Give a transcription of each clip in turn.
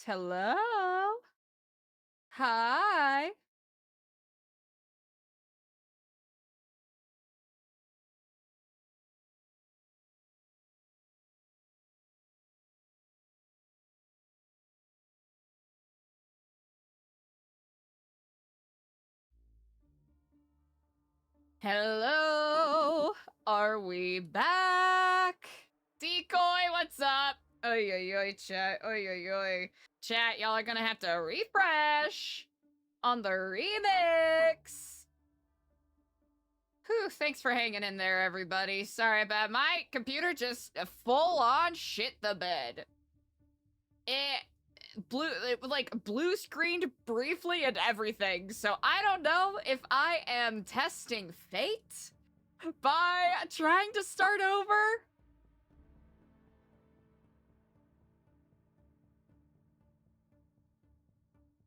Hello? Hi. Hello. Are we back? Decoy, what's up? Oy, oy, oy, chat. Oy, oy, oy. Chat, y'all are gonna have to refresh on the remix. Whew, thanks for hanging in there, everybody. Sorry about my computer just full on shit the bed. It blue screened briefly and everything. So I don't know if I am testing fate by trying to start over.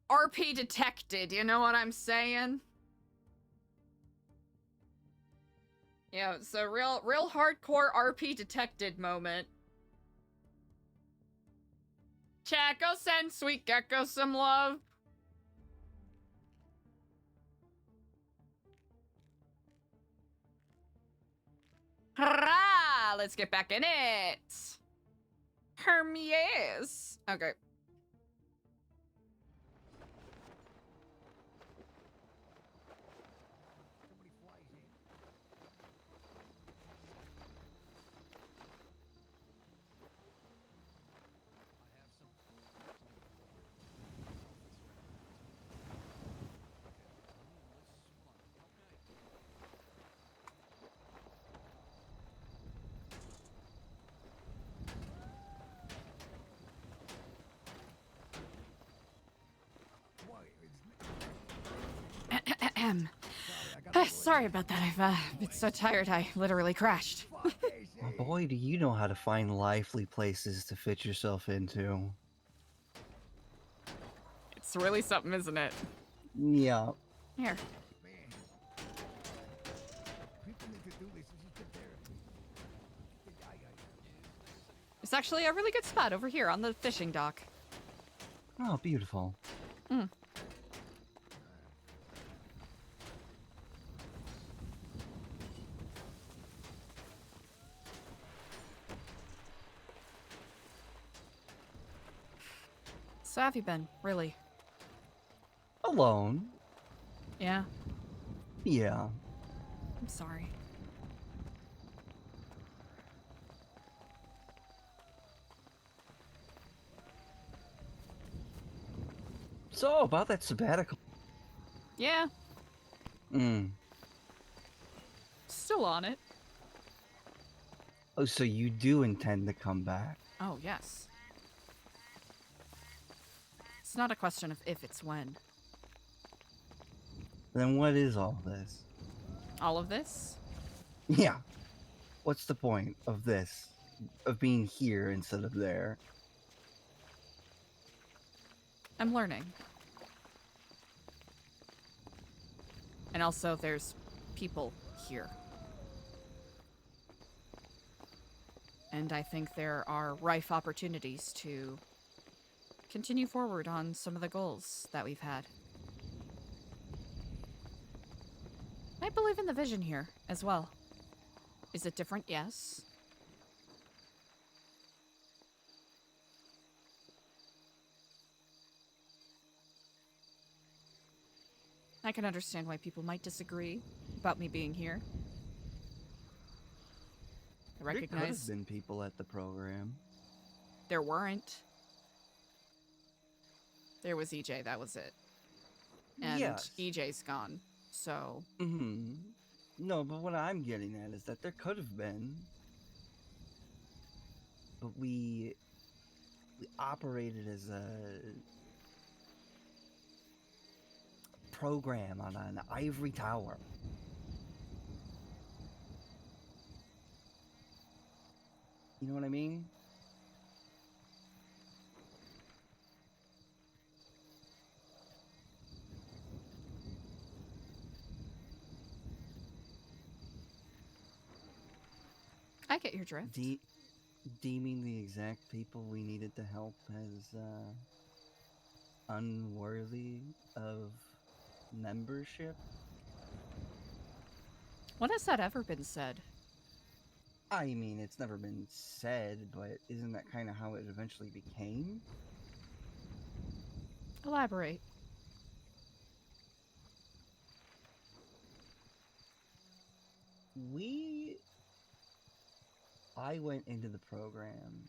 RP detected, you know what I'm saying? Yeah, it's a real hardcore RP detected moment. Chat, go send Sweet Gecko some love. Hurrah! Let's get back in it. Hermes. Okay. Sorry about that. I've been so tired I literally crashed. Boy, do you know how to find lively places to fit yourself into. It's really something, isn't it? Yeah. Here. It's actually a really good spot over here on the fishing dock. Oh, beautiful. Mm. So have you been, really? Alone? Yeah. Yeah. I'm sorry. So, about that sabbatical. Yeah. Still on it. Oh, so you do intend to come back? Oh, yes. It's not a question of if, it's when. Then what is all this? All of this? Yeah. What's the point of this? Of being here instead of there? I'm learning. And also, there's people here. And I think there are rife opportunities to continue forward on some of the goals that we've had. I believe in the vision here as well. Is it different? Yes. I can understand why people might disagree about me being here. I There could have recognize been people at the program. there weren't. There was EJ, that was it. And Yes. EJ's gone, so... No, but what I'm getting at is that there could have been. But we operated as a program on an ivory tower. You know what I mean? I get your drift. Deeming the exact people we needed to help as unworthy of membership. When has that ever been said? I mean, it's never been said, but isn't that kind of how it eventually became? Elaborate. I went into the program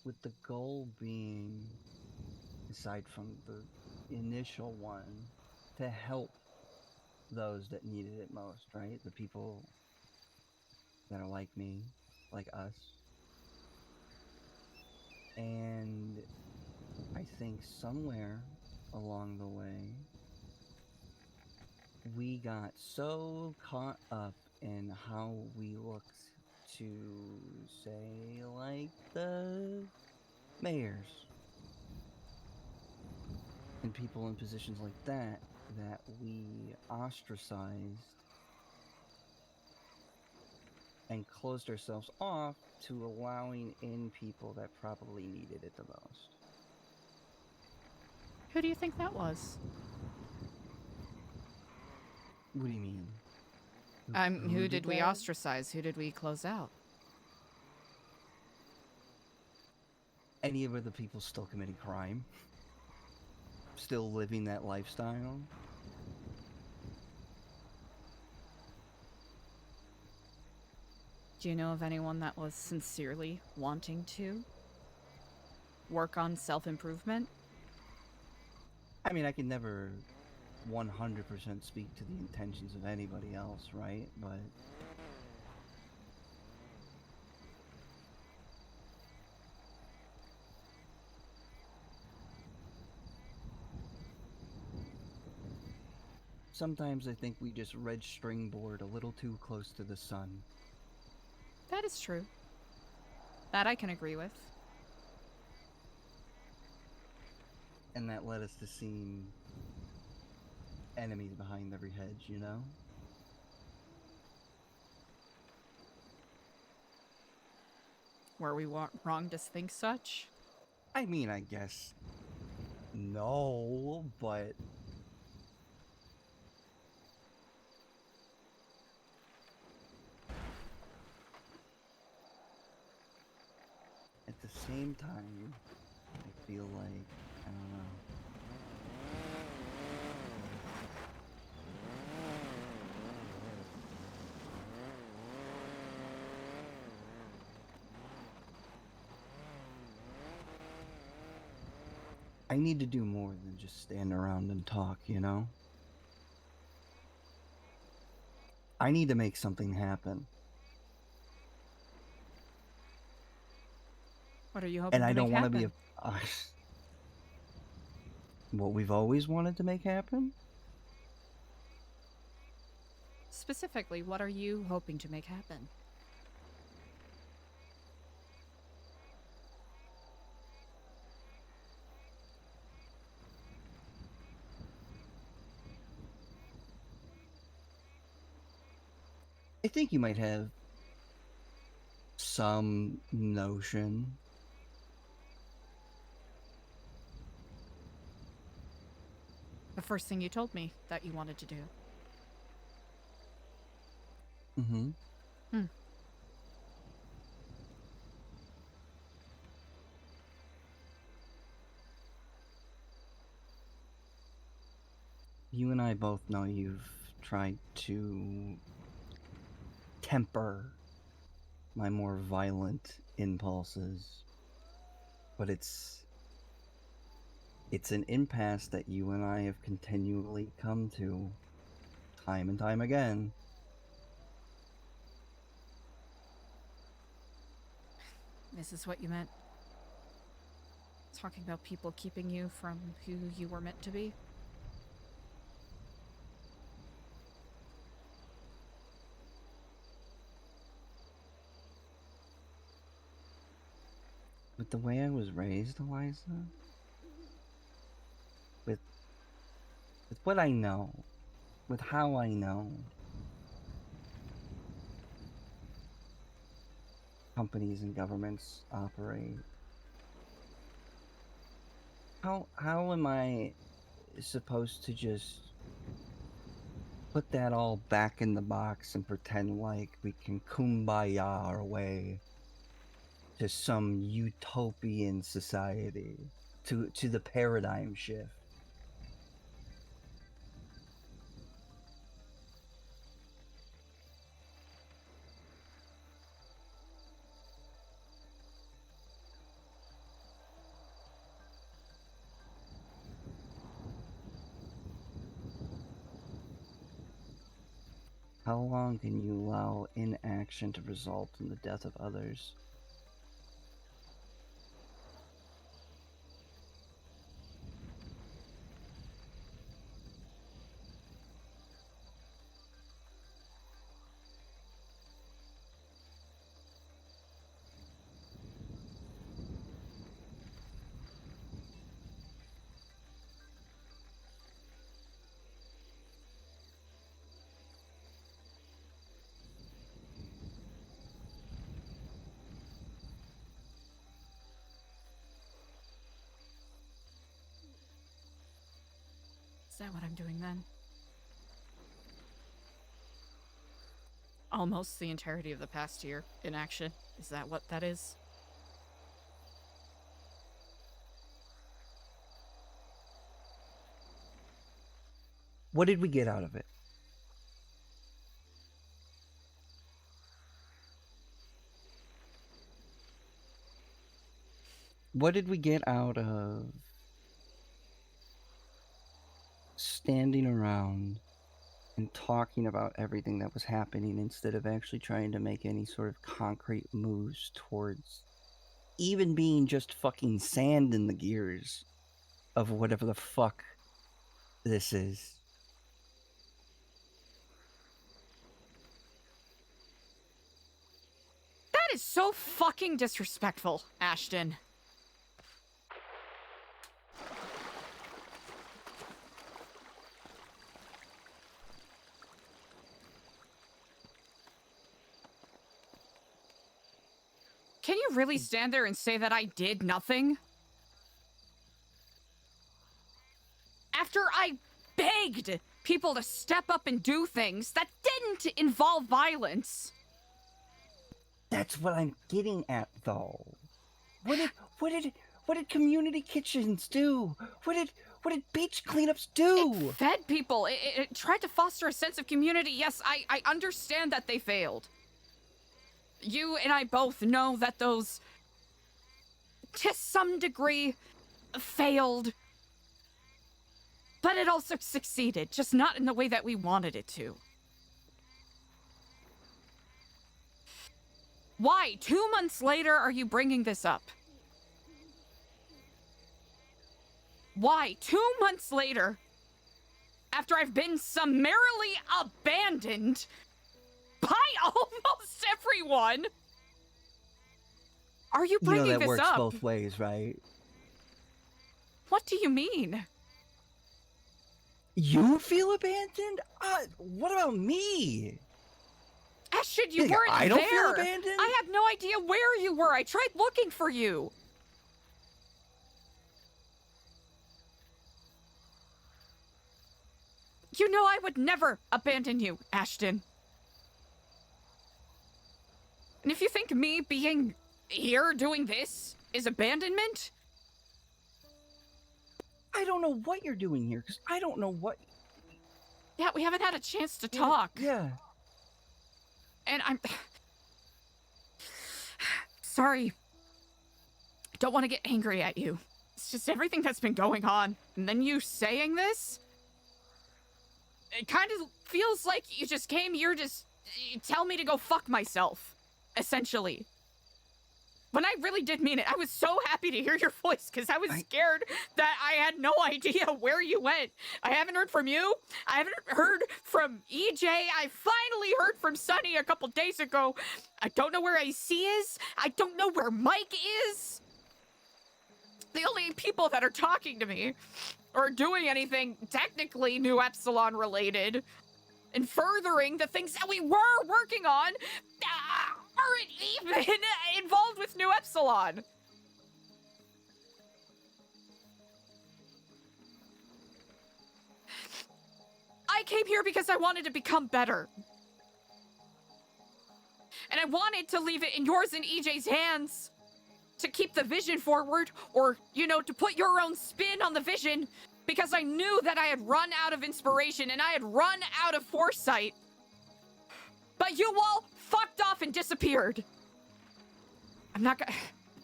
with the goal being, aside from the initial one, to help those that needed it most, right? The people that are like me, like us. And I think somewhere along the way, we got so caught up in how we looked to, say, like the mayors and people in positions like that, that we ostracized and closed ourselves off to allowing in people that probably needed it the most. Who do you think that was? What do you mean? Who did we that? ostracize? Who did we close out? Any of the people still committing crime? Still living that lifestyle? Do you know of anyone that was sincerely wanting to work on self-improvement? I mean, I can never 100% speak to the intentions of anybody else, right? But sometimes I think we just red stringboard a little too close to the sun. That is true. That I can agree with. And that led us to seeing enemies behind every hedge, you know? Were we wrong to think such? I mean, I guess no, but at the same time, I feel like, I don't know. I need to do more than just stand around and talk, you know? I need to make something happen. What are you And hoping I to make don't want to be happen? what we've always wanted to make happen? Specifically, what are you hoping to make happen? I think you might have some notion. The first thing you told me that you wanted to do. Mm-hmm. Hmm. You and I both know you've tried to temper my more violent impulses, but it's an impasse that you and I have continually come to time and time again. This is what you meant? Talking about people keeping you from who you were meant to be? With the way I was raised, Eliza, with what I know, with how I know companies and governments operate, How am I supposed to just put that all back in the box and pretend like we can kumbaya our way to some utopian society, to the paradigm shift? How long can you allow inaction to result in the death of others? Is that what I'm doing then? Almost the entirety of the past year in action. Is that what that is? What did we get out of it? What did we get out of standing around and talking about everything that was happening instead of actually trying to make any sort of concrete moves towards even being just fucking sand in the gears of whatever the fuck this is? That is so fucking disrespectful, Ashton. Can you really stand there and say that I did nothing? After I begged people to step up and do things that didn't involve violence. That's what I'm getting at, though. What did community kitchens do? What did beach cleanups do? It fed people. It tried to foster a sense of community. Yes, I understand that they failed. You and I both know that those, to some degree, failed. But it also succeeded, just not in the way that we wanted it to. Why, 2 months later, are you bringing this up? Why, 2 months later, after I've been summarily abandoned by almost everyone, are you bringing that this works up? both ways, right? What do you mean? You feel abandoned? What about me? Ashton, you think weren't I don't there. feel abandoned? I have no idea where you were. I tried looking for you. You know I would never abandon you, Ashton. And if you think me being here doing this is abandonment, I don't know what you're doing here, because I don't know what... yeah, we haven't had a chance to talk. Yeah. And I'm... sorry. Don't want to get angry at you. It's just everything that's been going on. And then you saying this? It kind of feels like you just came here to tell me to go fuck myself. Essentially. When I really did mean it, I was so happy to hear your voice because I was scared that I had no idea where you went. I haven't heard from you. I haven't heard from EJ. I finally heard from Sunny a couple days ago. I don't know where AC is. I don't know where Mike is. The only people that are talking to me or doing anything technically New Epsilon related and furthering the things that we were working on aren't even involved with New Epsilon. came here because I wanted to become better. And I wanted to leave it in yours and EJ's hands to keep the vision forward, or, you know, to put your own spin on the vision, because I knew that I had run out of inspiration and I had run out of foresight. But you all fucked off and disappeared. I'm not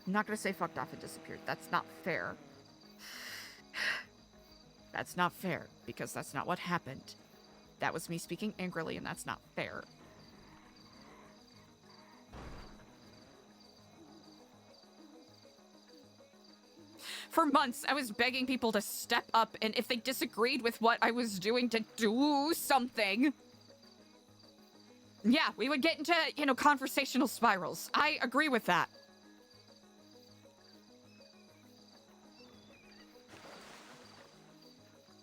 gonna say fucked off and disappeared. That's not fair. That's not fair, because that's not what happened. That was me speaking angrily, and that's not fair. For months, I was begging people to step up, and if they disagreed with what I was doing, to do something. Yeah, we would get into, you know, conversational spirals. I agree with that.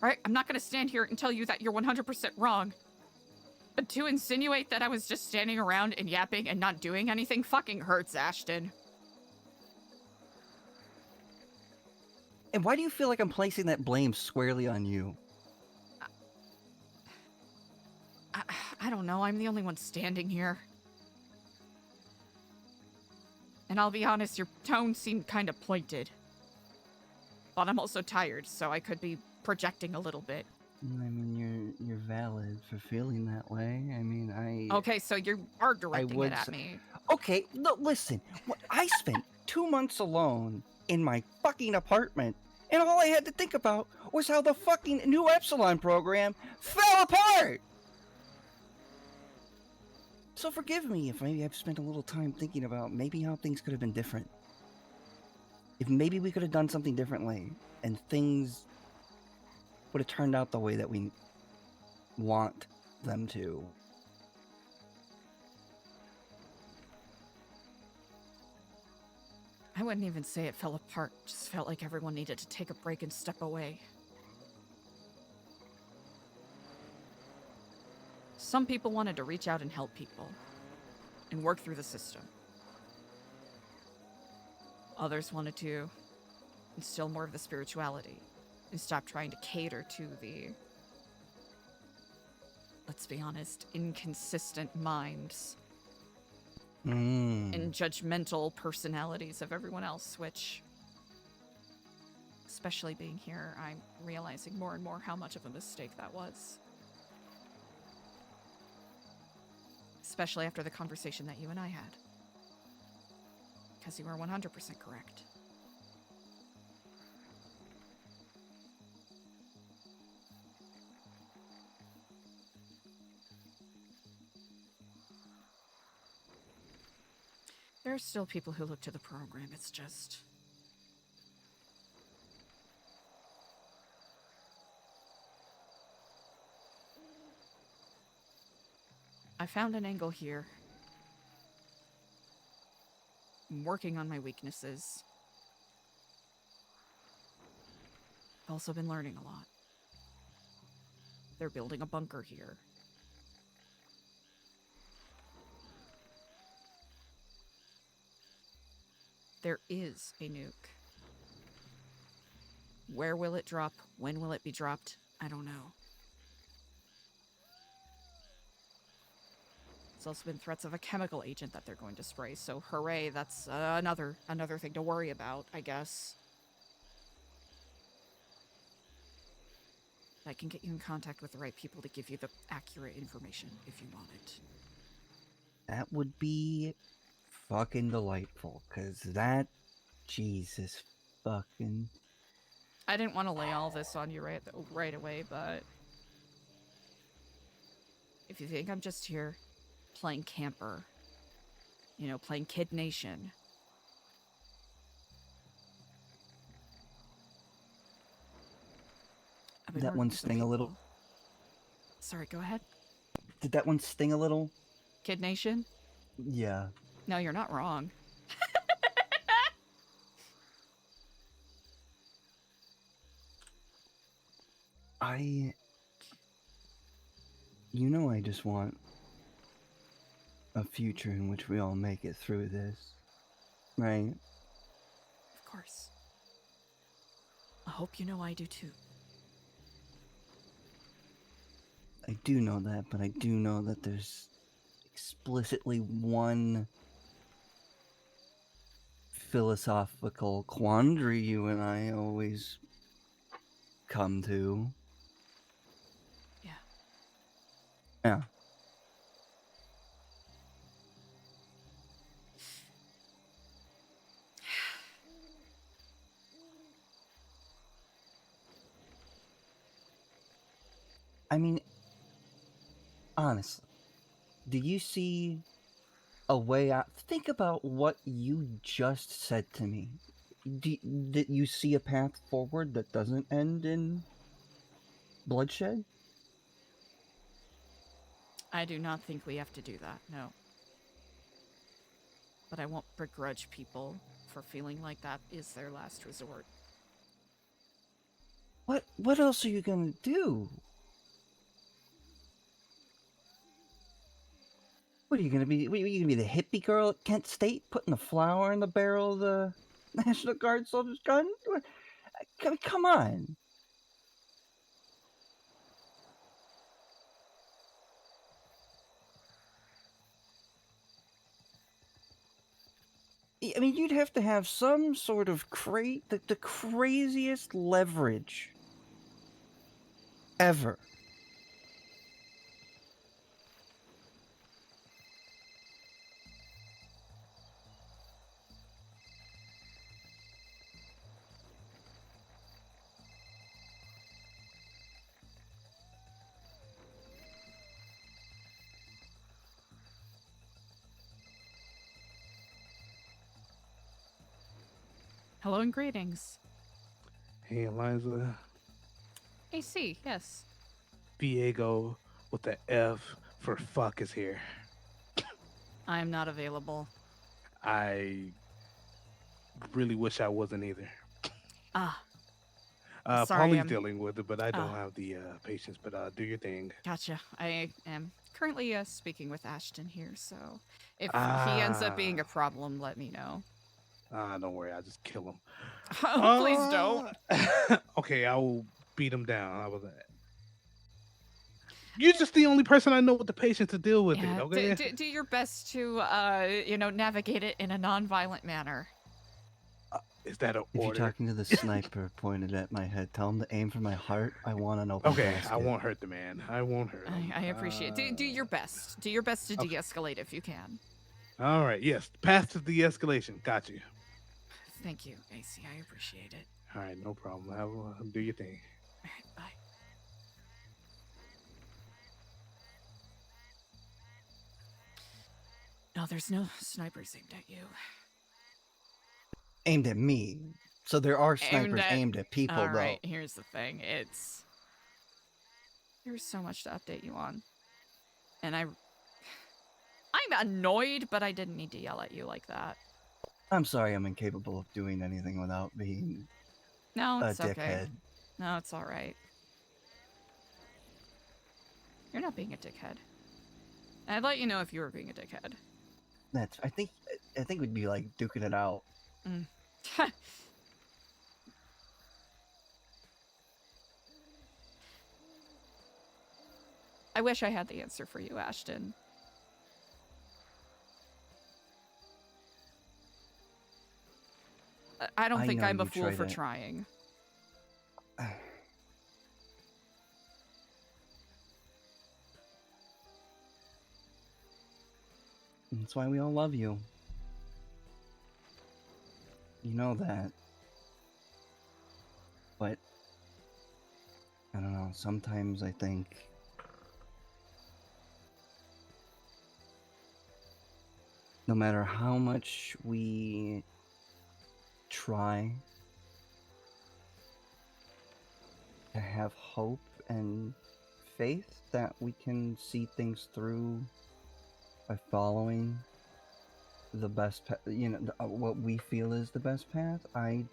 Right? I'm not gonna stand here and tell you that you're 100% wrong. But to insinuate that I was just standing around and yapping and not doing anything fucking hurts, Ashton. And why do you feel like I'm placing that blame squarely on you? I don't know. I'm the only one standing here. And I'll be honest, your tone seemed kind of pointed. But I'm also tired, so I could be projecting a little bit. I mean, you're valid for feeling that way. I mean, Okay, so you are directing it at me. Okay, no, listen. I spent 2 months alone in my fucking apartment, and all I had to think about was how the fucking new Epsilon program fell apart! So forgive me if maybe I've spent a little time thinking about maybe how things could have been different. If maybe we could have done something differently, and things would have turned out the way that we want them to. I wouldn't even say it fell apart. Just felt like everyone needed to take a break and step away. Some people wanted to reach out and help people and work through the system. Others wanted to instill more of the spirituality and stop trying to cater to the, let's be honest, inconsistent minds and judgmental personalities of everyone else, which, especially being here, I'm realizing more and more how much of a mistake that was. Especially after the conversation that you and I had. Because you were 100% correct. There are still people who look to the program, it's just... I found an angle here. I'm working on my weaknesses. I've also been learning a lot. They're building a bunker here. There is a nuke. Where will it drop? When will it be dropped? I don't know. There's also been threats of a chemical agent that they're going to spray, so hooray, that's another thing to worry about, I guess. I can get you in contact with the right people to give you the accurate information if you want it. That would be fucking delightful, because that... Jesus fucking... I didn't want to lay all this on you right away, but... if you think I'm just here playing camper, you know, playing Kid Nation... Did that one sting a little? Sorry, go ahead. Did that one sting a little? Kid Nation? Yeah. No, you're not wrong. You know, I just want a future in which we all make it through this, right? Of course. I hope you know I do too. I do know that, but I do know that there's explicitly one philosophical quandary you and I always come to. Yeah. Yeah. I mean, honestly, do you see a way out? Think about what you just said to me. That you see a path forward that doesn't end in bloodshed? I do not think we have to do that, no. But I won't begrudge people for feeling like that is their last resort. What else are you gonna do? What are you gonna be? What, are you gonna be the hippie girl at Kent State, putting the flower in the barrel of the National Guard soldier's gun? Come on. I mean, you'd have to have some sort of the craziest leverage ever. Hello and greetings. Hey, Eliza. AC, yes. Diego with the F for fuck is here. I am not available. I really wish I wasn't either. Ah, sorry, Polly's I'm- dealing with it, but I don't Ah. have the patience. But do your thing. gotcha. I am currently speaking with Ashton here, so if he ends up being a problem, let me know. Don't worry, I'll just kill him. Oh, please don't. Okay, I will beat him down. How about that? You're just the only person I know with the patience to deal with Yeah, it. Okay. do your best to, navigate it in a non-violent manner. Is that an If you're order? talking to the sniper pointed at my head, tell him to aim for my heart. I want an open Okay, casket. I won't hurt the man. I won't hurt him. I appreciate it. Do your best. Do your best to okay. de-escalate if you can. All right. Yes. Path to de-escalation. Got you. Thank you, AC. I appreciate it. All right. No problem. Do your thing. All right, bye. No, there's no snipers aimed at you. Aimed at me. So there are snipers aimed at people, All though. right, here's the thing. There's so much to update you on. And I'm annoyed, but I didn't need to yell at you like that. I'm sorry, I'm incapable of doing anything without being No, a it's dickhead. okay. No, it's all right. You're not being a dickhead. I'd let you know if you were being a dickhead. I think we'd be like duking it out. Mm. I wish I had the answer for you, Ashton. I don't think know I'm a you fool tried for it. trying. That's why we all love you. You know that. But I don't know, sometimes I think no matter how much we try to have hope and faith that we can see things through by following the best path, what we feel is the best path. I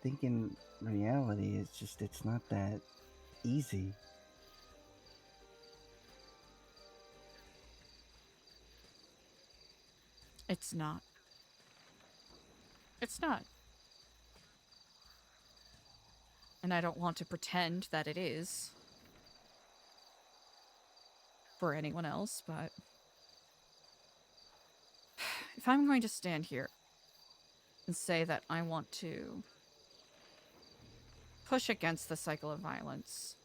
think in reality it's not that easy. It's not. It's not. And I don't want to pretend that it is. for anyone else, but if I'm going to stand here and say that I want to push against the cycle of violence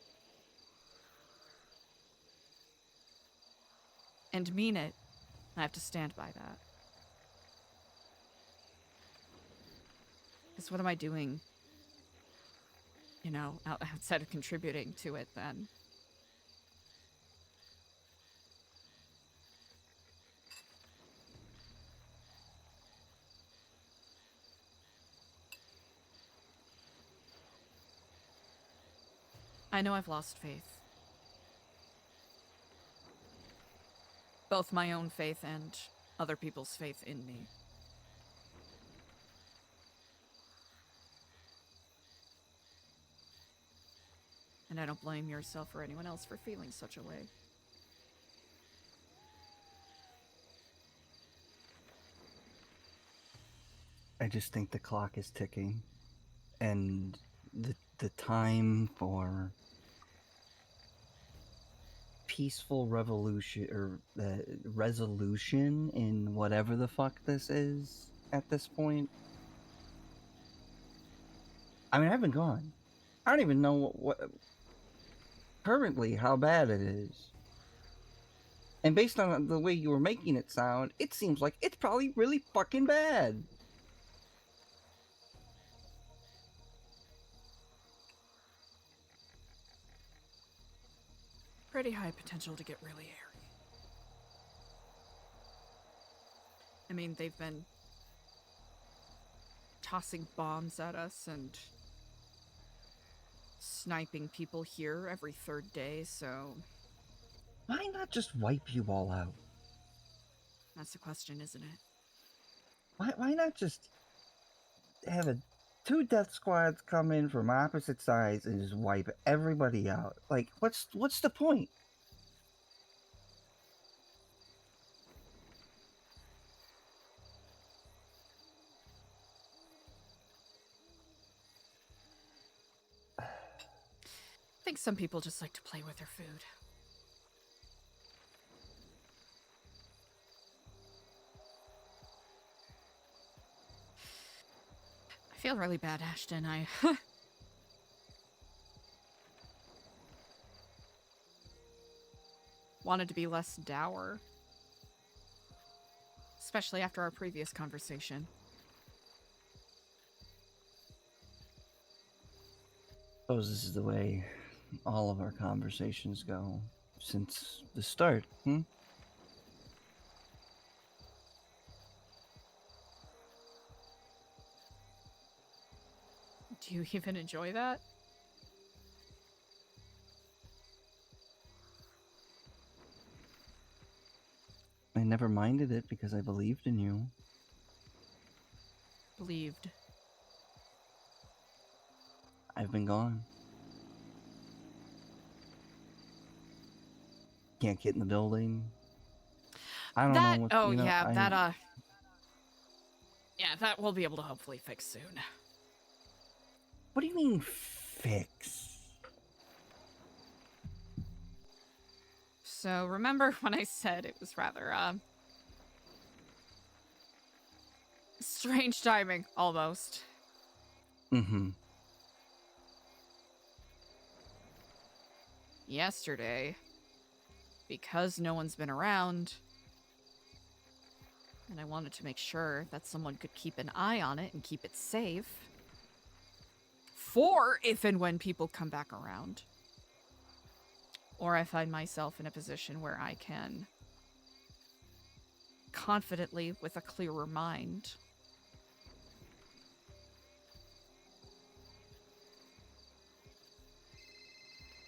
and mean it, I have to stand by that. Because what am I doing, you know, outside of contributing to it then? I know I've lost faith. Both my own faith and other people's faith in me. And I don't blame yourself or anyone else for feeling such a way. I just think the clock is ticking, and the time for peaceful revolution or resolution in whatever the fuck this is at this point. I mean, I've been gone. I don't even know what currently how bad it is. And based on the way you were making it sound, it seems like it's probably really fucking bad. Pretty high potential to get really hairy. I mean, they've been tossing bombs at us and sniping people here every third day, so... Why not just wipe you all out? That's the question, isn't it? Why not just have two death squads come in from opposite sides and just wipe everybody out? Like, what's the point? I think some people just like to play with their food. I feel really bad, Ashton. I wanted to be less dour. Especially after our previous conversation. I suppose this is the way all of our conversations go since the start, hmm? Do you even enjoy that? I never minded it because I believed in you. Believed. I've been gone. Can't get in the building. I don't know what, oh you know, yeah, that yeah, that we'll be able to hopefully fix soon. What do you mean fix? So remember when I said it was rather strange timing, almost. Mm-hmm. Yesterday, because no one's been around, and I wanted to make sure that someone could keep an eye on it and keep it safe for if and when people come back around. Or I find myself in a position where I can confidently, with a clearer mind,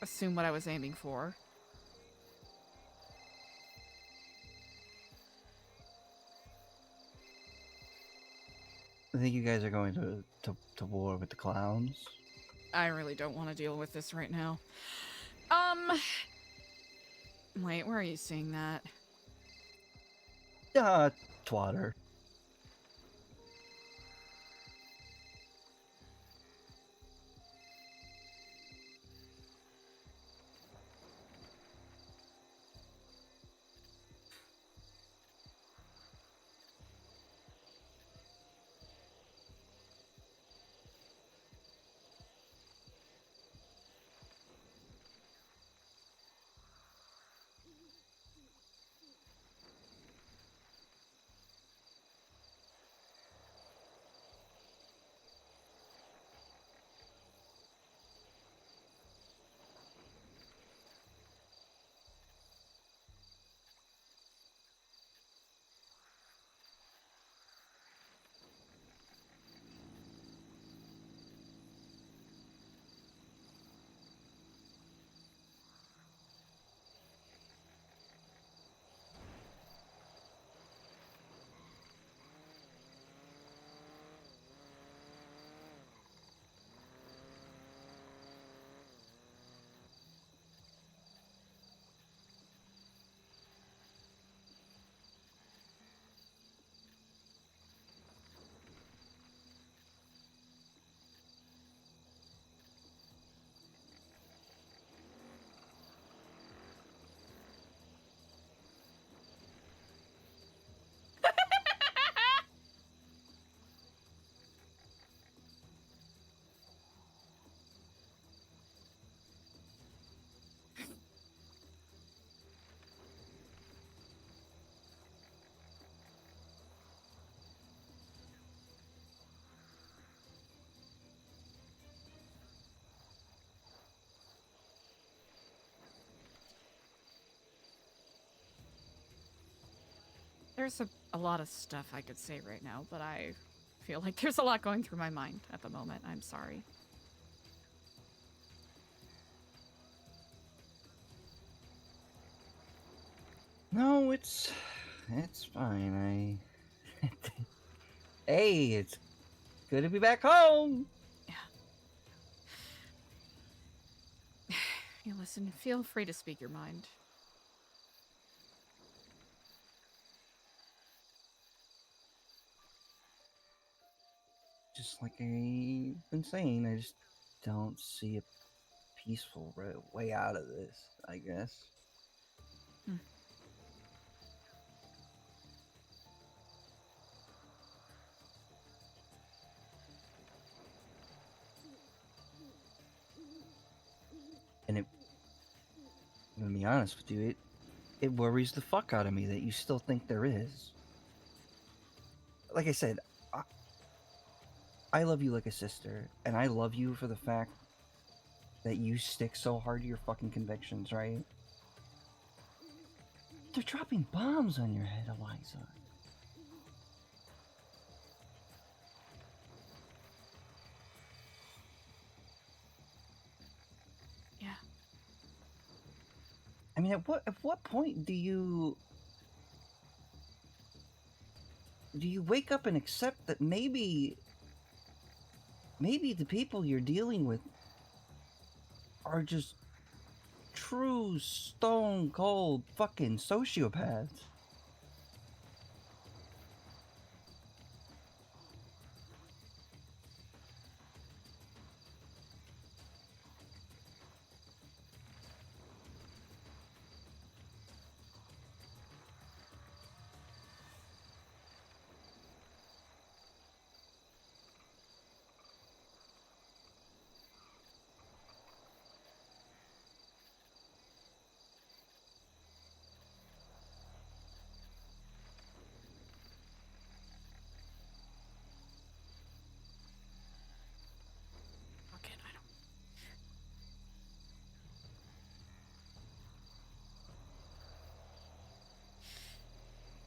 assume what I was aiming for. I think you guys are going to war with the clowns. I really don't want to deal with this right now. Wait, where are you seeing that? Twatter. There's a lot of stuff I could say right now, but I feel like there's a lot going through my mind at the moment. I'm sorry. No, it's fine. Hey, it's good to be back home. You listen, feel free to speak your mind. Just like I've been saying, I just don't see a peaceful way out of this, I guess. And I'm gonna be honest with you, it worries the fuck out of me that you still think there is. Like I said, I love you like a sister, and I love you for the fact that you stick so hard to your fucking convictions, right? They're dropping bombs on your head, Eliza. Yeah. I mean, at what point do you wake up and accept that maybe the people you're dealing with are just true stone cold fucking sociopaths? Okay, I don't.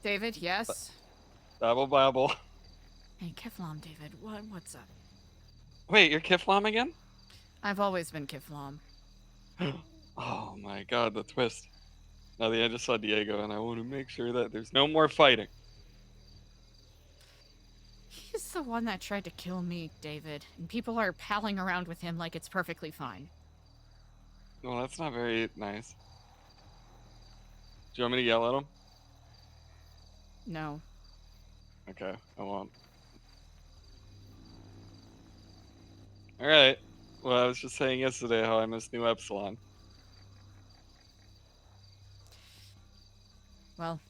David, yes? Babble babble. Hey, Kiflam, David, what's up? Wait, you're Kiflam again? I've always been Kiflam. Oh my god, the twist. Now I just saw Diego and I want to make sure that there's no more fighting. He's the one that tried to kill me, David, and people are palling around with him like it's perfectly fine. Well, that's not very nice. Do you want me to yell at him? No. Okay, I won't. Alright. Well, I was just saying yesterday how I miss New Epsilon. Well,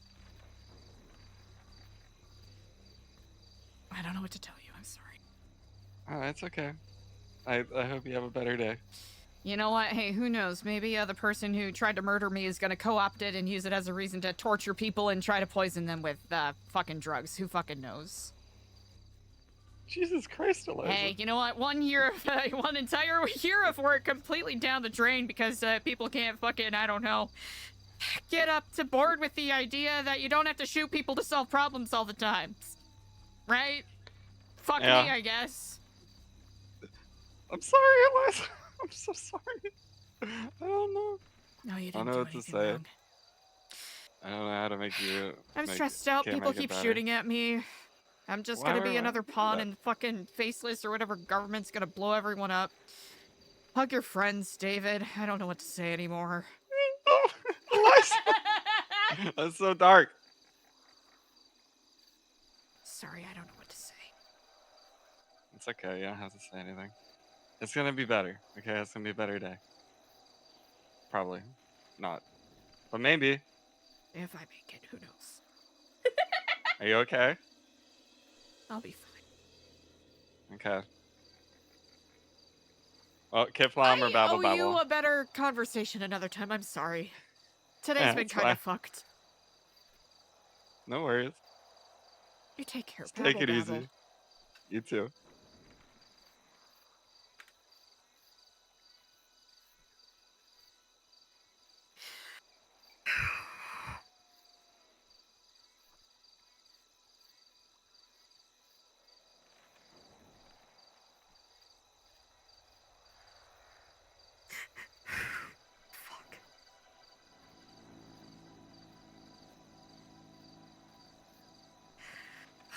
I don't know what to tell you. I'm sorry. Oh, that's okay. I hope you have a better day. You know what? Hey, who knows? Maybe the person who tried to murder me is gonna co-opt it and use it as a reason to torture people and try to poison them with fucking drugs. Who fucking knows? Jesus Christ, Eliza. Hey, you know what? One entire year of work completely down the drain because people can't fucking, I don't know, get up to board with the idea that you don't have to shoot people to solve problems all the time. Right? Fuck me, I guess. I'm sorry, Eliza. I'm so sorry. I don't know. No, you didn't I don't know do what to anything say. wrong. I don't know how to make you. I'm stressed out. People keep shooting at me. I'm just gonna be another pawn in fucking Faceless or whatever government's gonna blow everyone up. Hug your friends, David. I don't know what to say anymore. Oh, Eliza. That's so dark. Sorry, I don't know what to say. It's okay. You don't have to say anything. It's gonna be better. Okay, it's gonna be a better day. Probably not, but maybe. If I make it, who knows? Are you okay? I'll be fine. Okay. Well, Kiflam or Babble I owe Babble? you a better conversation another time. I'm sorry. Today's been kind of fucked. No worries. You take care. Just take it easy. You too.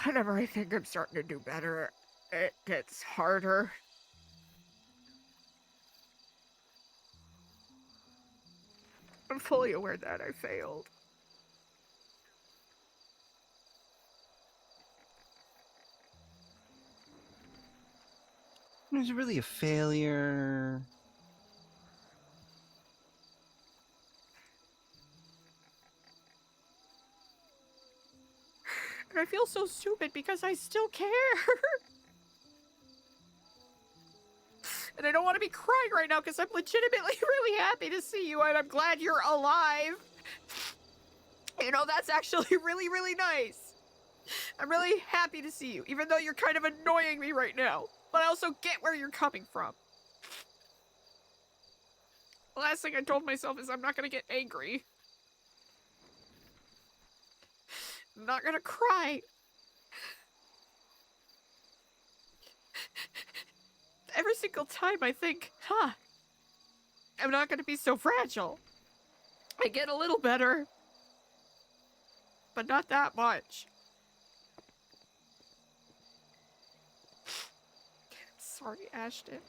whenever I think I'm starting to do better, it gets harder. I'm fully aware that I failed. Was it really a failure? And I feel so stupid because I still care. And I don't want to be crying right now because I'm legitimately really happy to see you and I'm glad you're alive. You know, that's actually really, really nice. I'm really happy to see you, even though you're kind of annoying me right now. But I also get where you're coming from. The last thing I told myself is I'm not going to get angry. I'm not going to cry. Every single time I think, I'm not going to be so fragile. I get a little better, but not that much. Sorry, Ashton.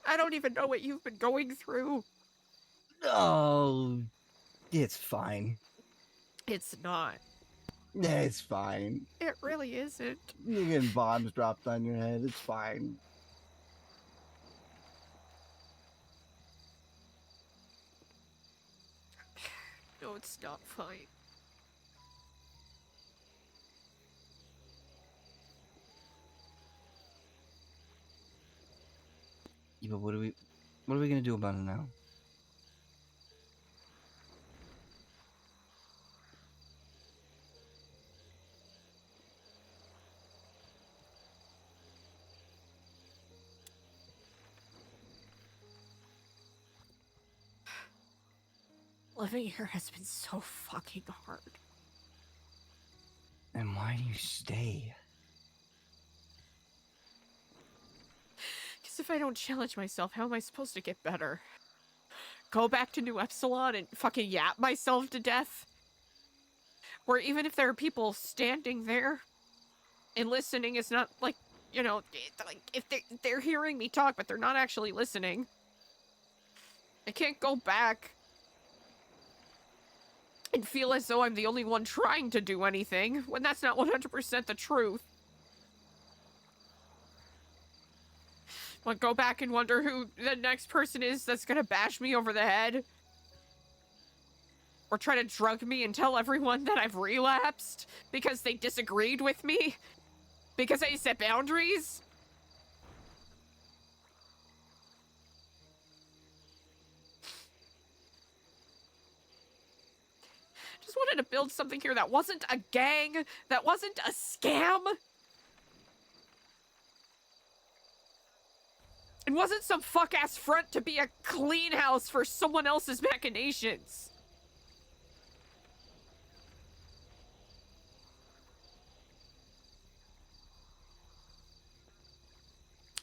I don't even know what you've been going through. Oh, it's fine. It's not. It's fine. It really isn't. You're getting bombs dropped on your head. It's fine. No, it's not fine. Yeah, but what are we gonna do about it now? Living here has been so fucking hard. And why do you stay? Because if I don't challenge myself, how am I supposed to get better? Go back to New Epsilon and fucking yap myself to death? Or even if there are people standing there and listening, it's not like, you know, like if they're hearing me talk, but they're not actually listening. I can't go back and feel as though I'm the only one trying to do anything, when that's not 100% the truth. I'll go back and wonder who the next person is that's gonna bash me over the head. Or try to drug me and tell everyone that I've relapsed because they disagreed with me. Because I set boundaries. Just wanted to build something here that wasn't a gang, that wasn't a scam. It wasn't some fuck-ass front to be a clean house for someone else's machinations.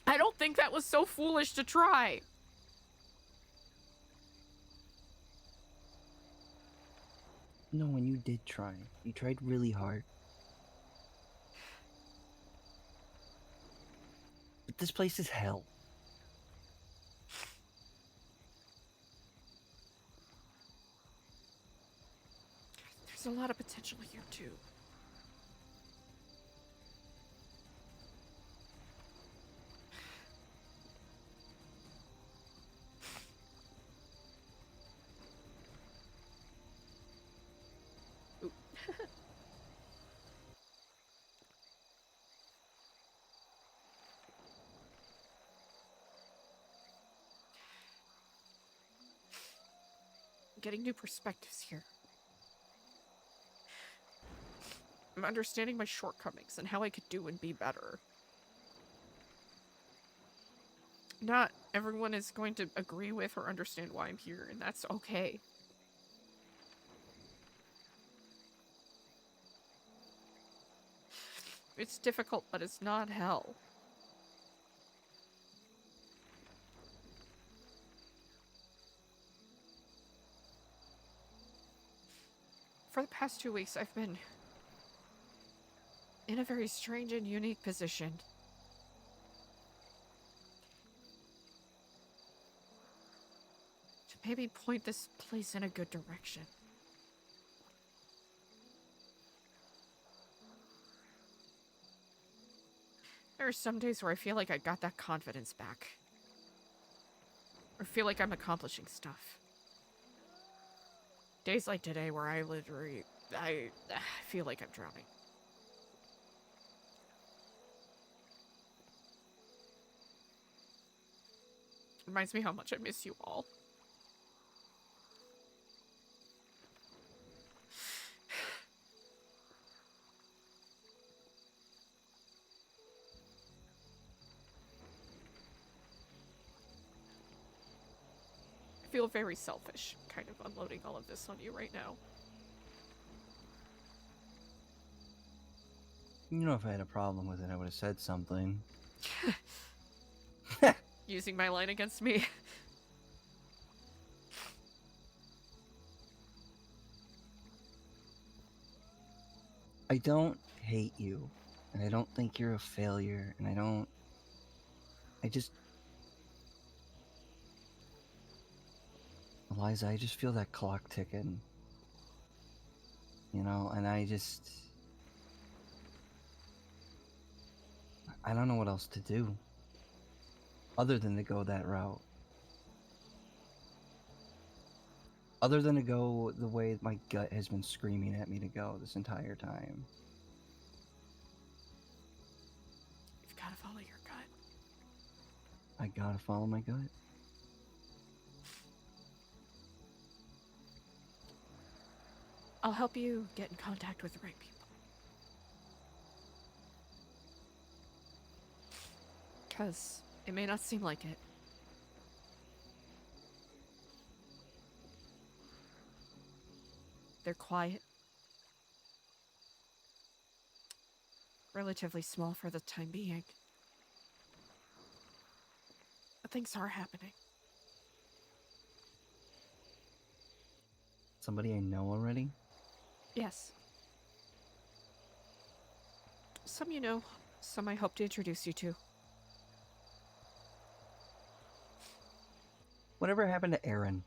I don't think that was so foolish to try. No, and you did try. You tried really hard. But this place is hell. There's a lot of potential here, too. Getting new perspectives here. I'm understanding my shortcomings and how I could do and be better. Not everyone is going to agree with or understand why I'm here, and that's okay. It's difficult, but it's not hell. For the past 2 weeks, I've been in a very strange and unique position. To maybe point this place in a good direction. There are some days where I feel like I got that confidence back. Or feel like I'm accomplishing stuff. Days like today where I literally... I feel like I'm drowning. Reminds me how much I miss you all. I feel very selfish, kind of unloading all of this on you right now. You know, if I had a problem with it, I would have said something. Using my line against me. I don't hate you, and I don't think you're a failure, and I just... Eliza, I just feel that clock ticking. You know, and I don't know what else to do. Other than to go that route. Other than to go the way my gut has been screaming at me to go this entire time. You've got to follow your gut. I gotta follow my gut. I'll help you get in contact with the right people. Because it may not seem like it. They're quiet. Relatively small for the time being. But things are happening. Somebody I know already? Yes. Some you know, some I hope to introduce you to. Whatever happened to Aaron?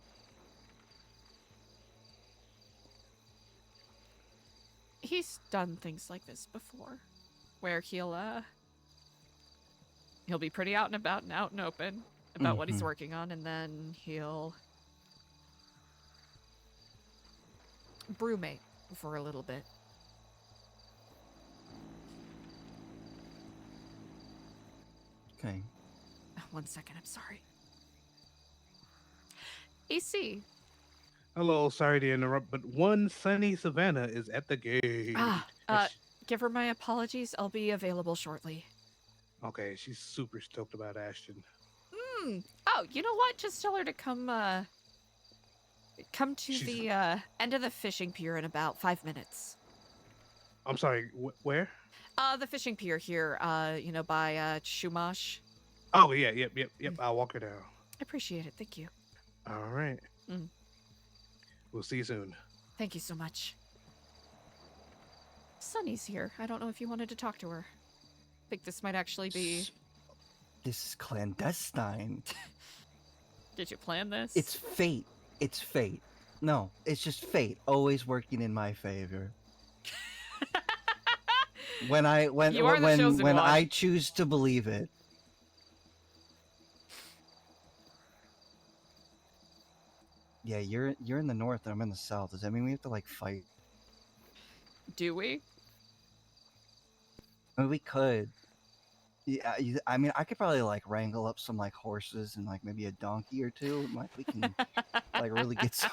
He's done things like this before. Where he'll be pretty out and about and out and open about what he's working on, and then he'll brewmate for a little bit. Okay. 1 second, I'm sorry. AC. Hello, sorry to interrupt, but one sunny Savannah is at the gate. Give her my apologies. I'll be available shortly. Okay, she's super stoked about Ashton. Oh, you know what? Just tell her to come to the end of the fishing pier in about 5 minutes. I'm sorry, where? The fishing pier here, by Shumash. Oh, yeah, yep. I'll walk her down. I appreciate it. Thank you. All right. We'll see you soon. Thank you so much. Sunny's here. I don't know if you wanted to talk to her. I think this might actually be... This is clandestine. Did you plan this? It's fate. It's fate. No, it's just fate. Always working in my favor. when I choose to believe it. Yeah, you're in the north and I'm in the south. Does that mean we have to like fight? Do we? I mean, we could. Yeah, I mean, I could probably like wrangle up some like horses and like maybe a donkey or two. Like we can like really get some.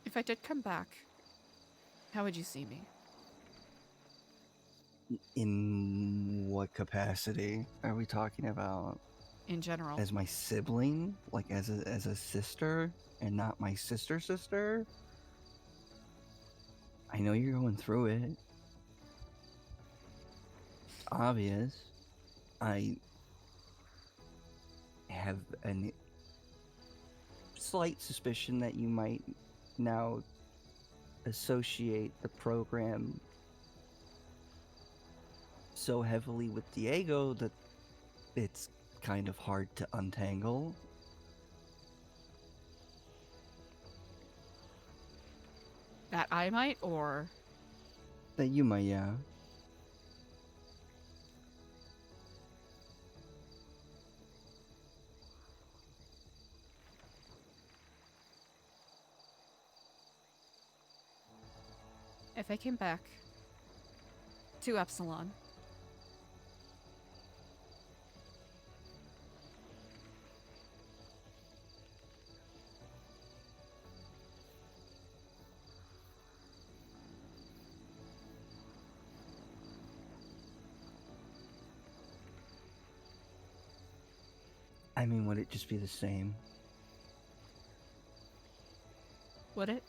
If I did come back, how would you see me? In what capacity are we talking about? In general. As my sibling, like as a sister, and not my sister. I know you're going through it. It's obvious. I have slight suspicion that you might now associate the program so heavily with Diego that it's kind of hard to untangle. That I might, or That you might, yeah. if I came back to Epsilon, I mean, would it just be the same? would it?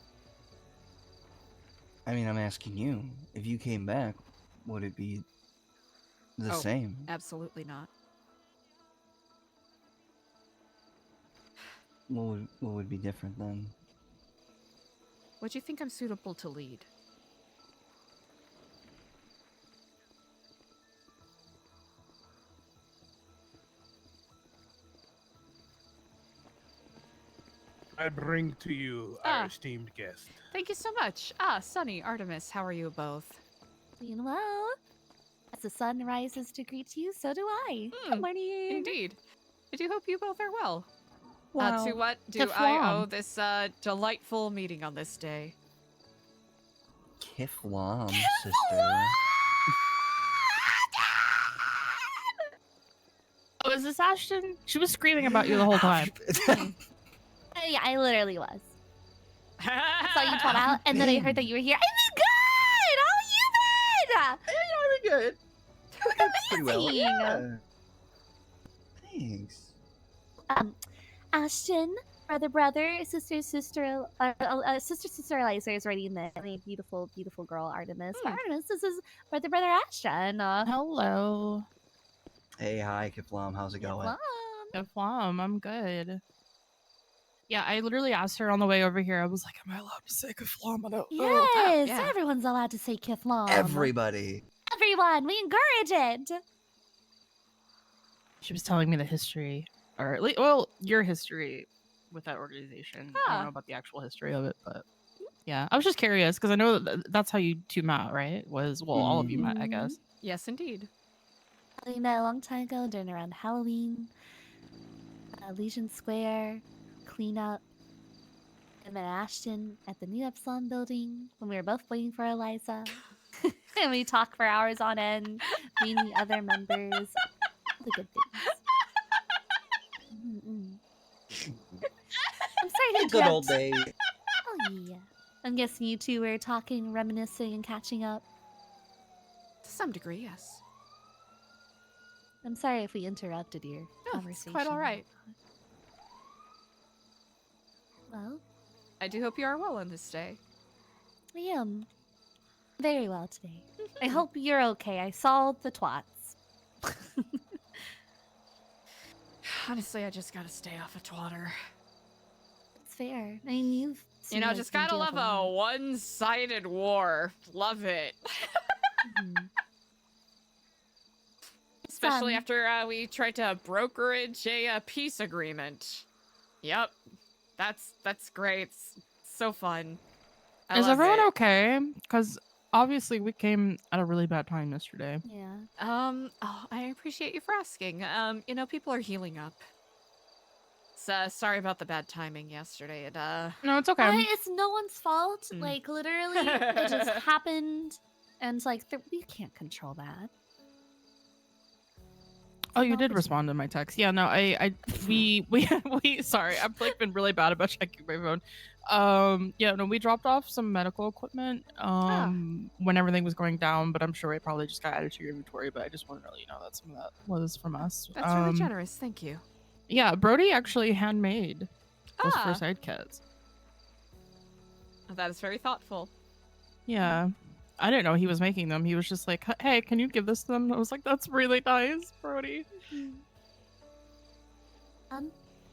I mean, I'm asking you. If you came back, would it be the Oh. same? Absolutely not. What would be different then? Would you think I'm suitable to lead? I bring to you Ah. our esteemed guest. Thank you so much. Sunny, Artemis, how are you both? Doing well. As the sun rises to greet you, so do I. Hmm, Good morning. Indeed. I do hope you both are well. Wow. To what do To I owe Flom. this delightful meeting on this day? Kiflam, sister. Oh, is this Ashton? She was screaming about you the whole time. Yeah, I literally was. I saw you twat out, and then I heard that you were here. I've been good! How you been? Good. Pretty well. Amazing. Yeah. Thanks. Ashton, brother, sister, sister Eliza is already in the beautiful, beautiful girl, Artemis. But Artemis, this is brother, Ashton. Hello. Hey, hi, Kiflam. How's it going? Flom, I'm good. Yeah, I literally asked her on the way over here. I was like, am I allowed to say Flom? I don't know. Yes, yeah. everyone's allowed to say Kiflam. Everybody. Everyone, we encourage it. She was telling me the history, or at least, well, your history with that organization. I Ah. don't know about the actual history of it, but yeah, I was just curious because I know that's how you two met, right? Was, well, all of you met, I guess. Yes, indeed. We met a long time ago during around Halloween, Legion Square, cleanup. I met Ashton at the new Epsilon building when we were both waiting for Eliza. And we talked for hours on end, meeting the other members. All the good things. I'm sorry to Good old interrupt. days. Oh yeah. I'm guessing you two were talking, reminiscing, and catching up. To some degree, yes. I'm sorry if we interrupted your No, it's conversation. quite all right. Well, I do hope you are well on this day. I am very well today. I hope you're okay. I saw the twats. Honestly, I just gotta stay off of Twitter. It's fair. I mean, you've You know, just gotta love a one-sided war. Love it. Especially after we tried to brokerage a peace agreement. Yep. That's great. It's so fun. I Is love everyone it. okay? Because obviously we came at a really bad time yesterday. Yeah. Oh, I appreciate you for asking. You know, people are healing up. So, sorry about the bad timing yesterday. It, No, it's okay. It's no one's fault. Mm. Like, literally, it just happened. And it's like, we can't control that. Oh, you Not did this respond to my text. Yeah, no, we sorry, I've like been really bad about checking my phone. Yeah, no, we dropped off some medical equipment when everything was going down, but I'm sure it probably just got added to your inventory. But I just wanted to let you know that some of that was from us. That's really generous. Thank you. Yeah, Brody actually handmade those first aid kits. That is very thoughtful. Yeah. I didn't know he was making them. He was just like, hey, can you give this to them? I was like, that's really nice, Brody.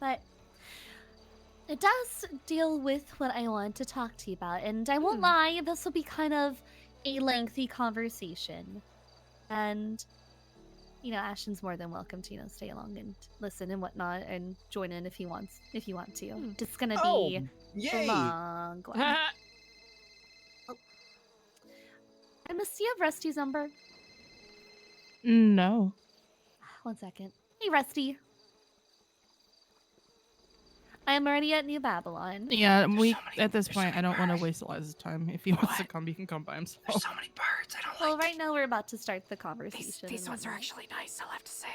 But It does deal with what I want to talk to you about, and I won't Hmm. lie, this will be kind of a lengthy conversation. And Ashton's more than welcome to, stay along and listen and whatnot and join in if you want to. Hmm. It's gonna Oh, be a yay! long one. I missed you have Rusty's number. No. 1 second. Hey Rusty. I am already at New Babylon. Yeah, There's so many- at this there's so point, I many don't want to birds. waste Eliza's time. If he wants to What? come, he can come by himself. There's so many birds. I don't Well, like right it. now we're about to start the conversation. These and ones are whatnot. actually nice, I'll have to say.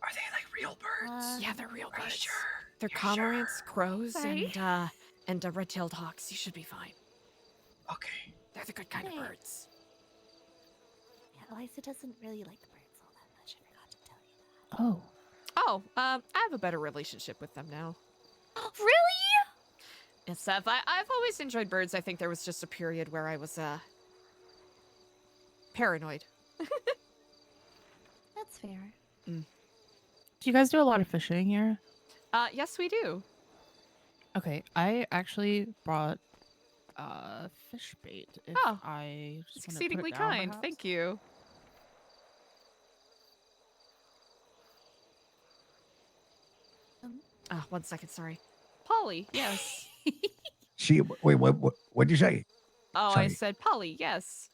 Are they like real birds? Yeah, they're real Are you birds. sure? They're You're cormorants, sure? crows, Sorry? and red-tailed hawks. You should be fine. Okay. They're the good kind of Hey. birds. Yeah, Eliza doesn't really like birds all that much. I forgot to tell you that. Oh. Oh, I have a better relationship with them now. Really? And stuff. I've always enjoyed birds. I think there was just a period where I was paranoid. That's fair. Do you guys do a lot of fishing here? Yes, we do. Okay, I actually brought fish bait. If Oh, I It's just wanna put it exceedingly down, kind. perhaps? Thank you. Ah, 1 second. Sorry, Polly. Yes. Wait, what'd you say? Oh, I Sorry. said Polly. Yes.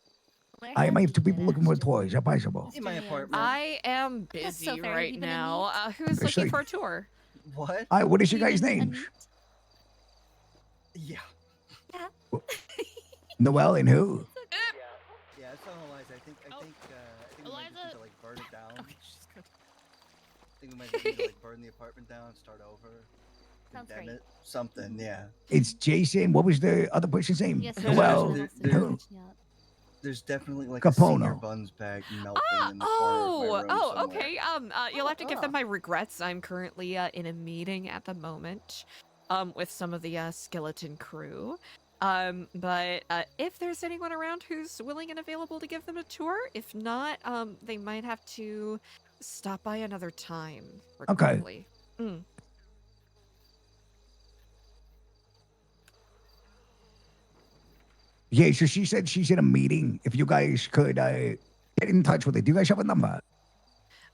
Where I have might you have two been, people looking for Ashton? toys. Are possible? In my After the apartment. I am That's busy so fair. Have right you been a now. meet? Who's Let's looking see. for a tour? What? All right, what is your Have you guys' been a names? meet? Yeah. Noelle and who? Yeah, it's not Eliza. I think we might just need Eliza- to like burn it down. Okay, she's good. I think we might just need to like burn the apartment down, start over. Sounds condemn great. it. Something, yeah. It's Jason. What was the other person's name? Yes, Well, Noelle. there- there, Who? There's definitely like a Capono. senior buns bag melting in the corner of my room somewhere. Okay. You'll have to give them my regrets. I'm currently in a meeting at the moment, with some of the skeleton crew. But if there's anyone around who's willing and available to give them a tour, if not, they might have to stop by another time. Okay. Regretfully. Mm. Yeah, so she said she's in a meeting. If you guys could get in touch with her. Do you guys have a number?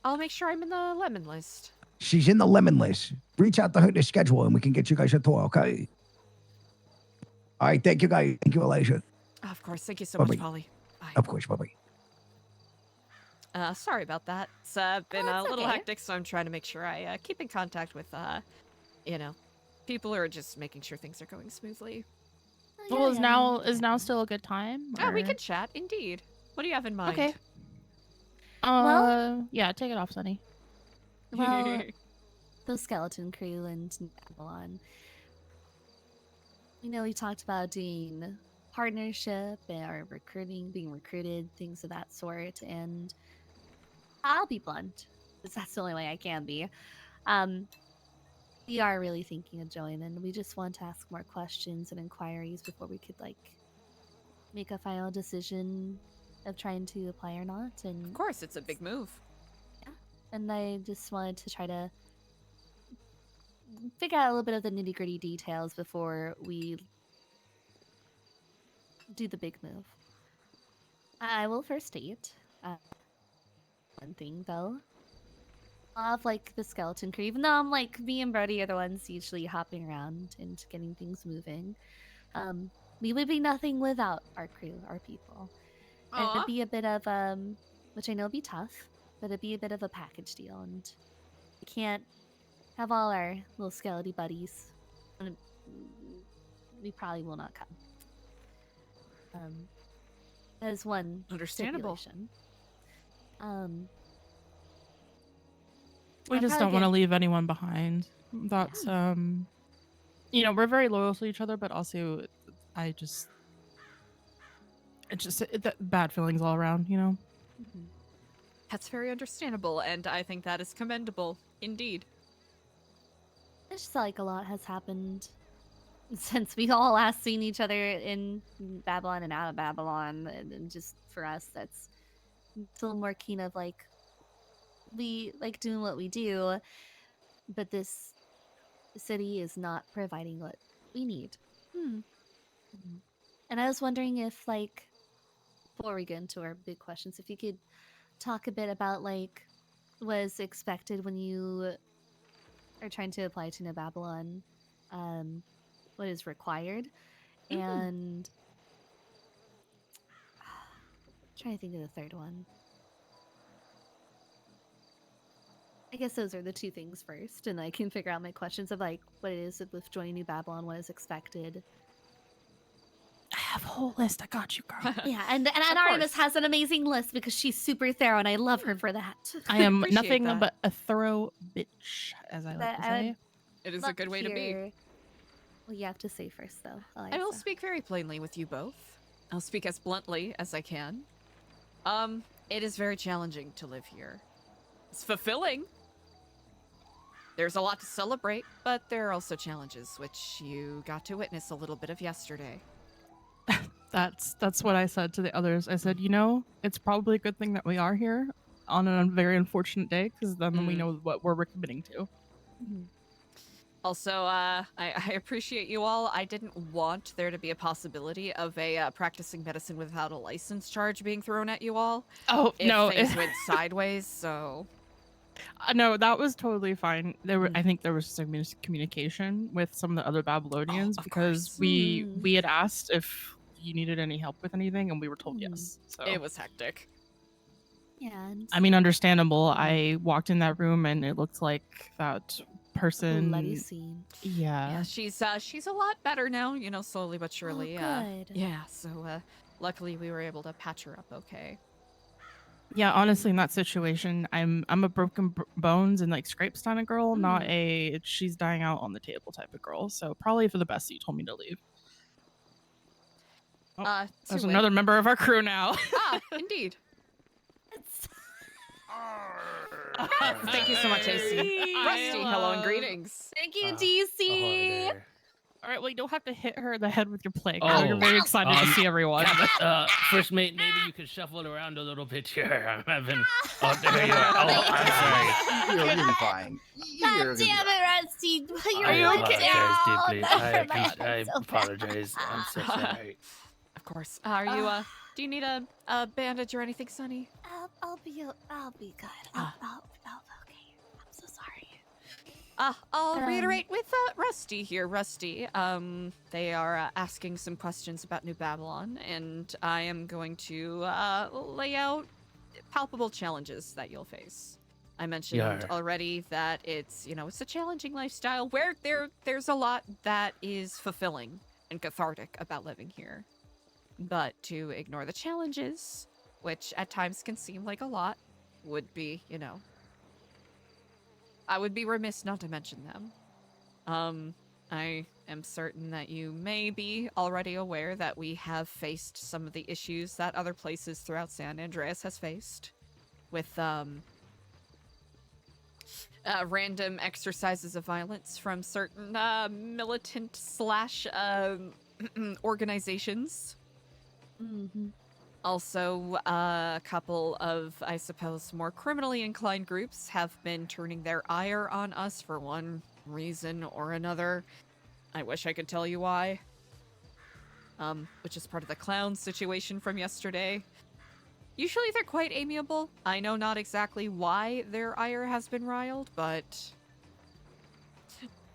I'll make sure I'm in the lemon list. She's in the lemon list. Reach out to her to schedule and we can get you guys a tour, okay? All right, thank you guys. Thank you, Eliza. Of course. Thank you so Bye-bye. much, Polly. Bye. Of course, bye-bye. Sorry about that. It's been a it's little okay. hectic, so I'm trying to make sure I keep in contact with, people who are just making sure things are going smoothly. Well, is now still a good time? Oh, we or- can chat, indeed. What do you have in mind? Okay. Well- Yeah, take it off, Sunny. Well, the skeleton crew and Babylon. We talked about doing partnership or recruiting, being recruited, things of that sort. And I'll be blunt, because that's the only way I can be. We are really thinking of joining. We just want to ask more questions and inquiries before we could make a final decision of trying to apply or not. And Of course, it's a big move. and I just wanted to try to figure out a little bit of the nitty gritty details before we do the big move. I will first state one thing though. I'll have the skeleton crew, even though I'm me and Brody are the ones usually hopping around and getting things moving. We would be nothing without our crew, our people. And Aw. it'd be a bit of which I know would be tough, but it'd be a bit of a package deal, and we can't have all our little skeleton buddies. And we probably will not come. As one Understandable. stipulation. We I'll just probably don't want to get- leave anyone behind. That's we're very loyal to each other, but also bad feelings all around, Mhm. That's very understandable, and I think that is commendable, indeed. It's just a lot has happened since we all last seen each other in Babylon and out of Babylon, and just for us, that's it's a little more keen of we like doing what we do, but this city is not providing what we need. Hmm. And I was wondering if, like, before we get into our big questions, if you could talk a bit about, like, what is expected when you are trying to apply to New Babylon, what is required, and trying to think of the third one. I guess those are the two things first, and I can figure out my questions of like what it is with joining New Babylon, what is expected. I have a whole list. I got you, girl. Yeah, and Artemis has an amazing list because she's super thorough, and I love her for that. I am Appreciate nothing that. but a thorough bitch, as I like That to I say. would It is a love good way to be. hear what you have to say first, though. I will Eliza. speak very plainly with you both. I'll speak as bluntly as I can. It is very challenging to live here. It's fulfilling. There's a lot to celebrate, but there are also challenges, which you got to witness a little bit of yesterday. That's what I said to the others. I said, it's probably a good thing that we are here on a very unfortunate day, because then we know what we're committing to. Also, I appreciate you all. I didn't want there to be a possibility of a practicing medicine without a license charge being thrown at you all. Oh, if no. things went sideways, so... No, that was totally fine. I think there was some miscommunication with some of the other Babylonians, of because course. we had asked if you needed any help with anything, and we were told yes. So It was hectic. Yeah. And I mean, understandable. I walked in that room and it looked like that person. bloody scene. Yeah. Yeah, she's a lot better now, slowly but surely. good. Yeah, so luckily we were able to patch her up okay. Yeah, honestly, in that situation, I'm a broken bones and like scrapes kind of girl, not a she's dying out on the table type of girl. So probably for the best that you told me to leave. Oh, there's another member of our crew now. Indeed. It's... Thank you so much, AC. Rusty, hello and greetings. Thank you, DC. All right, well, you don't have to hit her in the head with your plague. Oh, You're very excited to see everyone. First mate, maybe you could shuffle it around a little bit here. I'm having. Oh, there you are. Oh, I'm sorry. You'll be fine. God damn it, Rusty. You're I going apologize down. deeply. I So bad. apologize. I'm so sorry. Of course. Are you do you need a bandage or anything, Sonny? I'll be good. I'll be okay. I'm so sorry. I'll reiterate with Rusty here. Rusty, they are asking some questions about New Babylon, and I am going to lay out palpable challenges that you'll face. I mentioned already that it's it's a challenging lifestyle where there's a lot that is fulfilling and cathartic about living here. But to ignore the challenges, which at times can seem like a lot, would be, I would be remiss not to mention them. I am certain that you may be already aware that we have faced some of the issues that other places throughout San Andreas has faced with random exercises of violence from certain militant / organizations. Also, a couple of, I suppose, more criminally inclined groups have been turning their ire on us for one reason or another. I wish I could tell you why. Which is part of the clown situation from yesterday. Usually they're quite amiable. I know not exactly why their ire has been riled, but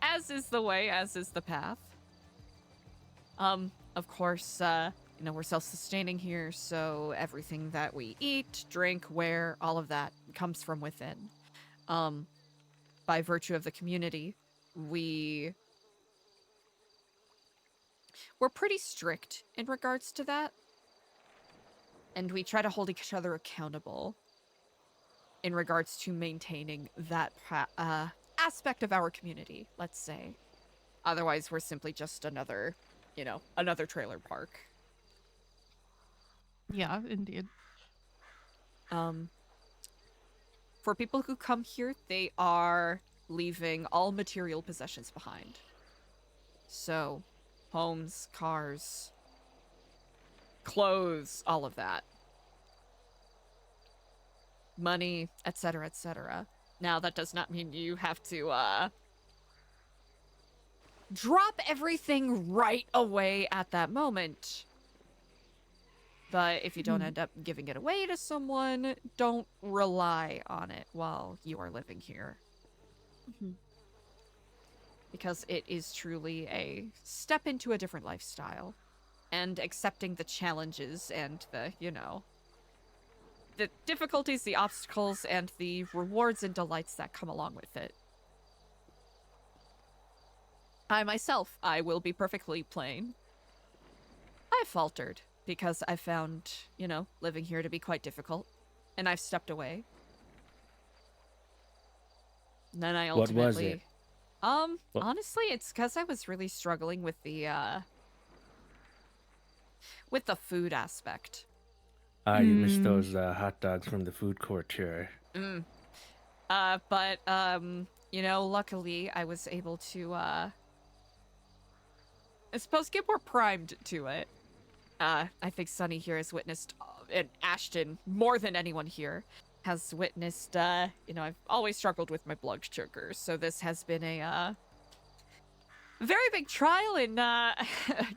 as is the way, as is the path. Of course, we're self-sustaining here, so everything that we eat, drink, wear, all of that comes from within. By virtue of the community, we're pretty strict in regards to that. And we try to hold each other accountable in regards to maintaining that aspect of our community, let's say. Otherwise, we're simply just another trailer park. Yeah, indeed. For people who come here, they are leaving all material possessions behind. So, homes, cars, clothes, all of that. Money, etc., etc. Now, that does not mean you have to, drop everything right away at that moment. But if you don't end up giving it away to someone, don't rely on it while you are living here. Because it is truly a step into a different lifestyle. And accepting the challenges and the, the difficulties, the obstacles, and the rewards and delights that come along with it. I myself, I will be perfectly plain. I faltered because I found, living here to be quite difficult. And I've stepped away. And then I ultimately... What was it? Honestly, it's because I was really struggling with the food aspect. You missed those hot dogs from the food court, sure. But luckily I was able to, I suppose, get more primed to it. I think Sunny here has witnessed, and Ashton, more than anyone here, has witnessed, I've always struggled with my blood sugar, so this has been a, very big trial in,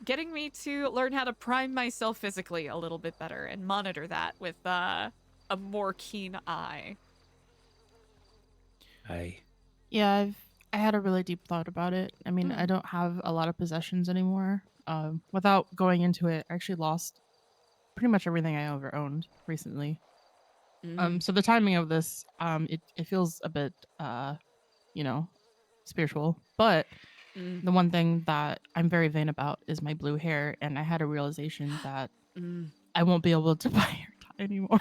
getting me to learn how to prime myself physically a little bit better and monitor that with, a more keen eye. Yeah, I had a really deep thought about it. I mean, I don't have a lot of possessions anymore. Without going into it, I actually lost pretty much everything I ever owned recently. So the timing of this, it feels a bit, spiritual. But the one thing that I'm very vain about is my blue hair, and I had a realization that I won't be able to buy hair dye anymore.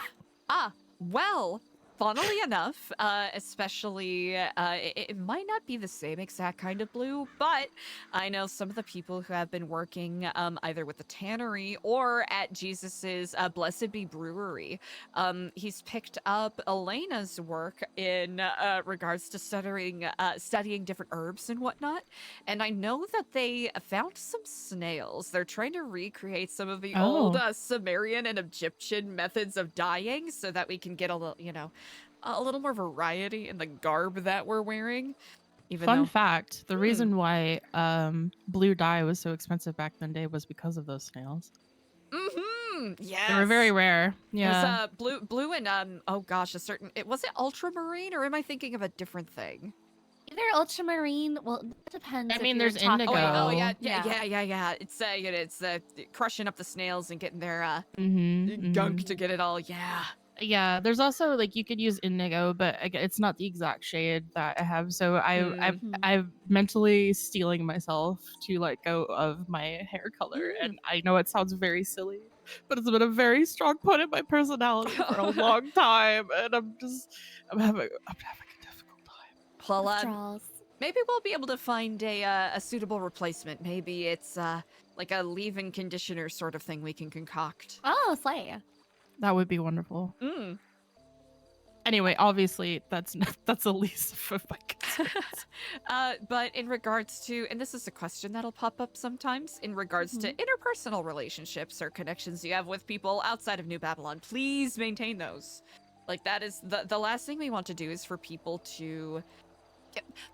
Well, funnily enough, especially, it might not be the same exact kind of blue, but I know some of the people who have been working either with the tannery or at Jesus's Blessed Be Brewery. He's picked up Elena's work in regards to studying different herbs and whatnot, and I know that they found some snails. They're trying to recreate some of the old Sumerian and Egyptian methods of dyeing so that we can get a little, a little more variety in the garb that we're wearing. Fun fact, the reason why blue dye was so expensive back then day was because of those snails. Yes. They were very rare. Yeah. It was blue and oh gosh, was it ultramarine, or am I thinking of a different thing? Either ultramarine, well, it depends. I if mean, you're there's talking- indigo. Oh yeah. It's it's crushing up the snails and getting their gunk to get it all. Yeah, there's also you could use indigo, but it's not the exact shade that I have. So I'm mentally stealing myself to let go of my hair color, and I know it sounds very silly, but it's been a very strong point in my personality for a long time, and I'm having a difficult time. Well, maybe we'll be able to find a suitable replacement. Maybe it's like a leave-in conditioner sort of thing we can concoct. Oh, slay. That would be wonderful. Anyway, obviously, that's the least of my concerns. But in regards to, and this is a question that'll pop up sometimes, in regards to interpersonal relationships or connections you have with people outside of New Babylon, please maintain those. That is the last thing we want to do is for people to...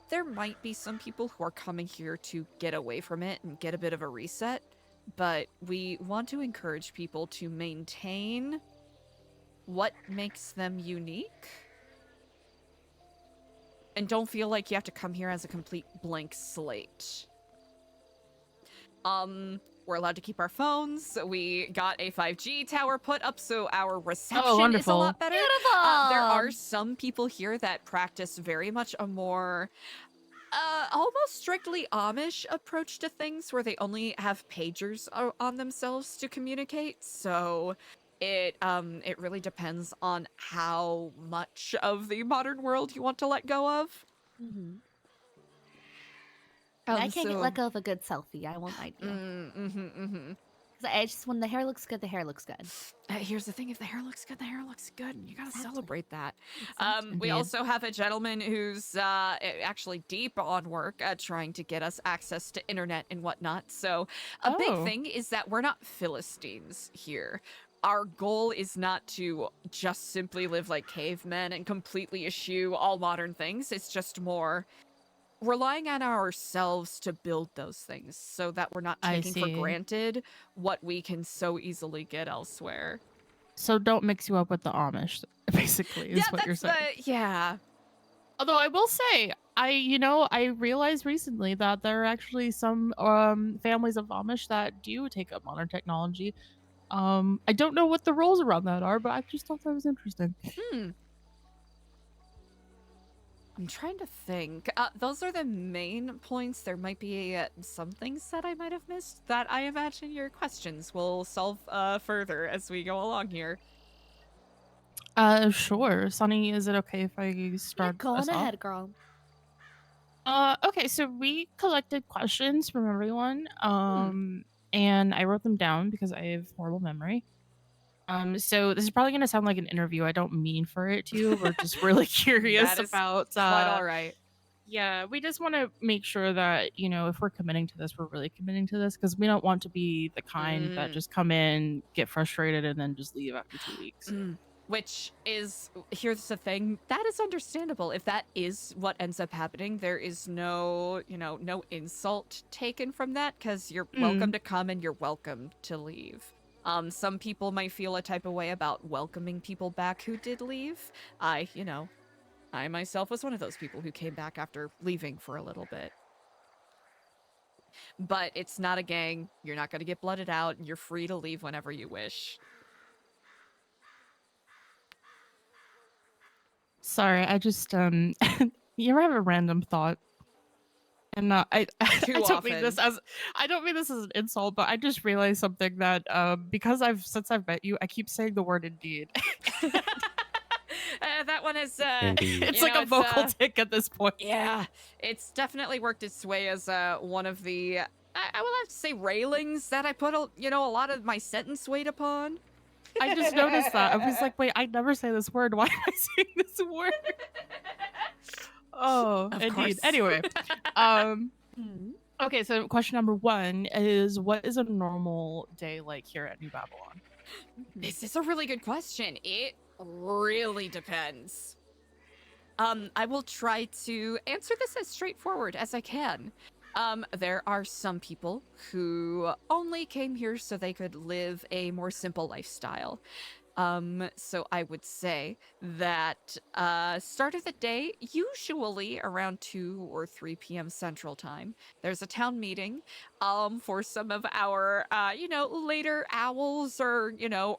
There might be some people who are coming here to get away from it and get a bit of a reset, but we want to encourage people to maintain what makes them unique. And don't feel like you have to come here as a complete blank slate. We're allowed to keep our phones. We got a 5G tower put up, so our reception is a lot better. Beautiful. There are some people here that practice very much a more almost strictly Amish approach to things, where they only have pagers on themselves to communicate. So it really depends on how much of the modern world you want to let go of. I can't let go of a good selfie. I won't lie to you. When the hair looks good, the hair looks good. Here's the thing: if the hair looks good, the hair looks good, and you gotta celebrate that. We also have a gentleman who's actually deep on work, trying to get us access to internet and whatnot. So a big thing is that we're not Philistines here. Our goal is not to just simply live like cavemen and completely eschew all modern things. It's just more, relying on ourselves to build those things so that we're not I taking for see. granted what we can so easily get elsewhere. So don't mix you up with the Amish, basically, is what you're saying. Yeah. Although I will say, I realized recently that there are actually some families of Amish that do take up modern technology. I don't know what the rules around that are, but I just thought that was interesting. I'm trying to think. Those are the main points. There might be some things that I might have missed that I imagine your questions will solve further as we go along here. Sure. Sunny, is it okay if I start Go us on off? ahead, girl. Okay, so we collected questions from everyone, and I wrote them down because I have horrible memory. So this is probably gonna sound like an interview. I don't mean for it to. We're just really curious That is about. quite all right. Yeah, we just want to make sure that if we're committing to this, we're really committing to this because we don't want to be the kind that just come in, get frustrated, and then just leave after 2 weeks. Which is, here's the thing, that is understandable. If that is what ends up happening, there is no insult taken from that, because you're welcome to come and you're welcome to leave. Some people might feel a type of way about welcoming people back who did leave. I myself was one of those people who came back after leaving for a little bit. But it's not a gang. You're not going to get blooded out. You're free to leave whenever you wish. Sorry, I just you ever have a random thought? And I don't mean this as an insult, but I just realized something that because since I've met you, I keep saying the word indeed. That one is it's like a vocal tick at this point. Yeah, it's definitely worked its way as one of the I will have to say railings that I put a lot of my sentence weight upon. I just noticed that. I was like, wait, I never say this word. Why am I saying this word? Oh, Of indeed. course. Anyway, okay. So question number 1 is, what is a normal day like here at New Babylon? This is a really good question. It really depends. I will try to answer this as straightforward as I can. There are some people who only came here so they could live a more simple lifestyle. So I would say that start of the day, usually around 2 or 3 p.m. Central Time, there's a town meeting for some of our, later owls or,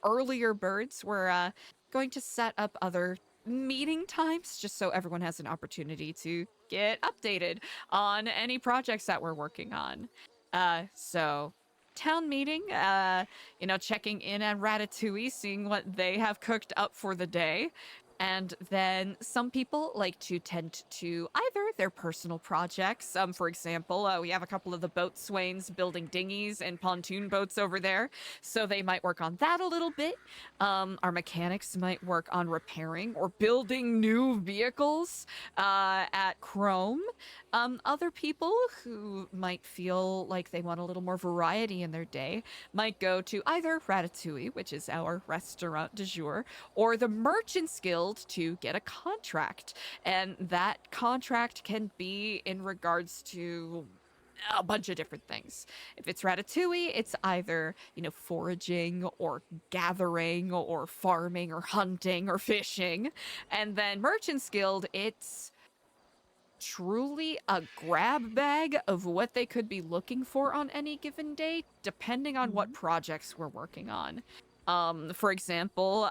earlier birds. We're going to set up other meeting times just so everyone has an opportunity to get updated on any projects that we're working on. So town meeting, checking in on Ratatouille, seeing what they have cooked up for the day. And then some people like to tend to either their personal projects. For example, we have a couple of the boatswains building dinghies and pontoon boats over there. So they might work on that a little bit. Our mechanics might work on repairing or building new vehicles at Chrome. Other people who might feel like they want a little more variety in their day might go to either Ratatouille, which is our restaurant du jour, or the Merchants Guild to get a contract. And that contract can be in regards to a bunch of different things. If it's Ratatouille, it's either, foraging or gathering or farming or hunting or fishing. And then Merchants Guild, it's truly a grab bag of what they could be looking for on any given day, depending on what projects we're working on. For example,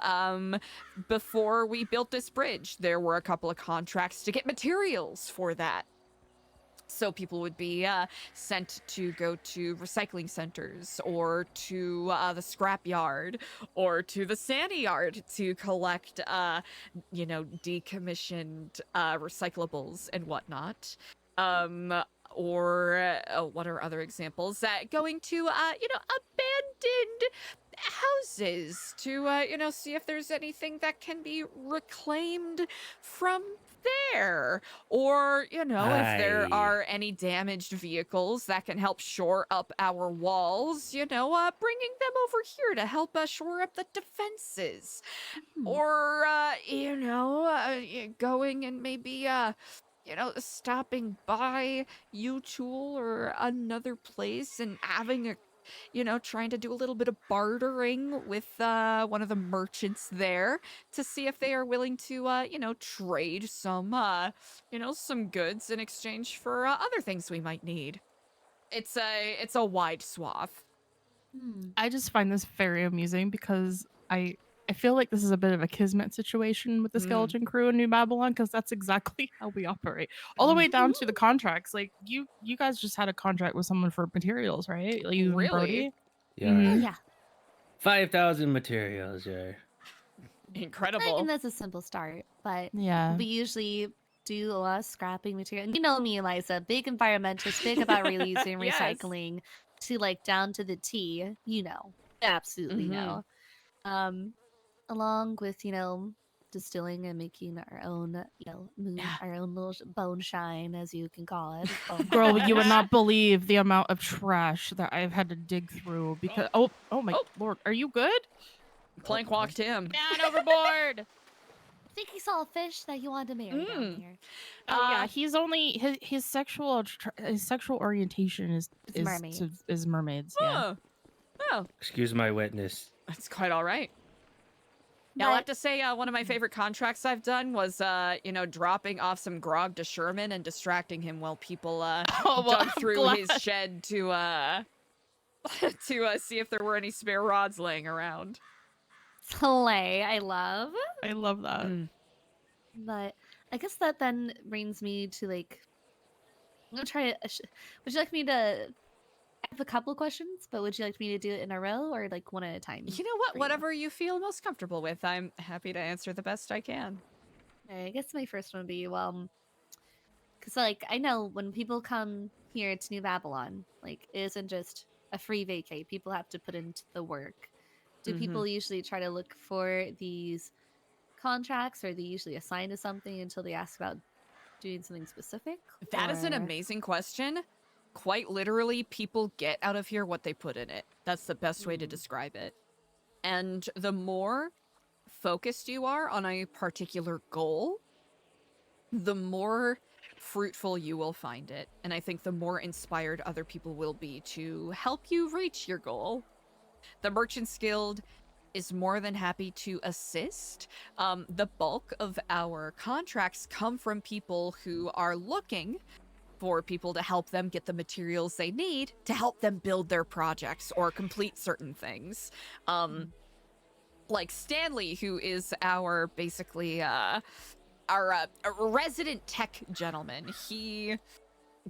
before we built this bridge, there were a couple of contracts to get materials for that. So people would be sent to go to recycling centers or to the scrap yard or to the sani yard to collect, decommissioned recyclables and whatnot. Or what are other examples? Going to, abandoned houses to, see if there's anything that can be reclaimed from there. Or, if there Aye. are any damaged vehicles that can help shore up our walls, bringing them over here to help us shore up the defenses. Or, going and maybe, stopping by U-Tool or another place and having trying to do a little bit of bartering with one of the merchants there to see if they are willing to, trade some goods in exchange for other things we might need. It's a wide swath. I just find this very amusing because I feel like this is a bit of a kismet situation with the skeleton crew in New Babylon, because that's exactly how we operate. All the way down to the contracts. Like you guys just had a contract with someone for materials, right? Like, you and Brody. Yeah. Oh right. yeah. 5,000 materials, yeah. Incredible. And that's a simple start, but Yeah. we usually do a lot of scrapping material. And you know me, Eliza, big environmentalist, big about reusing, Yes. recycling, to like down to the T. Absolutely know. Along with distilling and making our own, our own little bone shine, as you can call it. Girl, you would not believe the amount of trash that I've had to dig through because oh my lord, are you good? Plank walked him. Down overboard. I think he saw a fish that he wanted to marry down here. Oh yeah, he's only his sexual orientation is mermaids. Is mermaids. Yeah. Oh, Excuse my wetness. that's quite all right. Yeah, I'll have to say one of my favorite contracts I've done was, dropping off some grog to Sherman and distracting him while people dug through his shed to see if there were any spare rods laying around. Slay, I love that. But I guess that then brings me to like, I'm gonna try it. Would you like me to? I have a couple of questions, but would you like me to do it in a row or like one at a time? You know what? Whatever you feel most comfortable with. I'm happy to answer the best I can. I guess my first one would be because like I know when people come here to New Babylon, like it isn't just a free vacay. People have to put into the work. Do people usually try to look for these contracts, or are they usually assigned to something until they ask about doing something specific? That is an amazing question. Quite literally, people get out of here what they put in it. That's the best way to describe it. And the more focused you are on a particular goal, the more fruitful you will find it. And I think the more inspired other people will be to help you reach your goal. The Merchants Guild is more than happy to assist. The bulk of our contracts come from people who are looking for people to help them get the materials they need to help them build their projects or complete certain things. Like Stanley, who is our basically our resident tech gentleman. He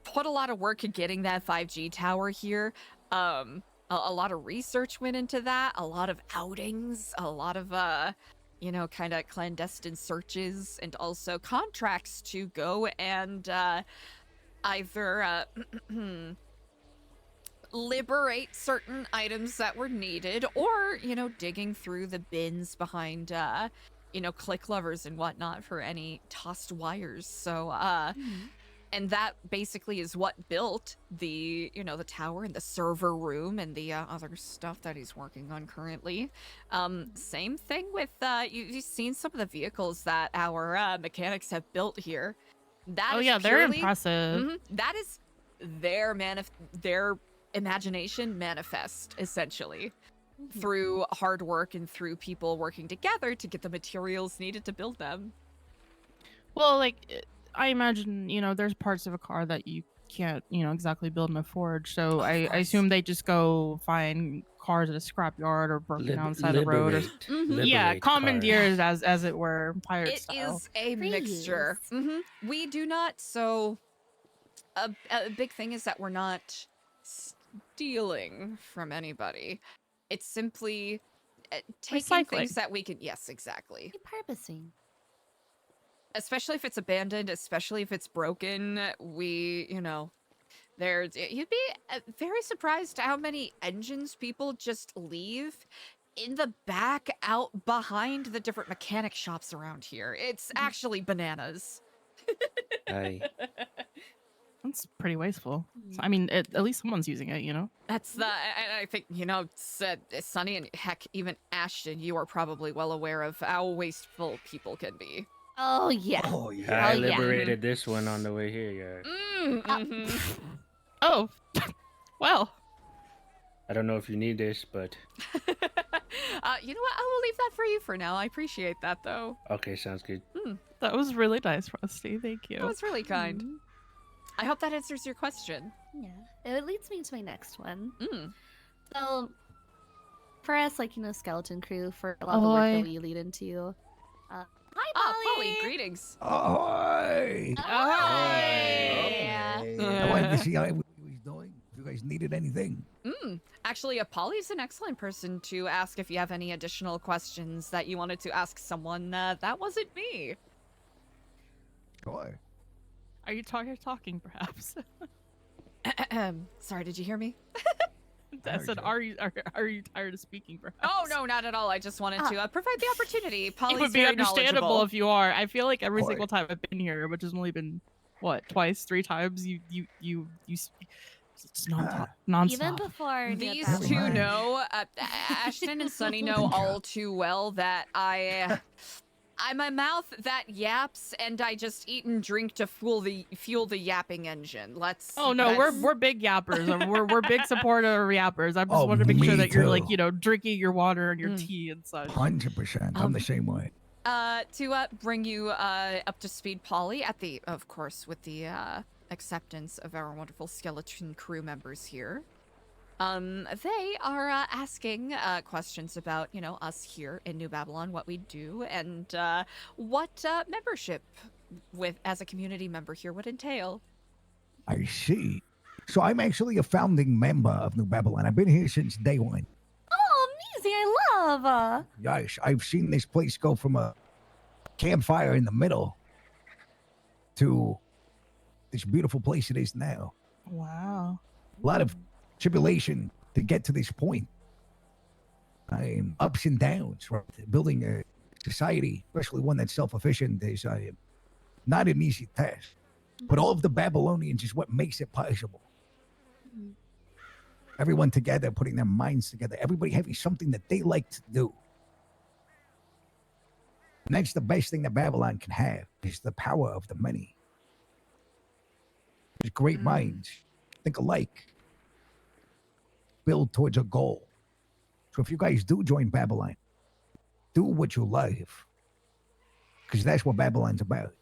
put a lot of work in getting that 5G tower here. A lot of research went into that, a lot of outings, a lot of kind of clandestine searches, and also contracts to go and either liberate certain items that were needed, or digging through the bins behind click levers and whatnot for any tossed wires. So and that basically is what built the the tower and the server room and the other stuff that he's working on currently. Same thing with you've seen some of the vehicles that our mechanics have built here. That is they're impressive. That is their imagination manifest, essentially, through hard work and through people working together to get the materials needed to build them. Well, like, I imagine, there's parts of a car that you can't, exactly build in a forge. So I assume they just go find cars at a scrapyard or broken down side of the road. Or, commandeers, as it were, pirate it style. It is a mixture. We do not, so a big thing is that we're not stealing from anybody. It's simply taking things that we can, yes, exactly. Repurposing. Especially if it's abandoned, especially if it's broken, you'd be very surprised how many engines people just leave in the back out behind the different mechanic shops around here. It's actually bananas. That's pretty wasteful. I mean, at least someone's using it, That's I think, Sunny and heck, even Ashton, you are probably well aware of how wasteful people can be. Oh yeah. Oh I yeah. Oh, yeah. liberated this one on the way here, yeah. Oh, well. I don't know if you need this, but You know what? I will leave that for you for now. I appreciate that, though. okay, sounds good. That was really nice, Rusty. Thank you. That was really kind. Mhm. I hope that answers your question. Yeah. It leads me to my next one. Mm. So, for us, like, skeleton crew, for a lot of the work Ahoy. that we lead into. Hi, Ah, Polly. Polly, greetings. Ahoy! Ahoy. I wanted to see how everybody was doing. If you guys needed anything. Actually, Polly's an excellent person to ask if you have any additional questions that you wanted to ask someone. That wasn't me. Sure. Are you talking perhaps? Sorry, did you hear me? I heard said, you. are you tired of speaking perhaps? Oh, no, not at all. I just wanted to provide the opportunity. Polly's It would be very knowledgeable knowledgeable. if you are. I feel like every Boy. single time I've been here, which has only been what, twice, 3 times, you speak. It's non-stop. Even before These Never two mind. know, Ashton and Sunny know all too well that I'm a mouth that yaps, and I just eat and drink to fuel the yapping engine. Oh no, we're big yappers. We're big supporter of yappers. I just Oh, wanted to make sure me that you're like, too. drinking your water and your Mm. tea and such. 100%. I'm the same way. to bring you up to speed, Polly, of course, with the acceptance of our wonderful skeleton crew members here. They are asking questions about, us here in New Babylon, what we do, and what membership as a community member here would entail. I see. So I'm actually a founding member of New Babylon. I've been here since day one. Oh, amazing. I love. Gosh, I've seen this place go from a campfire in the middle to this beautiful place it is now. Wow. A lot of tribulation to get to this point. Ups and downs, right? Building a society, especially one that's self-efficient, is not an easy task. But all of the Babylonians is what makes it possible. Everyone together, putting their minds together, everybody having something that they like to do. And that's the best thing that Babylon can have, is the power of the many. There's great minds, think alike, build towards a goal. So if you guys do join Babylon, do what you love, because that's what Babylon's about.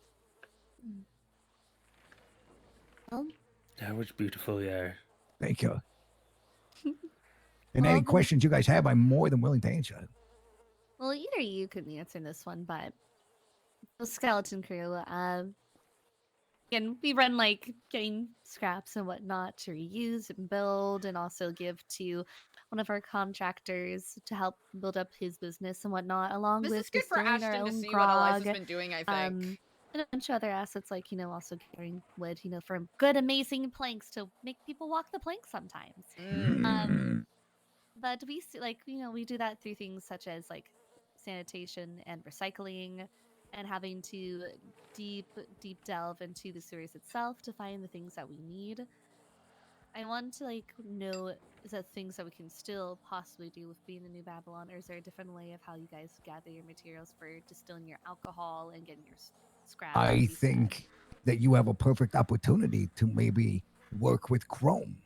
Well, That was beautiful, yeah. Thank you. And Well, any then- questions you guys have, I'm more than willing to answer. well, either you could answer this one, but the skeleton crew, again, we run like getting scraps and whatnot to reuse and build, and also give to one of our contractors to help build up his business and whatnot, along This with is good for distilling our Ashton to own see what Eliza's grog, been doing, I think. and a bunch of other assets like also carrying wood, for good, amazing planks to make people walk the plank sometimes. But we we do that through things such as like sanitation and recycling, and having to deep delve into the sewers itself to find the things that we need. I want to know, is that things that we can still possibly do with being in New Babylon, or is there a different way of how you guys gather your materials for distilling your alcohol and getting your scraps? I like you said? think that you have a perfect opportunity to maybe work with Chrome.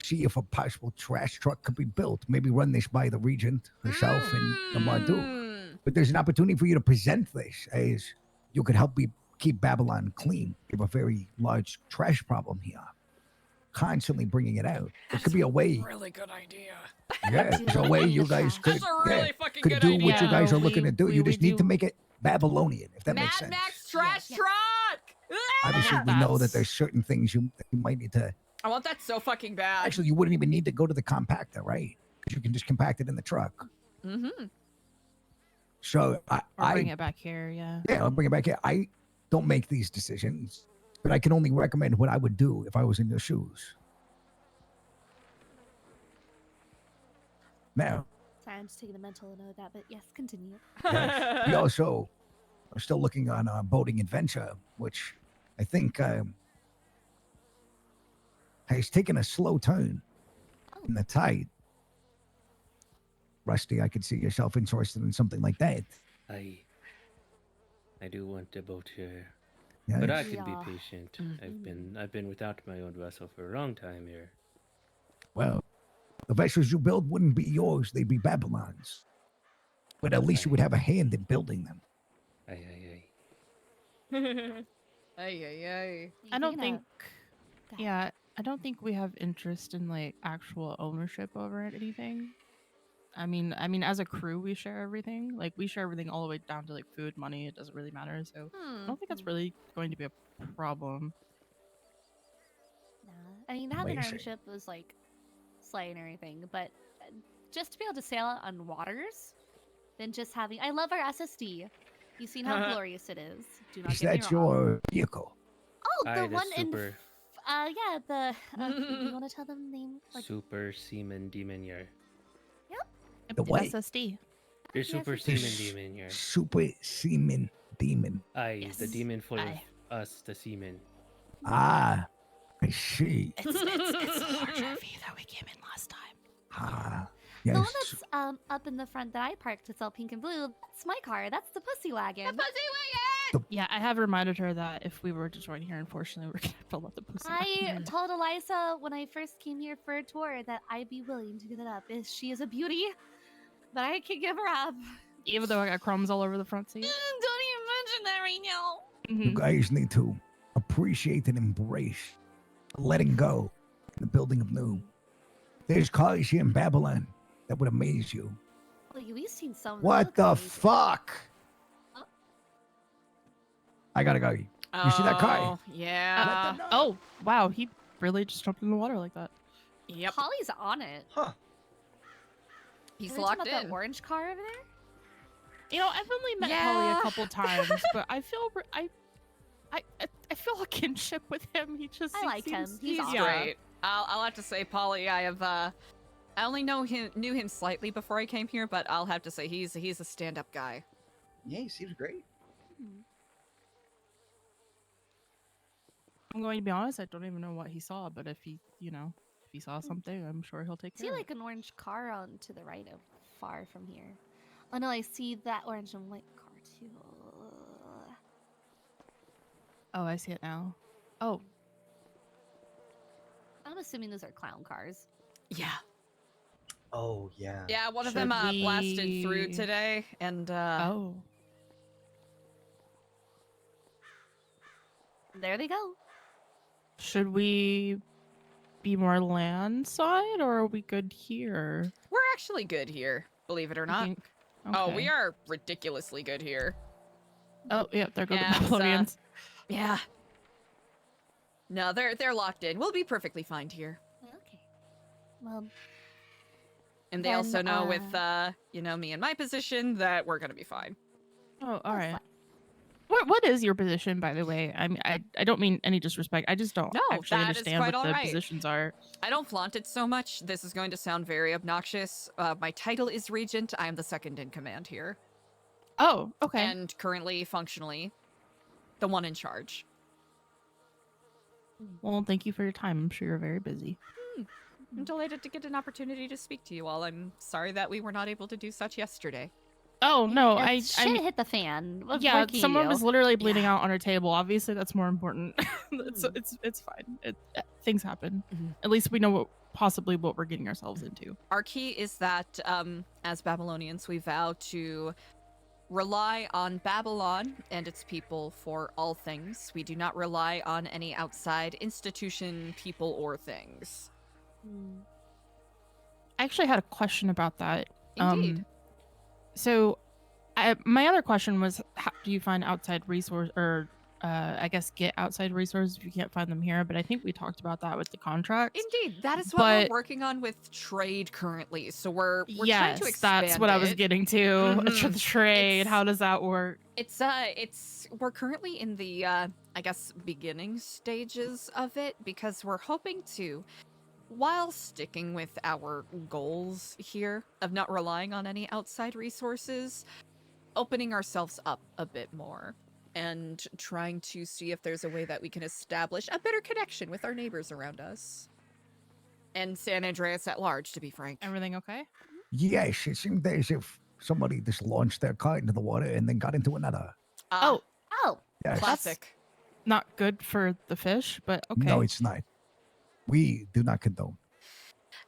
See if a possible trash truck could be built. Maybe run this by the Regent herself and the Marduk. But there's an opportunity for you to present this as you could help keep Babylon clean. We have a very large trash problem here. Constantly bringing it out. It could be a way. Really good idea. Yeah, Do it's a like way in you the guys past. could, That's a really fucking could good do idea. what you guys Yeah, are looking to do. You we just need to do- make it Babylonian, if that Mad makes sense. Max trash Yeah. truck! Obviously, Ah! we know that That's- there's certain things you might need to. I want that so fucking bad. Actually, you wouldn't even need to go to the compactor, right? 'Cause you can just compact it in the truck. Mm-hmm. So Or bring I it back here, yeah. yeah, I'll bring it back here. I don't make these decisions, but I can only recommend what I would do if I was in your shoes. Now, Sorry, I'm just taking a mental note of that, but yes, continue. yes, we also are still looking on boating adventure, which I think has taken a slow turn in the tide. Rusty, I could see yourself interested in something like that. I do want a boat here. Yes. But I can Yeah. be patient. Mhm. I've been without my own vessel for a long time here. Well, the vessels you build wouldn't be yours; they'd be Babylon's. But at least you would have a hand in building them. Aye, aye, Ay, ay, ay. You I don't gonna- think. Go ahead. Yeah, I don't think we have interest in like actual ownership over anything. I mean, as a crew, we share everything. Like, we share everything all the way down to like food, money. It doesn't really matter. So I don't think that's really going to be a problem. Nah. I mean, having Amazing. ownership was like slight and everything, but just to be able to sail out on waters, then just having. I love our SSD. You've seen how glorious it is. Do not Is get me that wrong. your vehicle? Oh, the Aye, the one in. super- Yeah, the. Do you want to tell them the name? Like, Super Seaman Demon Yar. The what? SSD. Your Yes, Super it's Seaman This Demon Yar. super seaman demon. Aye, the Yes. demon full Aye. of us, the seamen. Ah, I see. It's a large RV that we came in last time. Ah, the one yes. that's up in the front that I parked to sell pink and blue. That's my car. That's the pussy wagon. Yeah, I have reminded her that if we were to join here, unfortunately, we're gonna have to let the pussy. I told Eliza when I first came here for a tour that I'd be willing to give it up. She is a beauty, but I can give her up. Even though I got crumbs all over the front seat. Don't even mention that right now. You Mhm. guys need to appreciate and embrace letting go in the building of new. There's cars here in Babylon that would amaze you. Well, we've seen some. that What look the amazing. fuck? Oh. I gotta go. You see that car? Oh, yeah. Oh, wow, he really just jumped in the water like that. Yep. Polly's on it. Huh. He's Are we talking locked about in. that orange car over there? You know, I've only met Polly Yeah. a couple times, but I feel I feel a kinship with him. He just I like him. seems- He's He's awesome. great. I'll have to say, Polly, I only knew him slightly before I came here, but I'll have to say he's a stand-up guy. Yeah, he seems great. I'm going to be honest, I don't even know what he saw, but if he saw something, I'm sure he'll take See care of like an orange car on to the right of far from here. Oh no, I see that orange and white car too. it. Oh, I see it now. Oh, I'm assuming those are clown cars. Yeah. Oh yeah. Yeah, one of Should them blasted through we- today, and oh. There they go. Should we be more land side, or are we good here? we're actually good here, believe it or You not. think? Oh, we Okay. are ridiculously good here. Oh, yeah, there go Yeah, the it's, Babylonians. Yeah. No, they're locked in. We'll be perfectly fine here. Okay. Well, And they Then, also know with me and my position that we're gonna be fine. Oh, all that's right. fine. What is your position, by the way? I mean, I don't mean any disrespect. I just don't No, actually that is understand quite what the alright. positions are. I don't flaunt it so much. This is going to sound very obnoxious. My title is Regent. I am the second in command here. Oh, okay. And currently, functionally, the one in charge. Well, thank you for your time. I'm sure you're very busy. I'm delighted to get an opportunity to speak to you all. I'm sorry that we were not able to do such yesterday. Oh no, Shit I mean, hit the fan. What yeah, more can you someone do? was literally bleeding Yeah. out on our table. Obviously, that's more important. Mm. It's fine. Things happen. Mhm. At least we know what we're getting ourselves into. Our key is that, as Babylonians, we vow to rely on Babylon and its people for all things. We do not rely on any outside institution, people, or things. Mm. I actually had a question about that. Indeed. So, my other question was, how do you find outside resource, or I guess get outside resources if you can't find them here? But I think we talked about that with the contracts. Indeed, that is what but- we're working on with trade currently. So we're trying Yes, to expand that's what I was it. getting to. Mhm. The trade. It's- How does that work? It's we're currently in the I guess beginning stages of it because we're hoping to, while sticking with our goals here of not relying on any outside resources, opening ourselves up a bit more and trying to see if there's a way that we can establish a better connection with our neighbors around us. And San Andreas at large, to be frank. Everything okay? Yes, it seemed as if somebody just launched their car into the water and then got into another. Oh, Oh, Yes. classic. not good for the fish, but okay. No, it's not. We do not condone.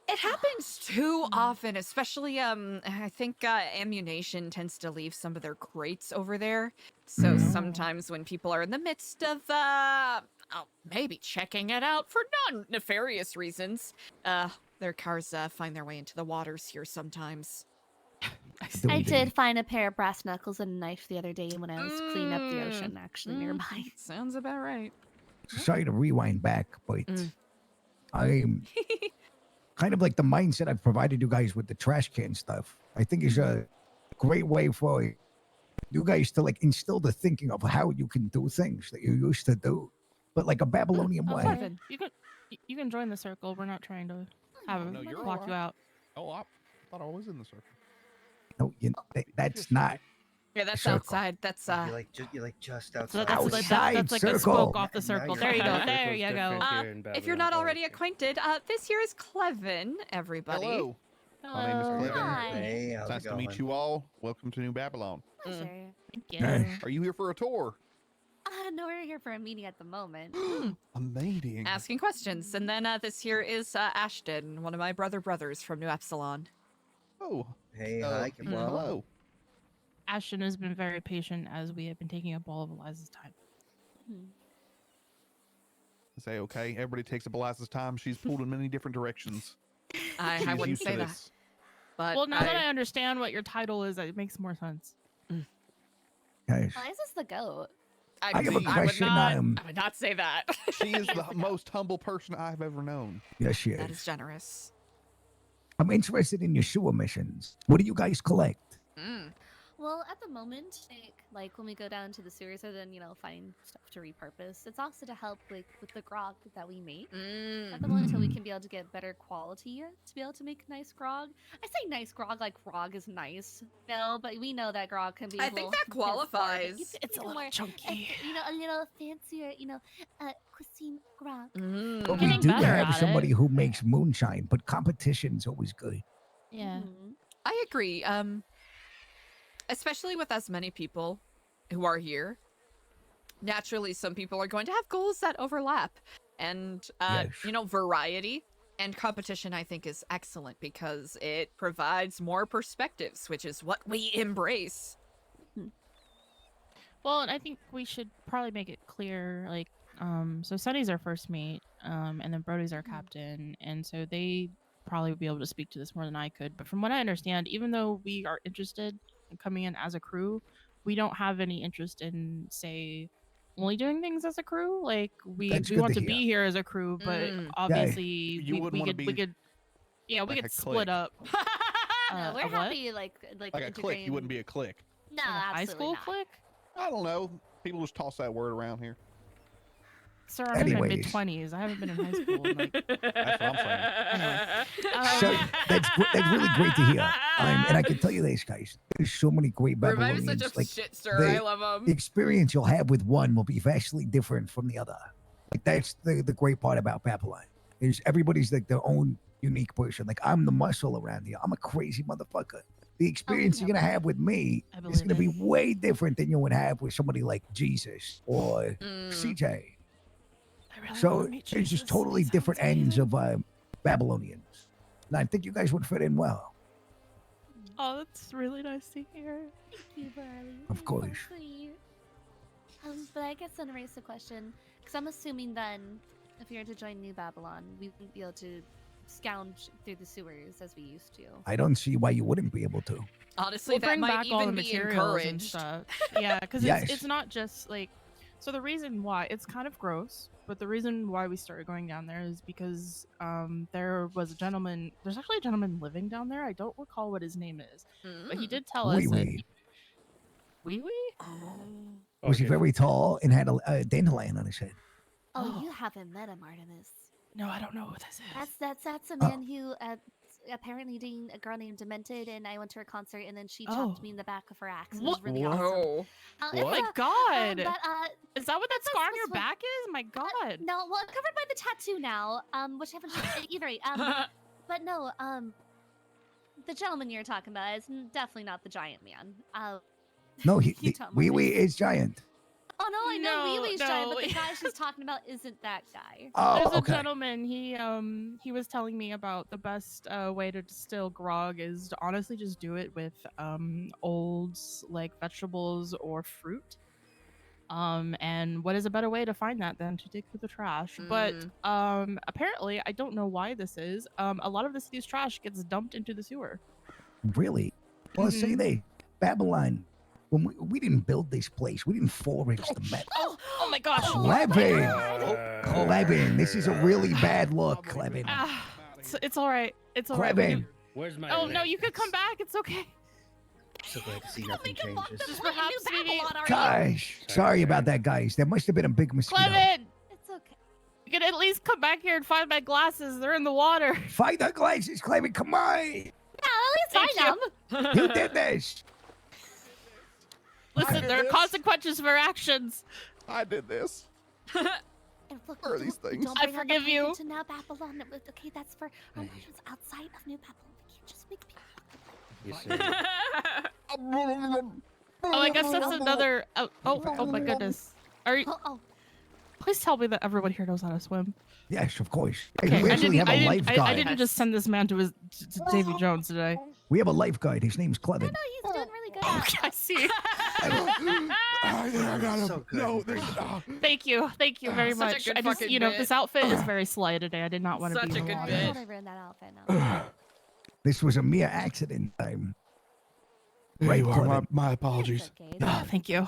It happens too often, especially I think ammunition tends to leave some of their crates over there. So sometimes when people are in the midst of maybe checking it out for non-nefarious reasons, their cars find their way into the waters here sometimes. I Indeed. did find a pair of brass knuckles and a knife the other day when I was cleaning up the ocean, actually, nearby. Sounds about right. Sorry to rewind back, but I'm kind of like the mindset I've provided you guys with the trash can stuff. I think is a great way for you guys to like instill the thinking of how you can do things that you used to do, but like a Babylonian way. Marvin, you can join the circle. We're not trying to have no, you're lock you out. Oh, I thought I was in the circle. No, that's not. Yeah, that's Circle. outside. That's You're like just outside. Outside like a circle. spoke off the Now circle. you're There you go. fine. There you go. if you're not already acquainted, this here is Clevin, everybody. Hello. My name is Hello. Clevin. Hi. Hey, how's It's nice it to meet going? you all. Welcome to New Babylon. Pleasure. Thank you. Hey. Are you here for a tour? No, we're here for a meeting at the moment. A meeting. Asking questions. And then this here is Ashton, one of my brothers from New Epsilon. Oh. Hey, hi, Kimbrel. Hello. Ashton has been very patient as we have been taking up all of Eliza's time. Say okay. Everybody takes up Eliza's time. She's pulled in many different directions. I She's wouldn't used to say that. this. But Well, now that I understand what your title is, it makes more sense. Guys, Eliza's the goat. I have a would question. not, I would not say that. She is the most humble person I've ever known. Yes, she That is. is generous. I'm interested in your sewer missions. What do you guys collect? Well, at the moment, like when we go down to the sewers and then, find stuff to repurpose, it's also to help with the grog that we make. At the moment, until we can be able to get better quality to be able to make nice grog. I say nice grog like grog is nice, no, but we know that grog can be. I think that qualifies. It's a little chunky. A little fancier, cuisine grog. But we Getting do better have at somebody it. who makes moonshine, but competition's always good. Yeah. I agree. Especially with as many people who are here. Naturally, some people are going to have goals that overlap. And, Yes. variety and competition, I think, is excellent because it provides more perspectives, which is what we embrace. Well, and I think we should probably make it clear, so Sunny's our first mate, and then Brody's our captain, and so they probably would be able to speak to this more than I could. But from what I understand, even though we are interested in coming in as a crew, we don't have any interest in, say, only doing things as a crew. Like we That's we good want to to be here as a crew, but obviously You we wouldn't wanna be could we like a could split clique. up. No, we're a what? happy like Like a clique, integrating. you wouldn't be a clique. No, Like a high absolutely school not. clique? I don't know. People just toss that word around here. Sir, I'm in my Anyways. mid-20s. I haven't been in high school in like That's what I'm saying. Anyway. So that's really great to hear. And I can tell you this, guys. There's so many great Revive Babylonians. is such a Like shit stir. I the love the him. experience you'll have with one will be vastly different from the other. Like that's the great part about Babylon. Is everybody's like their own unique person. Like I'm the muscle around here. I'm a crazy motherfucker. The experience you're gonna have with me I is gonna be believe way different than you would have with somebody like Jesus or CJ. I really So wanna meet it's just Jesus. totally He sounds different ends amazing. of Babylonians. And I think you guys would fit in well. Oh, that's really nice to hear. Thank you, Barley. Of That's course. So sweet. But I guess then to raise the question, because I'm assuming then, if we were to join New Babylon, we wouldn't be able to scourge through the sewers as we used to. I don't see why you wouldn't be able to. Honestly, We'll that bring might back all the even be materials and encouraged. stuff. Yeah, because Yes. it's not just like. So the reason why it's kind of gross, but the reason why we started going down there is because there was a gentleman. There's actually a gentleman living down there. I don't recall what his name is, but he did tell us Wee that. wee. Wee wee. Was he very tall and had a dandelion on his head? Oh, Oh. you haven't met him, Artemis. No, I don't know what this is. That's a man who apparently dating a girl named Demented, and I went to her concert, and then she chopped Oh. me in the back of her axe. It What? was really Whoa. awesome. Oh my god! But Is that what that this scar on was your when- back is? My god. no, well, I'm covered by the tattoo now. Which I haven't. Either way, but no, the gentleman you're talking about is definitely not the giant man. No, You taught Wee Wee Marcus. is giant. Oh no, I know No, Wee Wee's giant, no. but the guy she's talking about isn't that guy. Oh, There's a okay. gentleman. He was telling me about the best way to distill grog is to honestly just do it with old like vegetables or fruit. And what is a better way to find that than to dig through the trash? But apparently, I don't know why this is. A lot of the city's trash gets dumped into the sewer. Really? Well, say they Babylon. When we didn't build this place, we didn't forage the metal. Oh my gosh! Clevin, this is a really bad look, Clevin. It's all right. It's all right. Clevin. Where's my? Oh no, you could come back. It's okay. So glad to see nothing changes. Just perhaps maybe. Gosh, sorry about that, guys. There must have been a big mosquito. Clevin, It's okay. you can at least come back here and find my glasses. They're in the water. Find the glasses, Clevin. Come on. Yeah, at least I know. You did this. Listen, there are consequences for actions. I did this. And look, Where are these things? Don't I bring up forgive the you. pagan to Now Babylon. Okay, that's for our missions outside of New Babylon. We can't just make people. Oh, I guess that's another. Oh my goodness. Are you? Oh, Please tell me that everyone here knows how to swim. Yes, of course. Okay, We actually have a lifeguard. I didn't just send this man to Davy Jones today. We have a lifeguard. His name's Clevin. no, he's doing really good. at it. I see. I got him. So good. No, there's. Thank you very Such a much. good I just, fucking bit. this outfit is very sly today. I did not want to Such be a in the good water. bit. I totally ruined that outfit now. This was a mere accident. Right, you are. Clevin. My apologies. It's okay. Oh, thank you.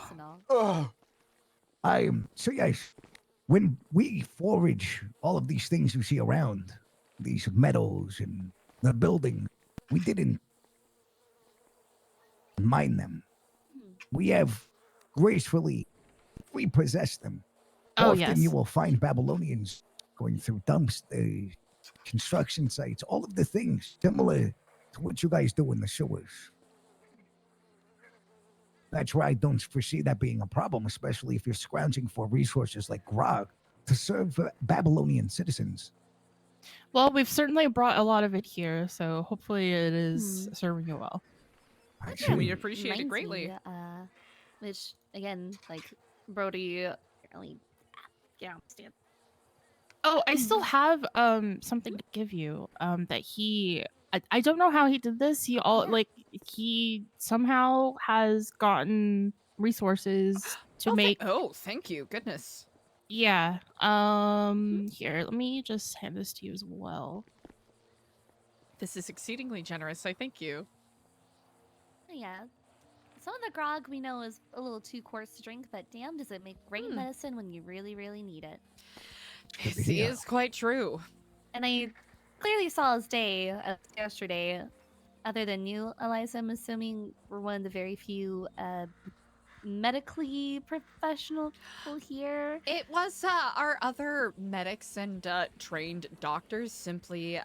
So yes, when we forage all of these things you see around, these metals and the building, we didn't mine them. We have gracefully repossessed them. Oh, Often yes. you will find Babylonians going through dumps, construction sites, all of the things similar to what you guys do in the sewers. That's why I don't foresee that being a problem, especially if you're scrounging for resources like grog to serve Babylonian citizens. Well, we've certainly brought a lot of it here, so hopefully it is serving you well. I Yeah, we see. appreciate it Reminds greatly. me, which again, like Brody, apparently, yeah, stand. Oh, I still have something to give you. That he I don't know how he did this. He somehow has gotten resources to make Thank you. Goodness. yeah. Here, let me just hand this to you as well. This is exceedingly generous. I thank you. Yeah. Some of the grog we know is a little too coarse to drink, but damn, does it make great medicine when you really, really need it. Good to This hear. is quite true. And I clearly saw his day yesterday. Other than you, Eliza, I'm assuming we're one of the very few medically professional people here. It was our other medics and trained doctors simply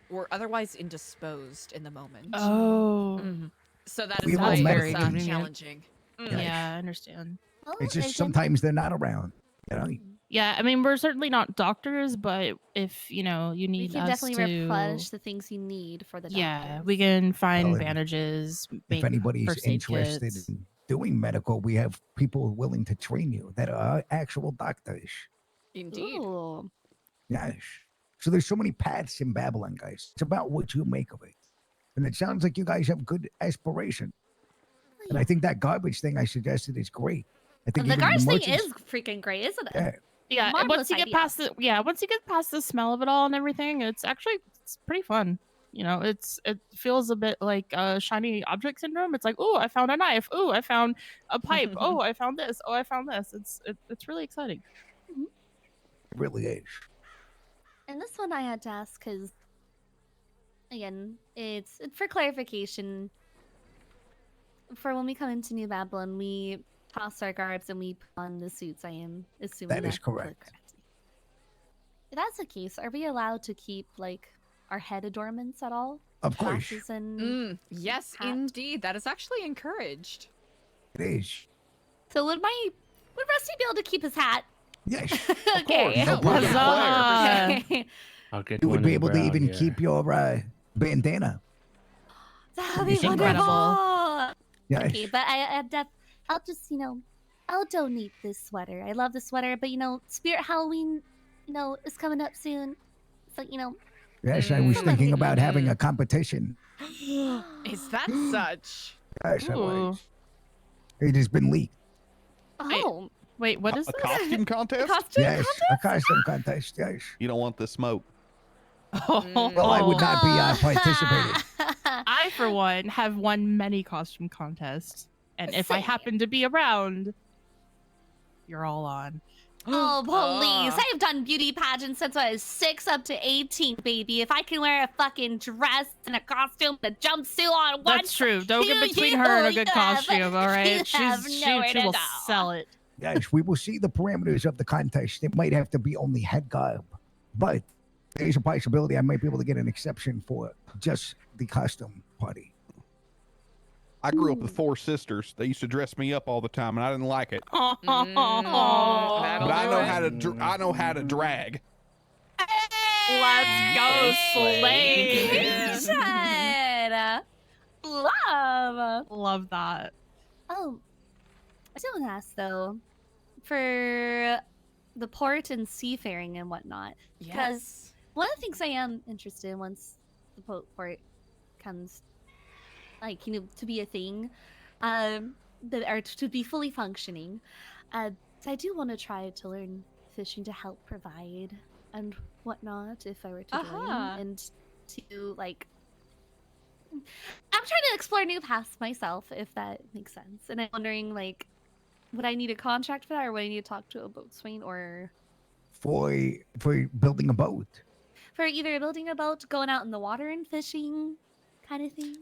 were otherwise indisposed in the moment. Oh. Mhm. So that We is all why very it's convenient. challenging. Yeah, I understand. Well, It's I just did- sometimes they're not around. You know, Yeah, I mean, we're certainly not doctors, but if you we need can us definitely to, replenish the things you need for the yeah, doctors. we can find Well, bandages. if make anybody's first aid interested kits. in doing medical, we have people willing to train you that are actual doctors. Indeed. Ooh. Yes. So there's so many paths in Babylon, guys. It's about what you make of it. And it sounds like you guys have good aspiration. And I think that garbage thing I suggested is great. I think The even garbage thing merchants- is freaking great, isn't it? Yeah. Yeah, and once Marvelous you get idea. past the smell of it all and everything, it's pretty fun. It feels a bit like shiny object syndrome. It's like, oh, I found a knife. Oh, I found a pipe. Oh, I found this. Oh, I found this. It's really exciting. It really is. And this one I had to ask because, again, it's for clarification. For when we come into New Babylon, we toss our garbs and we put on the suits. I am assuming That is that's correct. If that's the case, are we allowed to keep like our head adornments at all? Of course. Glasses and Yes, hat? indeed. That is actually encouraged. It is. So would Rusty be able to keep his hat? Yes. Okay. No problem. Huzzah! Okay. I'll get You would one be in able to brown even here. keep your bandana. That would be Incredible. wonderful. Yes. Okay, but I I'll just, I'll donate this sweater. I love the sweater, but Spirit Halloween, is coming up soon. So, Yes, I was Mm. thinking about having a competition. Is that such? Yes, I Ooh. was. It has been leaked. Oh, Wait, what is A this? costume contest? costume Yes, a costume contest. Yes. You don't want the smoke. Well, I would not be participating. I, for one, have won many costume contests, and if I Same. happen to be around, you're all on. Oh, please. Ah. I've done beauty pageants since I was 6 up to 18, baby. If I can wear a fucking dress and a costume and a jumpsuit on one, That's true. Don't get you- between her and a good you have- costume, all right? you have She nowhere to will go. sell it. Yes, we will see the parameters of the contest. It might have to be only head garb, but there's a possibility I might be able to get an exception for just the costume party. I grew up with 4 sisters. They used to dress me up all the time, and I didn't like it. That'll But I do know it. how to. I know how to drag. Let's go, slay. Shut. Love. Love that. Oh, I still want to ask though, for the port and seafaring and whatnot. Yes. One of the things I am interested in once the port comes, to be a thing, or to be fully functioning, I do want to try to learn fishing to help provide and whatnot if I were to join, and to I'm trying to explore new paths myself, if that makes sense. And I'm wondering, would I need a contract for that, or would I need to talk to a boatswain, or For building a boat. for either building a boat, going out in the water and fishing, kind of thing?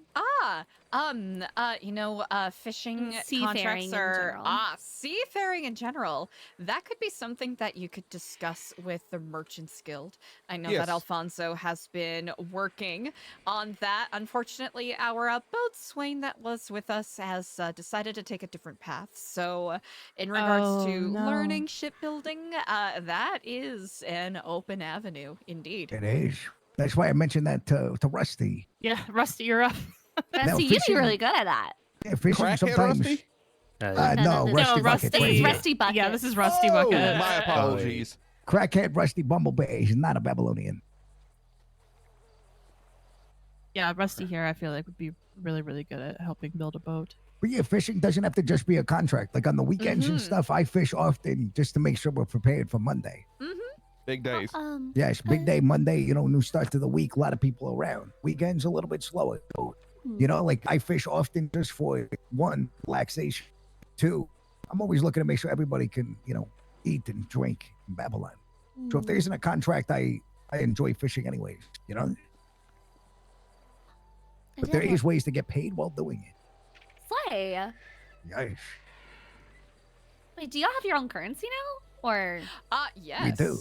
Fishing Seafaring contracts in are general. seafaring in general. That could be something that you could discuss with the Merchants Guild. I know Yes. that Alfonso has been working on that. Unfortunately, our boatswain that was with us has decided to take a different path. So, in regards to Oh, no. learning shipbuilding, that is an open avenue indeed. It is. That's why I mentioned that to Rusty. Yeah, Rusty, you're up. Rusty, you'd be fishing- really good at that. Yeah, fishing Crackhead sometimes. Rusty? No, No, Rusty no, Bucket. Rusty. It's Rusty Bucket. Yeah, this is Rusty Oh, Bucket. my apologies. Crackhead Rusty Bumblebee. He's not a Babylonian. Yeah, Rusty here, I feel like would be really, really good at helping build a boat. But yeah, fishing doesn't have to just be a contract. Like on the weekends and stuff, I fish often just to make sure we're prepared for Monday. Big days. Yes, big day Monday, new start to the week, a lot of people around. Weekends a little bit slower. So, I fish often just for 1, relaxation. 2, I'm always looking to make sure everybody can, eat and drink in Babylon. So if there isn't a contract, I enjoy fishing anyways, But there is ways to get paid while doing it. Slay. Yes. Wait, do y'all have your own currency now? Or Yes. We do.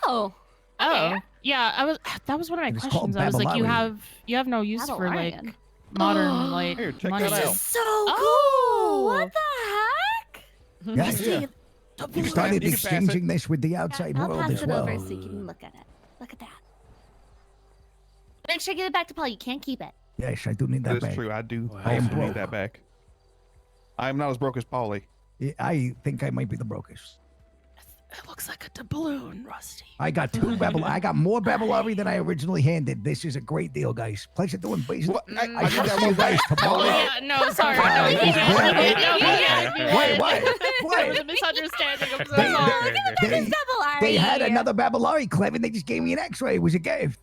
oh, Oh, okay. yeah, that was one of my It is called questions. I was like, you Babylonian. have no use for Babylonian. modern Here, check money. that out. So Oh. cool. What the heck? Yes, yeah. We've started You can pass it. exchanging this with the outside I'll world pass as it well. over so you can look at it. Look at that. Make sure you give it back to Paul. You can't keep it. Yes, I do need that That is back. true. I do. I am also broke. need that back. I am not as broke as Paulie. Yeah, I think I might be the brokest. It looks like a doubloon, Rusty. I got 2 I got more Babylari than I originally handed. This is a great deal, guys. Pleasure doing business. What? I I did shall that see you one guys back. tomorrow. Yeah, no, sorry. Wow, No, it's you great. can't. Wait, what? There was What? a misunderstanding. I'm so They- sorry. They had another Babylari clip and they just gave me an X-ray. It was a gift.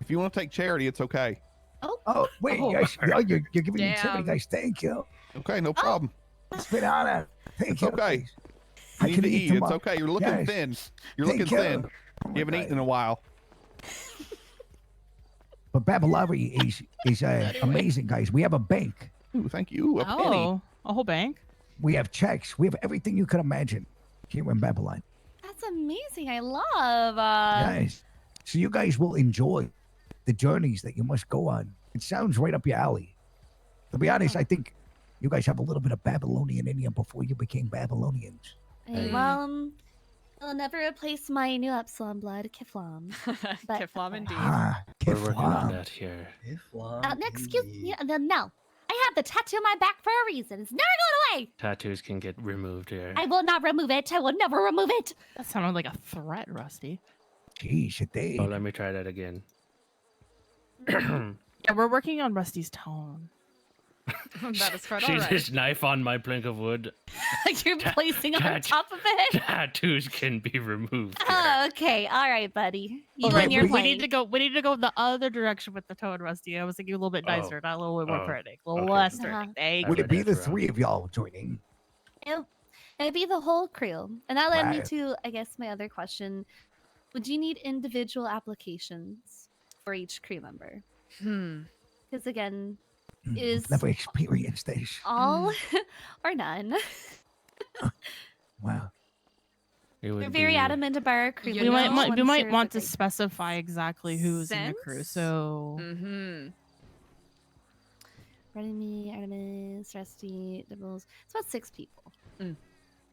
If you want to take charity, it's okay. Oh, wait, Oh. guys, you're giving me charity, Damn. guys. Thank you. Okay, no problem. It's been an honor. Thank It's you. okay. I You need can to eat eat. It's tomorrow. okay. You're looking Yes. thin. You're Thank looking you. thin. Oh my You haven't God. eaten in a while. But Babylari is amazing, guys. We have a bank. Ooh, thank you. A penny. Oh, a whole bank? We have checks. We have everything you could imagine here in Babylon. That's amazing. I love. Guys, so you guys will enjoy the journeys that you must go on. It sounds right up your alley. To be honest, I think you guys have a little bit of Babylonian in you before you became Babylonians. Well, it'll never replace my new Epsilon blood, Kiflam. But- Kiflam indeed. Ah, We're working on Kiflam. that here. Excuse me. No, I have the tattoo on my back for a reason. It's never going Hey! Tattoos can get removed here. I will not remove it. I will never remove it. That sounded like a threat, Rusty. Jeez, it did. Oh, let me try that again. Yeah, we're working on Rusty's tone. That is quite See alright. this knife on my plank of wood? You're placing on top of it. Tattoos can be removed. here. Oh, okay. All right, buddy. You Okay, and your we We need plane. to go. We need to go the other direction with the tone, Rusty. I was thinking a little bit nicer, not a little bit more Oh, threatening. A little okay. less Uh-huh. threatening. Thank Would you. it be the that's wrong. three of y'all joining? It'd be the whole crew. And that led me Right. to, I guess, my other question. Would you need individual applications for each crew member? Because again, is Never experienced this. all or none. Wow. It would They're very be- adamant about our crew. You We know, might, we might serve want the to great specify exactly who's in the crew. Sense? So Artemis, Rusty, Dibbles. It's about 6 people. All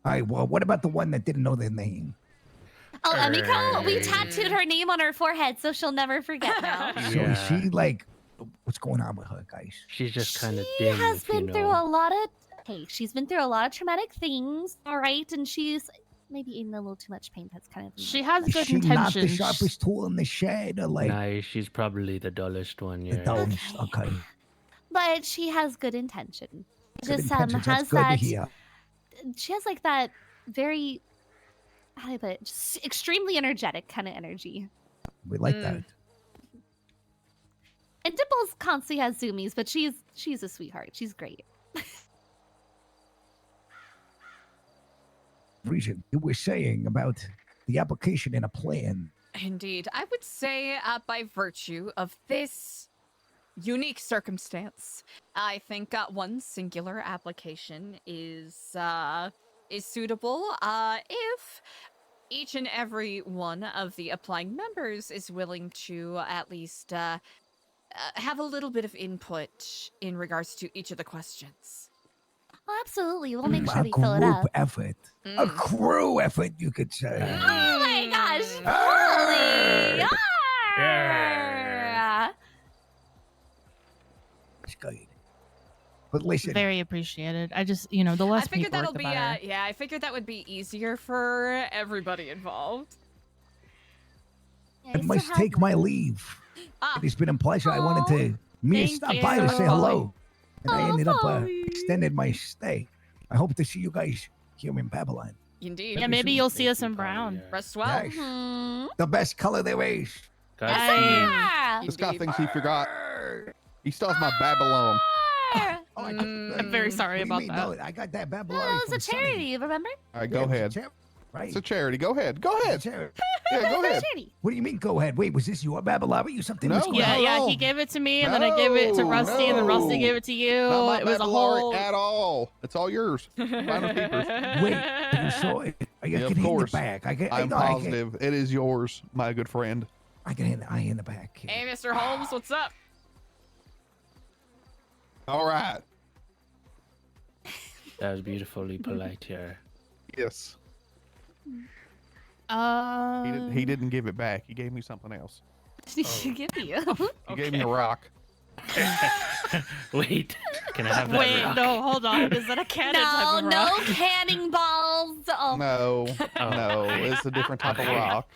right, well, what about the one that didn't know their name? Oh, Emiko, we Hey. tattooed her name on her forehead, so she'll never forget now. So is she like, what's going on with her, guys? She's just kind of She dim. has if you been through know. a lot of. Hey, she's been through a lot of traumatic things, all right, and she's maybe in a little too much pain. That's kind of. she has Is good she not the intentions. sharpest tool in the shed, or like Nah, she's probably the dullest one. the Yeah. dullest? Okay. But she has good intention. Good Just intentions, that's has good to that. hear. She has like that very. How do I put it? Just extremely energetic kind of energy. We like that. And Dimples constantly has zoomies, but she's a sweetheart. She's great. Regent, you were saying about the application and a plan. Indeed. I would say, by virtue of this unique circumstance, I think one singular application is suitable if each and every one of the applying members is willing to at least have a little bit of input in regards to each of the questions. Oh, absolutely. We'll make A sure we fill it group up. effort. A crew effort, you could say. Oh my gosh. Arr! Holy. Yeah. Arr! It's good. But listen, Very appreciated. I just, the less I figured paperwork, that'll the be better. yeah, I figured that would be easier for everybody involved. Yeah, I still must have take one. my leave. Ah, It has been a pleasure. I wanted to Thank stop you. by to say hello. And I Oh, ended up Polly. extended my stay. I hope to see you guys here in Babylon. indeed. Yeah, maybe you'll see Thank us you, in Polly, brown. yeah. Rest well. Yes. Hmm. The best color there is. Ah! This guy Indeed. thinks he forgot. He still has my Babylon. Ah! Oh, I I'm very sorry what do you about mean? that. No, I got that No, Babylon. it from was a Sunny. charity, remember? All right, Yeah, go it was a ahead. charity, right? It's a charity. Go ahead. Go It's a ahead. charity. Yeah, go It was a ahead. charity. What do you mean, go ahead? Wait, was this your Babylon? You something? What's No. going on? Yeah, he No. gave it to me, and then I gave it to No, Rusty, and then Rusty no. gave it to you. Not my It was a Babylon whole. at all. It's all yours. Final papers. Wait, are you sure? I Yeah, can of hand course. it back. I can, I'm no, I can- positive it is yours, my good friend. I can hand it back. Here. Hey, Mr. Holmes, what's up? All right. That was beautifully polite here. Yes. He He didn't give it back. He gave me something else. What did she give you? He gave me a rock. Wait, can I have that Wait, rock? no, hold on. Is that a cannon No, type of no rock? canning balls. Oh, No, Oh. no, it's a different type of rock.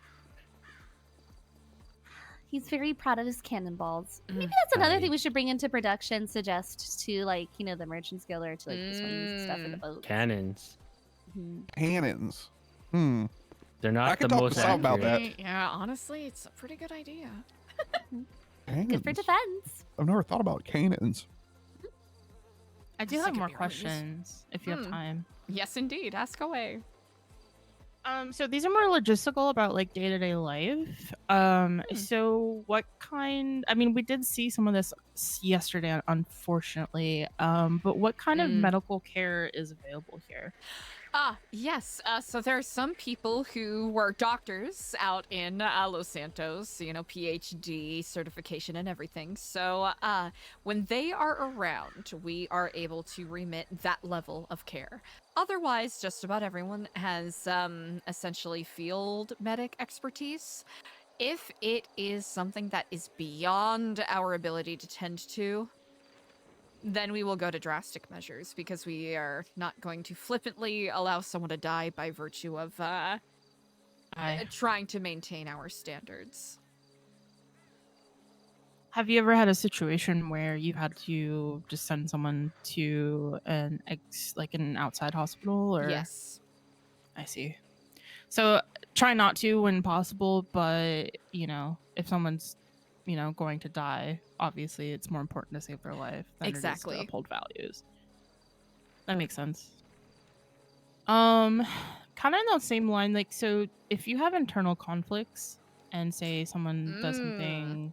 he's very proud of his cannonballs. Mm. Maybe that's another Right. thing we should bring into production. Suggest to the Merchants Guild or to the swings and stuff in the boat. Cannons. Mhm. Cannons. They're I not can the talk to most Sal about that. accurate. Yeah, honestly, it's a pretty good idea. Cannons. Good for defense. I've never thought about cannons. I do This have could more be really useful. questions if you have Hmm. time. Yes, indeed. Ask away. So these are more logistical about like day-to-day life. So what kind? I mean, we did see some of this yesterday, unfortunately. But what kind of Mm. medical care is available here? Yes. So there are some people who were doctors out in Los Santos, PhD certification and everything. So when they are around, we are able to remit that level of care. Otherwise, just about everyone has essentially field medic expertise. If it is something that is beyond our ability to tend to, then we will go to drastic measures because we are not going to flippantly allow someone to die by virtue of trying to maintain our standards. Have you ever had a situation where you had to just send someone to an an outside hospital, or? Yes. I see. So try not to when possible, but if someone's going to die, obviously it's more important to save their life than it is Exactly. to uphold values. That makes sense. Kind of in that same line, like, so if you have internal conflicts and say someone does something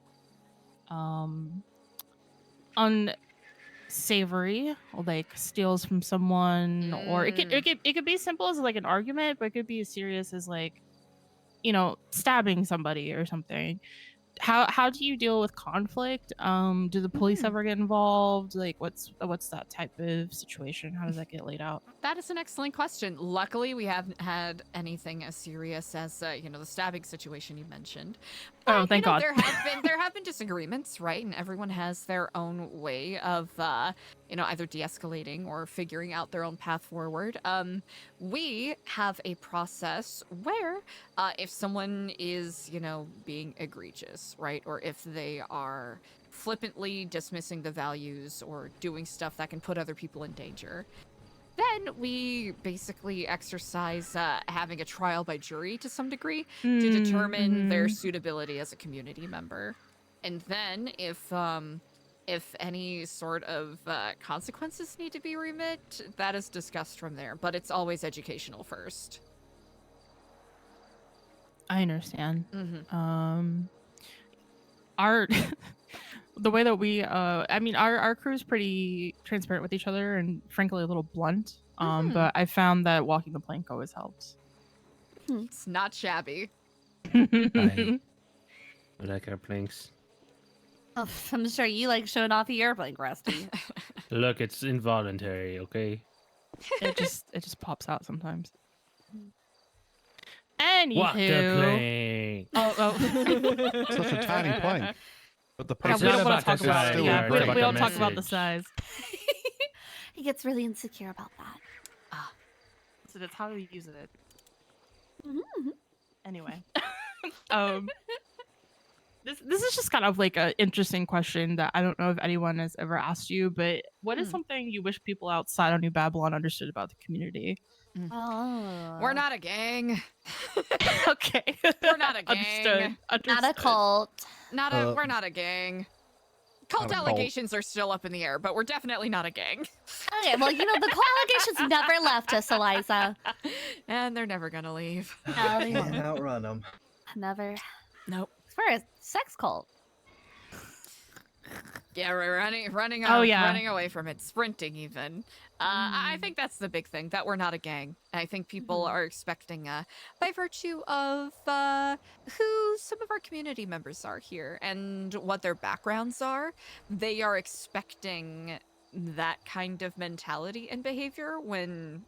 unsavory, like steals from someone, or it could be simple as like an argument, but it could be as serious as like stabbing somebody or something. How do you deal with conflict? Do the police ever get involved? Like, what's that type of situation? How does that get laid out? That is an excellent question. Luckily, we haven't had anything as serious as the stabbing situation you mentioned. But, thank God. There have been disagreements, right? And everyone has their own way of either de-escalating or figuring out their own path forward. We have a process where if someone is being egregious, right, or if they are flippantly dismissing the values or doing stuff that can put other people in danger, then we basically exercise having a trial by jury to some degree to determine their suitability as a community member. And then if any sort of consequences need to be remit, that is discussed from there. But it's always educational first. I understand. Mm-hmm. The way that we our crew is pretty transparent with each other and frankly a little blunt. But I found that walking the plank always helps. It's not shabby. I like our planks. Oh, I'm sure you like showing off your plank, Rusty. Look, it's involuntary, okay? It just pops out sometimes. Anywho. Walk the plank. Oh. Such a tiny plank. But the Yeah, It's we not don't want about to talk the about size, it. yeah, Yeah, it's we about don't the talk about the message. size. He gets really insecure about that. So that's how we use it. Mm-hmm. Anyway, this is just kind of like an interesting question that I don't know if anyone has ever asked you, but what is something you wish people outside of New Babylon understood about the community? Oh. We're not a gang. Okay. We're not a gang. Not a cult. We're not a gang. Cult allegations are still up in the air, but we're definitely not a gang. Okay, well, the cult allegations never left us, Eliza. And they're never gonna leave. No, they Can't won't. outrun them. Never. Nope. We're a sex cult. Yeah, we're running away from it, sprinting even. I think that's the big thing, that we're not a gang. I think people are expecting, by virtue of who some of our community members are here and what their backgrounds are, they are expecting that kind of mentality and behavior when,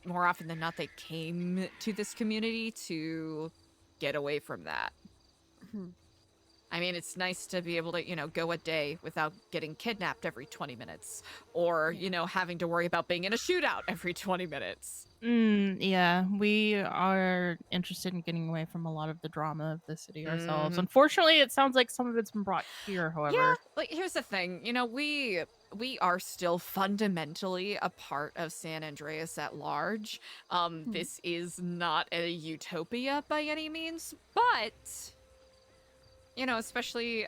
more often than not, they came to this community to get away from that. I mean, it's nice to be able to, go a day without getting kidnapped every 20 minutes or, having to worry about being in a shootout every 20 minutes. Yeah, we are interested in getting away from a lot of the drama of the city ourselves. Unfortunately, it sounds like some of it's been brought here, however. Yeah, like, here's the thing. We are still fundamentally a part of San Andreas at large. This is not a utopia by any means, but... especially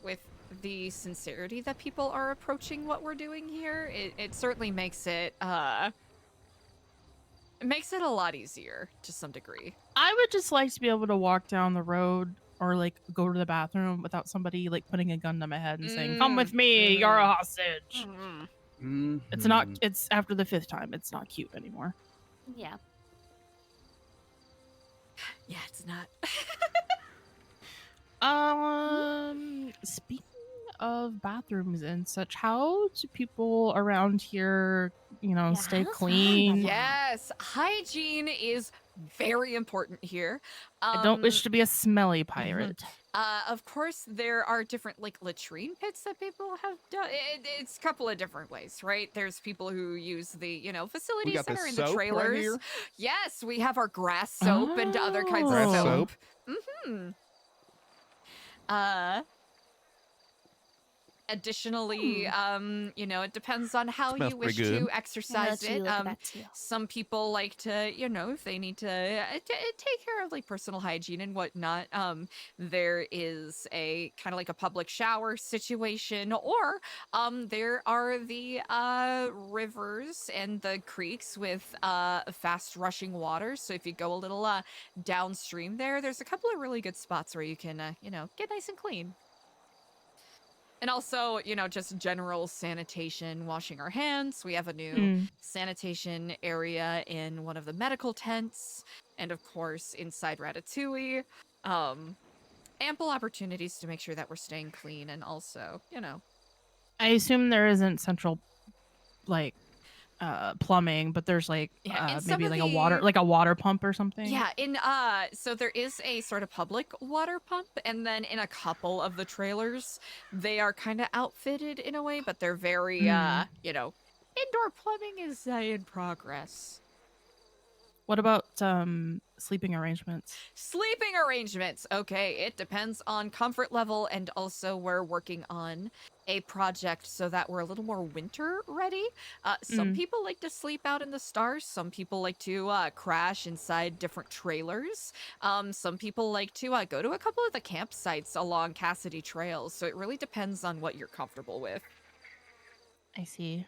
with the sincerity that people are approaching what we're doing here, it certainly makes it a lot easier to some degree. I would just like to be able to walk down the road or like go to the bathroom without somebody like putting a gun to my head and saying, "Come with me, you're a hostage." It's not. It's after the 5th time. It's not cute anymore. Yeah. Yeah, it's not. Speaking of bathrooms and such, how do people around here, stay clean? Yes, hygiene is very important here. I don't wish to be a smelly pirate. Of course, there are different like latrine pits that people have done. It's a couple of different ways, right? There's people who use the We facilities got that the are in the soap right trailers. here. Yes, we have our grass soap and other kinds of Grass soap. soap. Mm-hmm. Additionally, it depends on how Smells you wish pretty good. to exercise let you it. look at that too. Some people like to, if they need to take care of like personal hygiene and whatnot. There is a kind of like a public shower situation, or there are the rivers and the creeks with fast rushing water. So if you go a little downstream there's a couple of really good spots where you can, get nice and clean. And also, just general sanitation, washing our hands. We have a new sanitation area in one of the medical tents. And of course, inside Ratatouille. Ample opportunities to make sure that we're staying clean and also, I assume there isn't central, like, plumbing, but there's like maybe like a water pump or something. Yeah, so there is a sort of public water pump, and then in a couple of the trailers, they are kind of outfitted in a way, but they're very indoor plumbing is in progress. What about sleeping arrangements? Sleeping arrangements. Okay, it depends on comfort level, and also we're working on a project so that we're a little more winter ready. Some people like to sleep out in the stars. Some people like to crash inside different trailers. Some people like to go to a couple of the campsites along Cassidy Trails. So it really depends on what you're comfortable with. I see.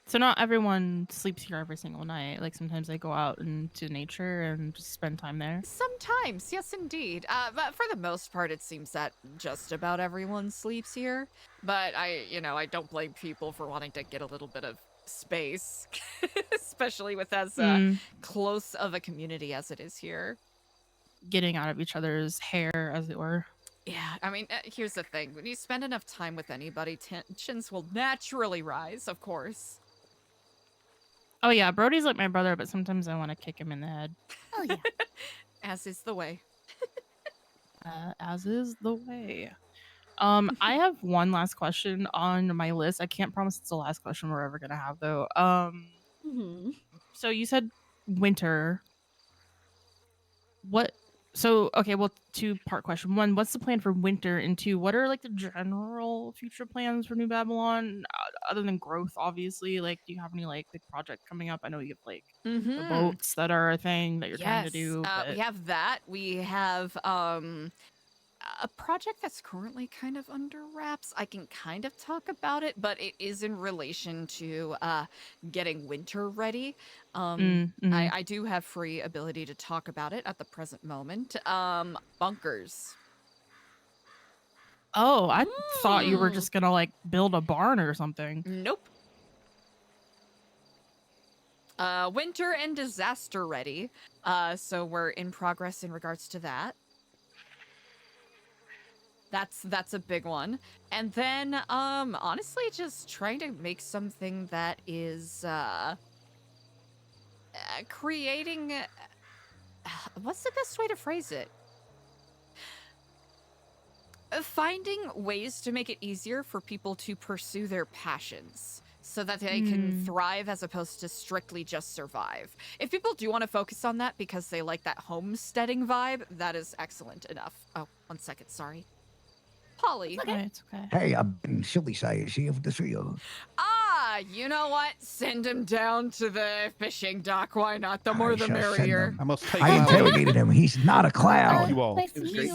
So not everyone sleeps here every single night. Like sometimes they go out into nature and just spend time there. Sometimes, yes, indeed. But for the most part, it seems that just about everyone sleeps here. But I don't blame people for wanting to get a little bit of space, especially with as close of a community as it is here. Getting out of each other's hair, as it were. Yeah, I mean, here's the thing. When you spend enough time with anybody, tensions will naturally rise, of course. Oh yeah, Brody's like my brother, but sometimes I want to kick him in the head. Oh yeah. As is the way. As is the way. I have one last question on my list. I can't promise it's the last question we're ever gonna have though. So you said winter. Two-part question. One, what's the plan for winter? And two, what are like the general future plans for New Babylon? Other than growth, obviously. Like, do you have any like big project coming up? I know you have like the boats that are a thing that you're trying to do. We have that. We have a project that's currently kind of under wraps. I can kind of talk about it, but it is in relation to getting winter ready. I do have free ability to talk about it at the present moment. Bunkers. Oh, I thought you were just gonna like build a barn or something. Nope. Winter and disaster ready. So we're in progress in regards to that. That's a big one. And then honestly just trying to make something that is creating what's the best way to phrase it? Finding ways to make it easier for people to pursue their passions so that they can thrive as opposed to strictly just survive. If people do want to focus on that because they like that homesteading vibe, that is excellent enough. Oh, 1 second, sorry. Polly. It's okay. Hey, I'm Silly Size here to see you. You know what? Send him down to the fishing dock. Why not? The more the shall send merrier. him. I must take I my leave. interrogated him. He's not a clown. You all. Nice to meet you. He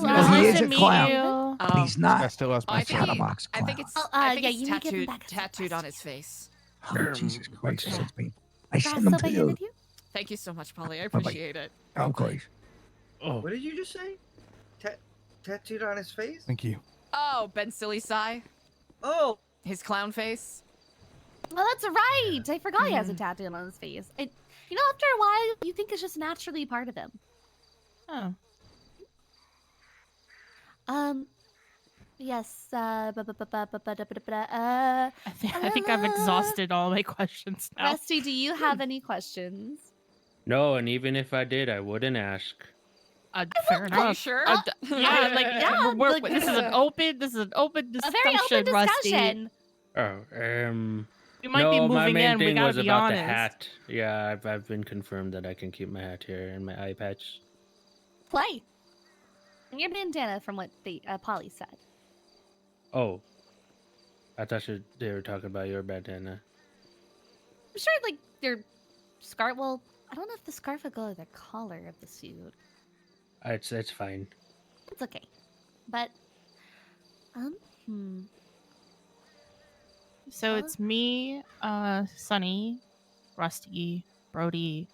is a clown. He's This not. guy still has my I think, Chatterbox I think clown. it's, I think yeah, it's you need to give him tattooed, back his on his rest. face. Oh, Jesus Christ. Yeah. I Grass send him soap to I handed you. you? Thank you so much, Polly. I Bye-bye. appreciate it. Of course. Oh, What did you just say? Tattooed on his face? Thank you. Oh, Ben Silly Sai. Oh, His clown face. Oh, that's right. I forgot he has a tattoo on his face. After a while, you think it's just naturally part of him. Oh. Yes. I think I've exhausted all my questions now. Rusty, do you have any questions? no, and even if I did, I wouldn't ask. Fair Are enough. you sure? Yeah, like Yeah, like, this is an open a discussion, very open Rusty. discussion. Oh, We might be no, my moving main in. We thing gotta was be about honest. the hat. Yeah, I've been confirmed that I can keep my hat here and my eye patch. Play. And your bandana, from what Polly said. Oh, I thought they were talking about your bandana. I'm sure, like, your scarf. Well, I don't know if the scarf would go with the collar of the suit. It's fine. It's okay. But, So it's me, Sunny, Rusty, Brody,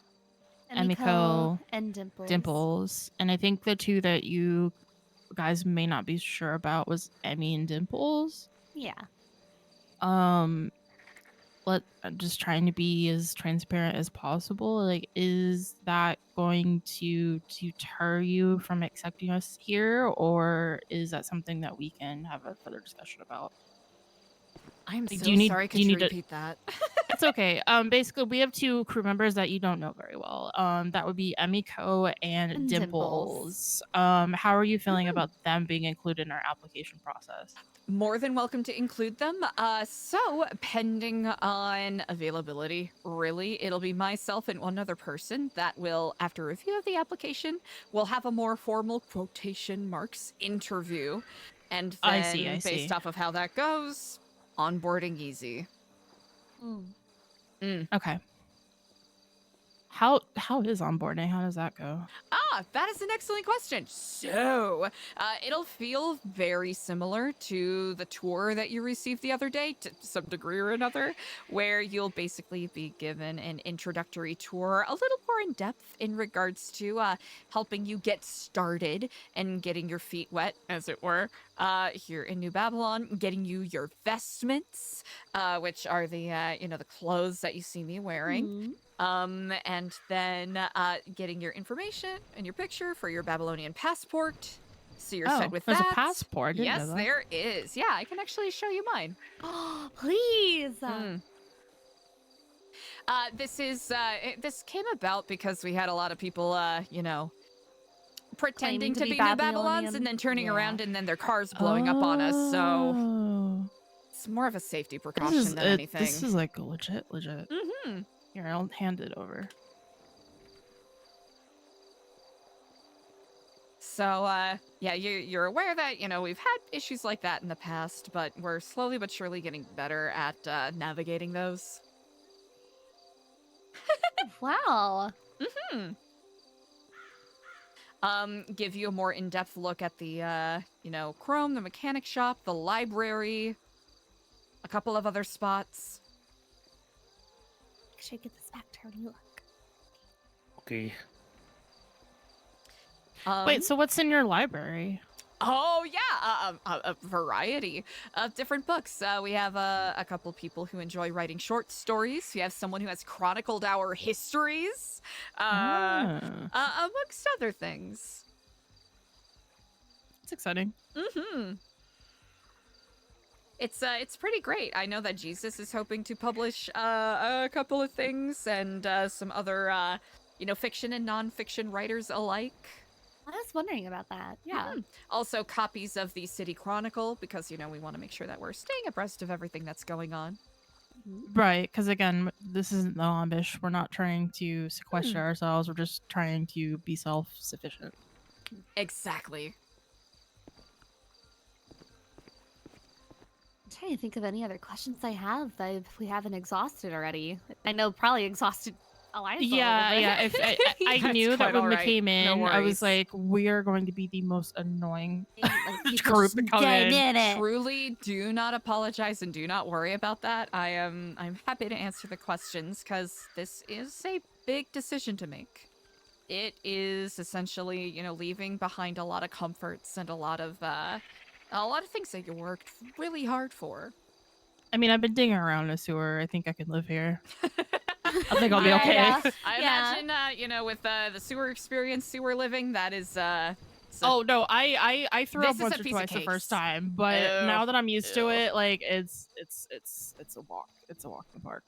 Emiko, and Dimples. Dimples, and I think the two that you guys may not be sure about was Emmy and Dimples. Yeah. I'm just trying to be as transparent as possible. Like, is that going to deter you from accepting us here, or is that something that we can have a further discussion about? I'm Like, so sorry. Could you repeat that? It's okay. Basically, we have two crew members that you don't know very well. That would be Emiko and Dimples. How are you feeling about them being included in our application process? More than welcome to include them. So, pending on availability, really, it'll be myself and one other person that will, after review of the application, will have a more formal quotation marks interview. And then, I see. based off of how that goes, onboarding easy. Okay. How is onboarding? How does that go? That is an excellent question. So, it'll feel very similar to the tour that you received the other day, to some degree or another, where you'll basically be given an introductory tour, a little more in depth in regards to helping you get started and getting your feet wet, as it were, here in New Babylon, getting you your vestments, which are the the clothes that you see me wearing. And then getting your information and your picture for your Babylonian passport. So you're set with there's that. a passport. I didn't know Yes, that. there is. Yeah, I can actually show you mine. Oh, please. This came about because we had a lot of people, pretending to be New Babylons and then turning around and then their cars blowing up on us. So it's more of a safety precaution than anything. This is like legit. Mm-hmm. Here, I'll hand it over. So, you're aware that, we've had issues like that in the past, but we're slowly but surely getting better at navigating those. Wow. Give you a more in-depth look at the, Chrome, the mechanic shop, the library, a couple of other spots. Make sure you get this back to her when you look. Okay. Wait, so what's in your library? Oh, yeah, a variety of different books. We have a couple people who enjoy writing short stories. We have someone who has chronicled our histories, amongst other things. It's exciting. It's pretty great. I know that Jesus is hoping to publish a couple of things and some other, fiction and nonfiction writers alike. I was wondering about that. Yeah. Also, copies of the City Chronicle, because, we want to make sure that we're staying abreast of everything that's going on. Right, because again, this isn't the Amish. We're not trying to sequester ourselves. We're just trying to be self-sufficient. Exactly. I'm trying to think of any other questions I have that we haven't exhausted already. I know probably exhausted Eliza. Yeah. If I knew that when we came in, No I worries. was like, we are going to be the most annoying Like, group to come in. Truly, do not apologize and do not worry about that. I'm happy to answer the questions because this is a big decision to make. It is essentially, leaving behind a lot of comforts and a lot of things that you worked really hard for. I mean, I've been digging around in a sewer. I think I can live here. I think I'll be okay. I imagine, with the sewer experience, sewer living, that is. Oh no, I threw up This is once a or piece of twice the cake. first time, but now that I'm used to it, like it's a walk. It's a walk in the park.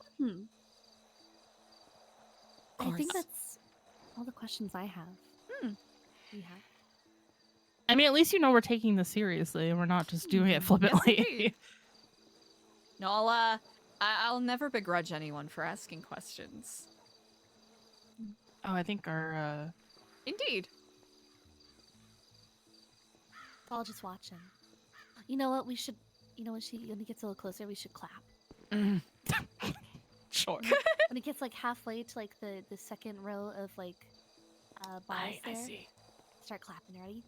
I think that's all the questions I have. Yeah. I mean, at least you know we're taking this seriously and we're not just doing it Yes, flippantly. indeed. No, I'll never begrudge anyone for asking questions. Oh, I think our Indeed. I'll just watch him. You know what? We should. You know when he gets a little closer, we should clap. Sure. When it gets like halfway to like the second row of like bars I there, see. start clapping. Ready?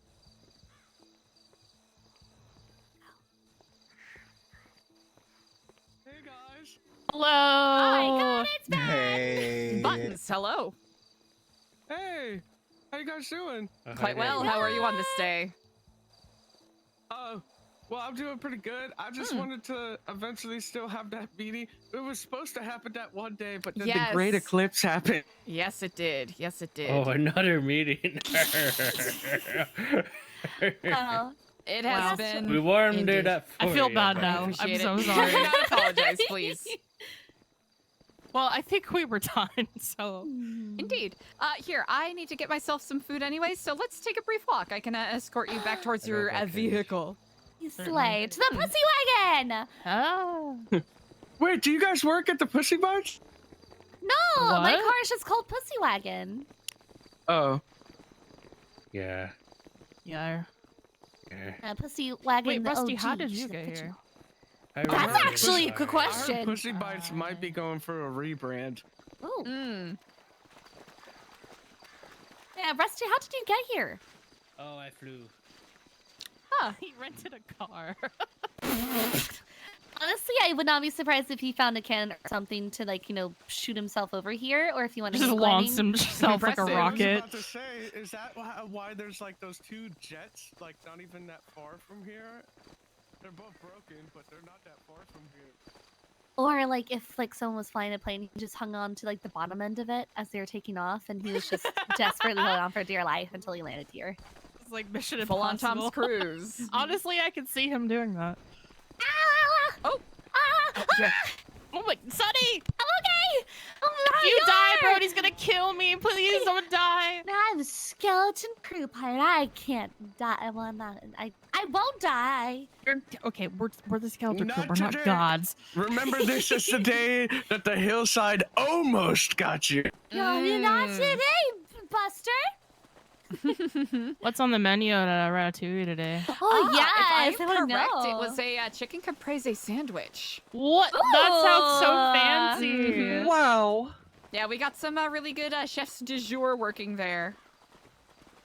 Hey guys. Hello. Oh my God, it's back! Hey. Buttons, hello. Hey. How you guys doing? Quite well. How are you on this day? Well, I'm doing pretty good. I just wanted to eventually still have that meeting. It was supposed to happen that one day, but then the great Yes. eclipse happened. Yes, it did. Yes, it did. Oh, another meeting. Oh, It Wow. has been. We warmed Indeed. it up for I feel you, bad but- now. I'm Appreciate so it. sorry. Do not apologize, please. Well, I think we were done, so. Indeed. Here, I need to get myself some food anyway, so let's take a brief walk. I can escort you back towards your vehicle. you Certainly. slay to the pussy wagon. Oh. Wait, do you guys work at the Pussy Bunch? No, my What? car is just called Pussy Wagon. Oh. Yeah. Yeah. Yeah. Pussy Wagon. Wait, Rusty, OG, how did you she's the get fictional- here? I That's remember actually a this good one. I heard question. Pussy Bites might be going for a rebrand. Ooh. Mm. Yeah, Rusty, how did you get here? Oh, I flew. He rented a car. Honestly, I would not be surprised if he found a cannon or something to, like, shoot himself over here, or if you want to Just launched himself like a Impressive. I was rocket. about to say, is that why there's like those two jets, like not even that far from here? They're both broken, but they're not that far from here. Or, like, if, like, someone was flying a plane, he just hung on to, like, the bottom end of it as they were taking off, and he was just desperately holding on for dear life until he landed here. It's like Mission Full on Impossible. Tom's Cruise. Honestly, I could see him doing that. Oh. Oh my, Sonny! I'm okay! Oh my If you God! die, Brody's gonna kill me. Please don't die. I'm a skeleton crew pilot. I can't die. Well, I won't die. Okay, we're the skeleton crew. Not We're not today. gods. Remember, this is the day that the hillside almost got you. You're not today, Buster. What's on the menu at Ratatouille today? Oh, If yes. I'm I wanna correct, know. it was a chicken caprese sandwich. What? That sounds so Ooh. fancy. Wow. Yeah, we got some really good chefs du jour working there.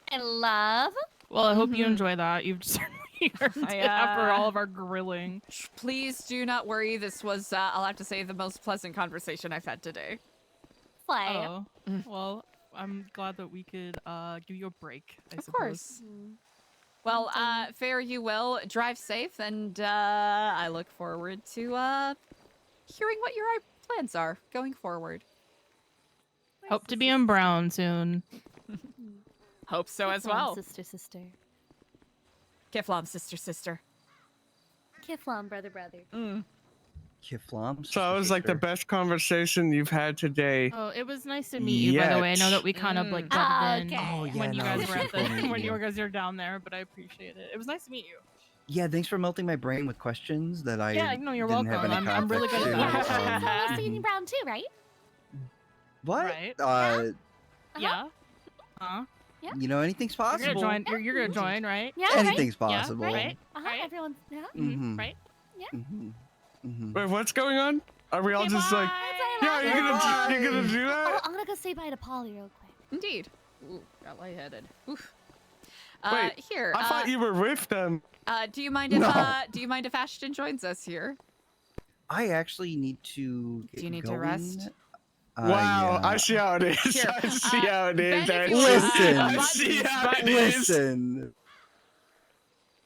I love. Well, I hope you enjoy that. You've certainly earned I, it after all of our grilling. Please do not worry. This was, I'll have to say, the most pleasant conversation I've had today. Play. Oh, well, I'm glad that we could give you a break, I Of suppose. course. Well, fare you well. Drive safe, and I look forward to hearing what your plans are going forward. Hope to be in Brown soon. Hope so as Kiflam, well. Sister. Kiflam, sister. Kiflam, brother. Kiflam. So it was like the best conversation you've had today. Oh, it was nice to meet you, by the way. I know that we kind of like butted in Okay. Oh, yeah, when you no, guys it's were at super the meeting when you you. guys were down there, but I appreciate it. It was nice to meet you. Yeah, thanks for melting my brain with questions that I Yeah, no, you're didn't have welcome. any I'm really good at context that. to. So we'll see you in Brown too, right? What? Right. Uh-huh. Yeah. You know, anything's You're possible. gonna join. You're gonna join, right? Yeah, Anything's Yeah, possible. right. Right. Everyone's. Yeah. Mhm. Right. Mhm. Mhm. Wait, what's going on? Are we all Okay, just like, bye. yeah, you're gonna do Oh, that? I'm gonna go say bye to Polly real quick. Indeed. Ooh, got lightheaded. Oof. Wait, here. I thought you were with them. Do you mind if No. do you mind if Ashton joins us here? I actually need to. Do you need to going. rest? Wow, yeah. I see how it is. Here, I see how it is. Ben, if you Listen. I see how it is. Listen.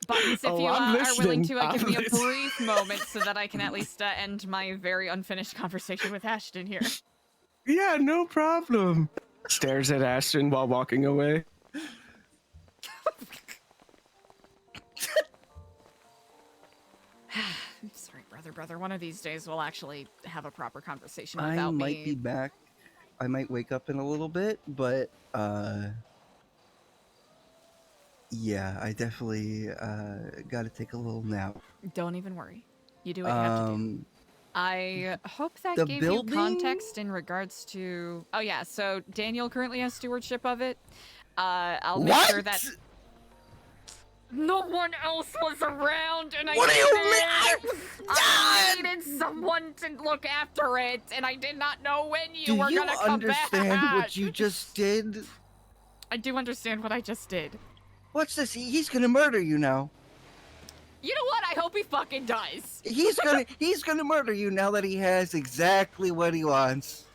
Buttons, if Oh, you I'm are willing to listening. give me a I'm listening. brief moment so that I can at least end my very unfinished conversation with Ashton here. Yeah, no problem. Stares at Ashton while walking away. I'm sorry, brother. One of these days we'll actually have a proper conversation I without might me. be back. I might wake up in a little bit, but Yeah, I definitely got to take a little nap. Don't even worry. You do what you have to do. I hope that the gave building? you context in regards to. Oh yeah, so Daniel currently has stewardship of it. I'll make sure that no one else was around, and What do you mean? I needed someone to look after it, and I did not know when you were gonna come back. Do you understand what you just did? I do understand what I just did. What's this? He's gonna murder you now. You know what? I hope he fucking does. He's gonna murder you now that he has exactly what he wants.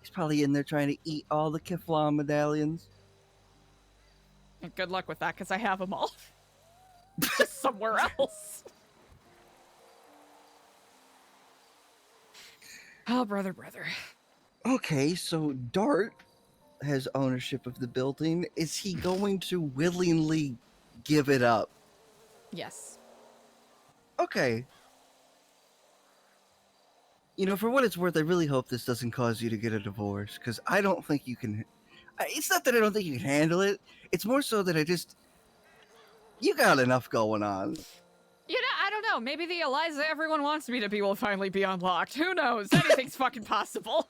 He's probably in there trying to eat all the Keflam medallions. And good luck with that, because I have them all. Just somewhere else. Oh, brother. Okay, so Dart has ownership of the building. Is he going to willingly give it up? Yes. Okay. You know, for what it's worth, I really hope this doesn't cause you to get a divorce, because I don't think you can... It's not that I don't think you can handle it. It's more so that you got enough going on. You know, I don't know. Maybe the Eliza everyone wants me to be will finally be unlocked. Who knows? Anything's fucking possible.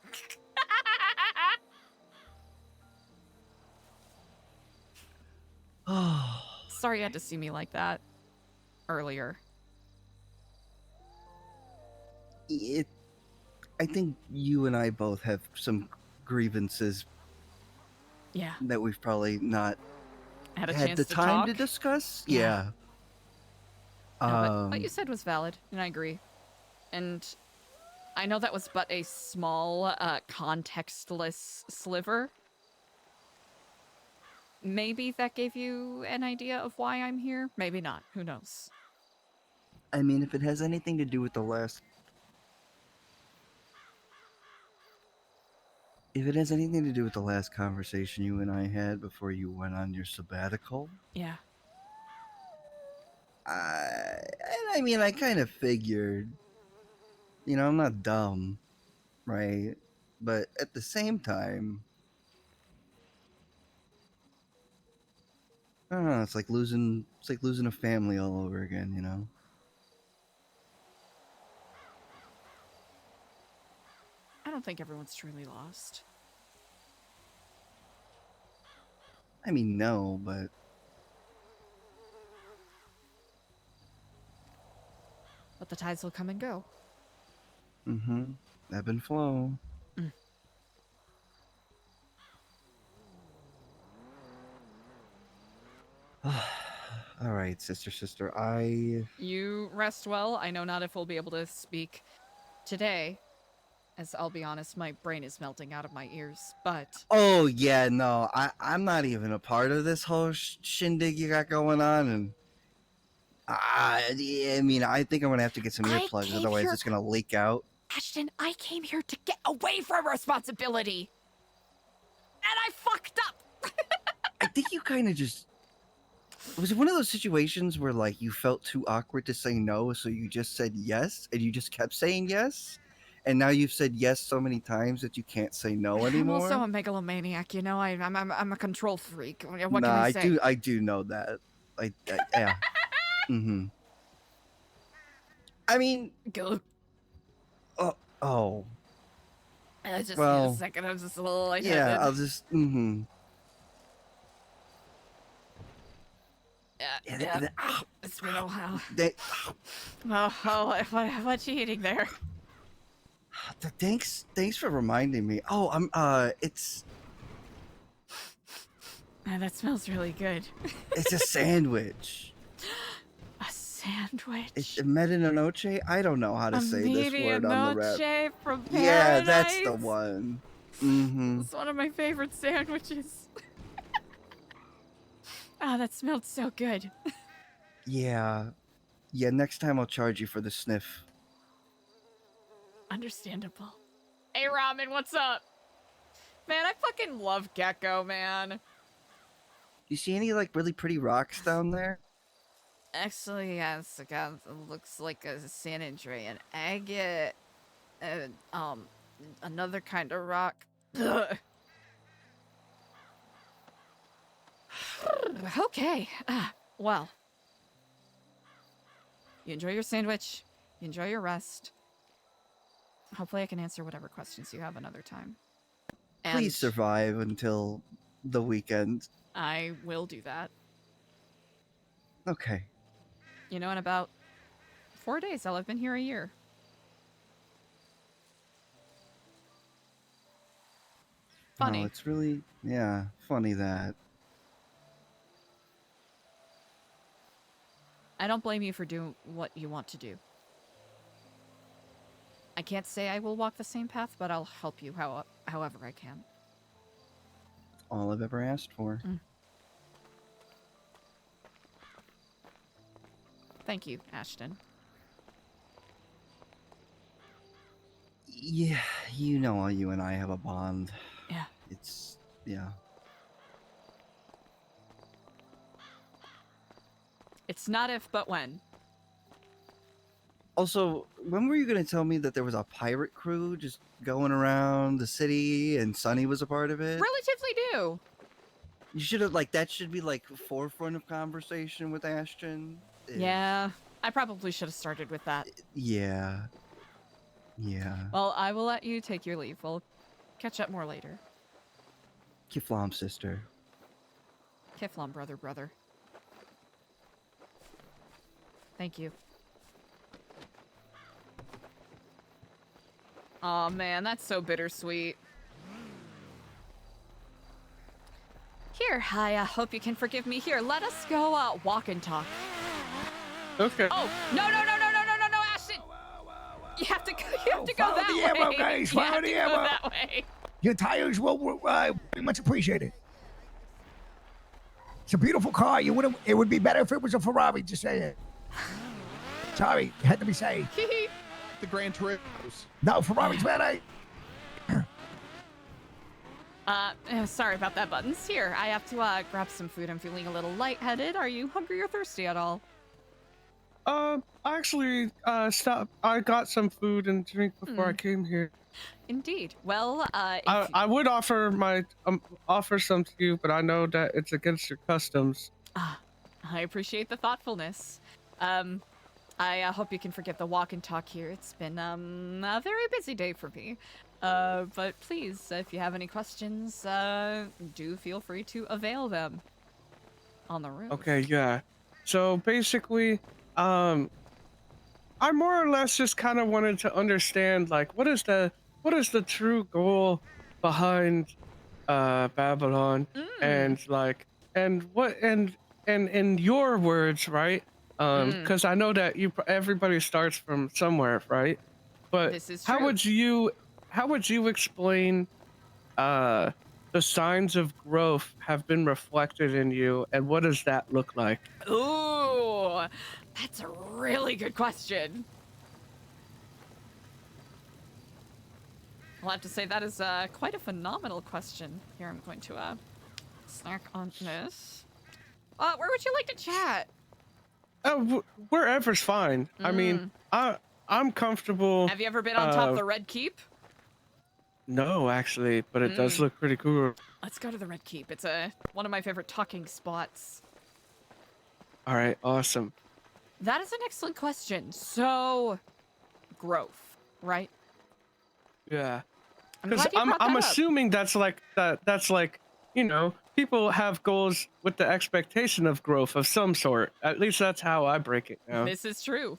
Sorry you had to see me like that earlier. I think you and I both have some grievances. Yeah. That we've probably not had the time to discuss. Yeah. No, but what you said was valid, and I agree. And I know that was but a small, contextless sliver. Maybe that gave you an idea of why I'm here. Maybe not. Who knows? I mean, if it has anything to do with the last... If it has anything to do with the last conversation you and I had before you went on your sabbatical... Yeah. I mean, I kind of figured... You know, I'm not dumb, right? But at the same time... I don't know, it's like losing a family all over again, you know? I don't think everyone's truly lost. I mean, no, but... But the tides will come and go. Mm-hmm. Ebb and flow. Mm. All right, sister. You rest well. I know not if we'll be able to speak today. As I'll be honest, my brain is melting out of my ears, but... Oh, yeah, no. I'm not even a part of this whole shindig you got going on, and... I mean, I think I'm gonna have to get some earplugs, otherwise it's gonna leak out. Ashton, I came here to get away from responsibility! And I fucked up! I think you kind of just... Was it one of those situations where, like, you felt too awkward to say no, so you just said yes, and you just kept saying yes? And now you've said yes so many times that you can't say no anymore? I'm also a megalomaniac, you know? I'm a control freak. What can nah, I say? I do know that. Yeah. Mm-hmm. I mean... Go. Oh. I just well, need a second. I'm just a little lightheaded. Yeah, I'll just... Mm-hmm. Yeah. It's been a while. What you eating there? Thanks for reminding me. Oh, it's... That smells really good. It's a sandwich. A sandwich? It's a medianoche? I don't know how to say this word on the rep. From Paradise? Yeah, that's the one. Mm-hmm. It's one of my favorite sandwiches. Oh, that smelled so good. Yeah, next time I'll charge you for the sniff. Understandable. Hey, Ramen, what's up? Man, I fucking love Gecko, man. You see any, like, really pretty rocks down there? Actually, yes, it looks like a San Andre, an agate, another kind of rock. Ugh. Okay. Well. You enjoy your sandwich. You enjoy your rest. Hopefully I can answer whatever questions you have another time. And Please survive until the weekend. I will do that. Okay. You know, in about 4 days, I'll have been here a year. Funny. Oh, it's really, yeah, funny that. I don't blame you for doing what you want to do. I can't say I will walk the same path, but I'll help you however I can. All I've ever asked for. Thank you, Ashton. Yeah, you know, you and I have a bond. Yeah. It's, yeah. It's not if, but when. Also, when were you going to tell me that there was a pirate crew just going around the city and Sunny was a part of it? Relatively new. You should have, like, that should be, like, forefront of conversation with Ashton. Yeah, I probably should have started with that. Yeah. Yeah. Well, I will let you take your leave. We'll catch up more later. Kiflam sister. Kiflam, brother. Thank you. Aw, man, that's so bittersweet. Here, I hope you can forgive me. Here, let us go walk and talk. Okay. Oh, no, Ashton! You have to go, Follow that the way. ammo, guys. You Follow have the to go ammo. that way. Your tires will very much appreciated. It's a beautiful car. It would be better if it was a Ferrari. Just saying. Sorry, had to be said. The Grand Turismos. No, Ferrari's better. Sorry about that, Buttons. Here, I have to grab some food. I'm feeling a little lightheaded. Are you hungry or thirsty at all? Actually, stop. I got some food and drink before I came here. Indeed. Well, I would offer offer some to you, but I know that it's against your customs. I appreciate the thoughtfulness. I hope you can forgive the walk and talk here. It's been a very busy day for me. But please, if you have any questions, do feel free to avail them on the roof. Okay, yeah. So basically, I more or less just kind of wanted to understand, like, what is the true goal behind Babylon, and like, and in your words, right? Because I know that everybody starts from somewhere, right? But This is how true. would you explain the signs of growth have been reflected in you, and what does that look like? Ooh, that's a really good question. I'll have to say that is quite a phenomenal question. Here, I'm going to snack on this. Where would you like to chat? Wherever's fine. I mean, I'm comfortable. Have you ever been on top of the Red Keep? No, actually, but it does look pretty cool. Let's go to the Red Keep. It's one of my favorite talking spots. All right, awesome. That is an excellent question. So, growth, right? Yeah. I'm Because glad you brought I'm that up. assuming that's like you know, people have goals with the expectation of growth of some sort. At least that's how I break it down. This is true.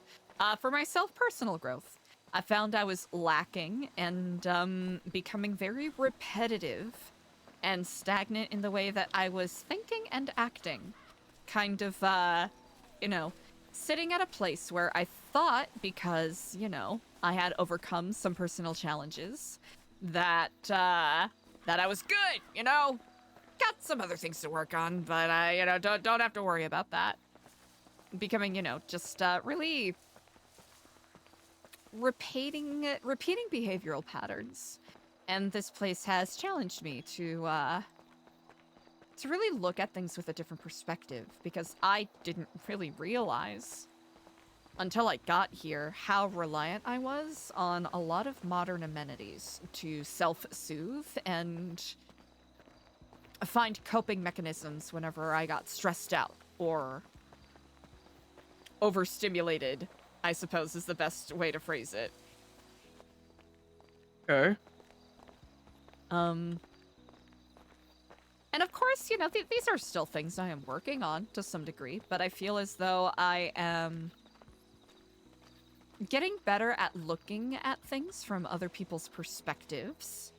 For myself, personal growth. I found I was lacking and becoming very repetitive and stagnant in the way that I was thinking and acting. Kind of, you know, sitting at a place where I thought, because, you know, I had overcome some personal challenges, that I was good, you know? Got some other things to work on, but I, you know, don't have to worry about that. Becoming, you know, just really repeating behavioral patterns. And this place has challenged me to really look at things with a different perspective, because I didn't really realize until I got here, how reliant I was on a lot of modern amenities to self-soothe and find coping mechanisms whenever I got stressed out or overstimulated, I suppose is the best way to phrase it. Okay. And of course, you know, these are still things I am working on to some degree, but I feel as though I am getting better at looking at things from other people's perspectives.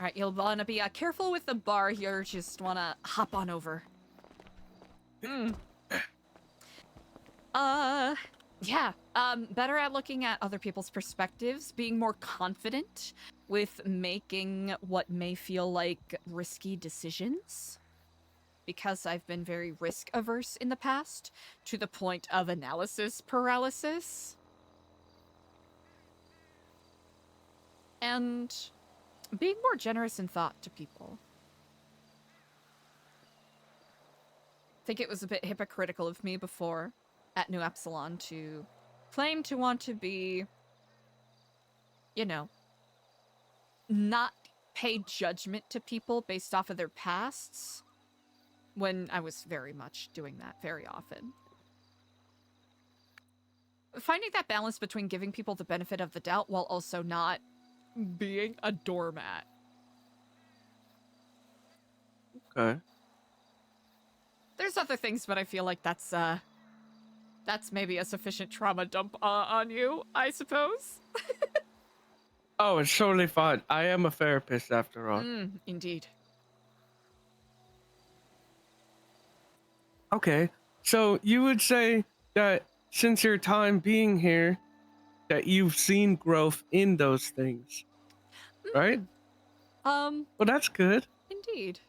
All right, you'll want to be careful with the bar here. Just want to hop on over. Yeah. Better at looking at other people's perspectives, being more confident with making what may feel like risky decisions. Because I've been very risk averse in the past, to the point of analysis paralysis. And being more generous in thought to people. I think it was a bit hypocritical of me before at New Epsilon to claim to want to be, you know, not pay judgment to people based off of their pasts, when I was very much doing that very often. Finding that balance between giving people the benefit of the doubt while also not being a doormat. Okay. There's other things, but I feel like that's maybe a sufficient trauma dump on you, I suppose. Oh, it's totally fine. I am a therapist after all. Indeed. Okay, so you would say that since your time being here, that you've seen growth in those things, right? Well, that's good. Indeed.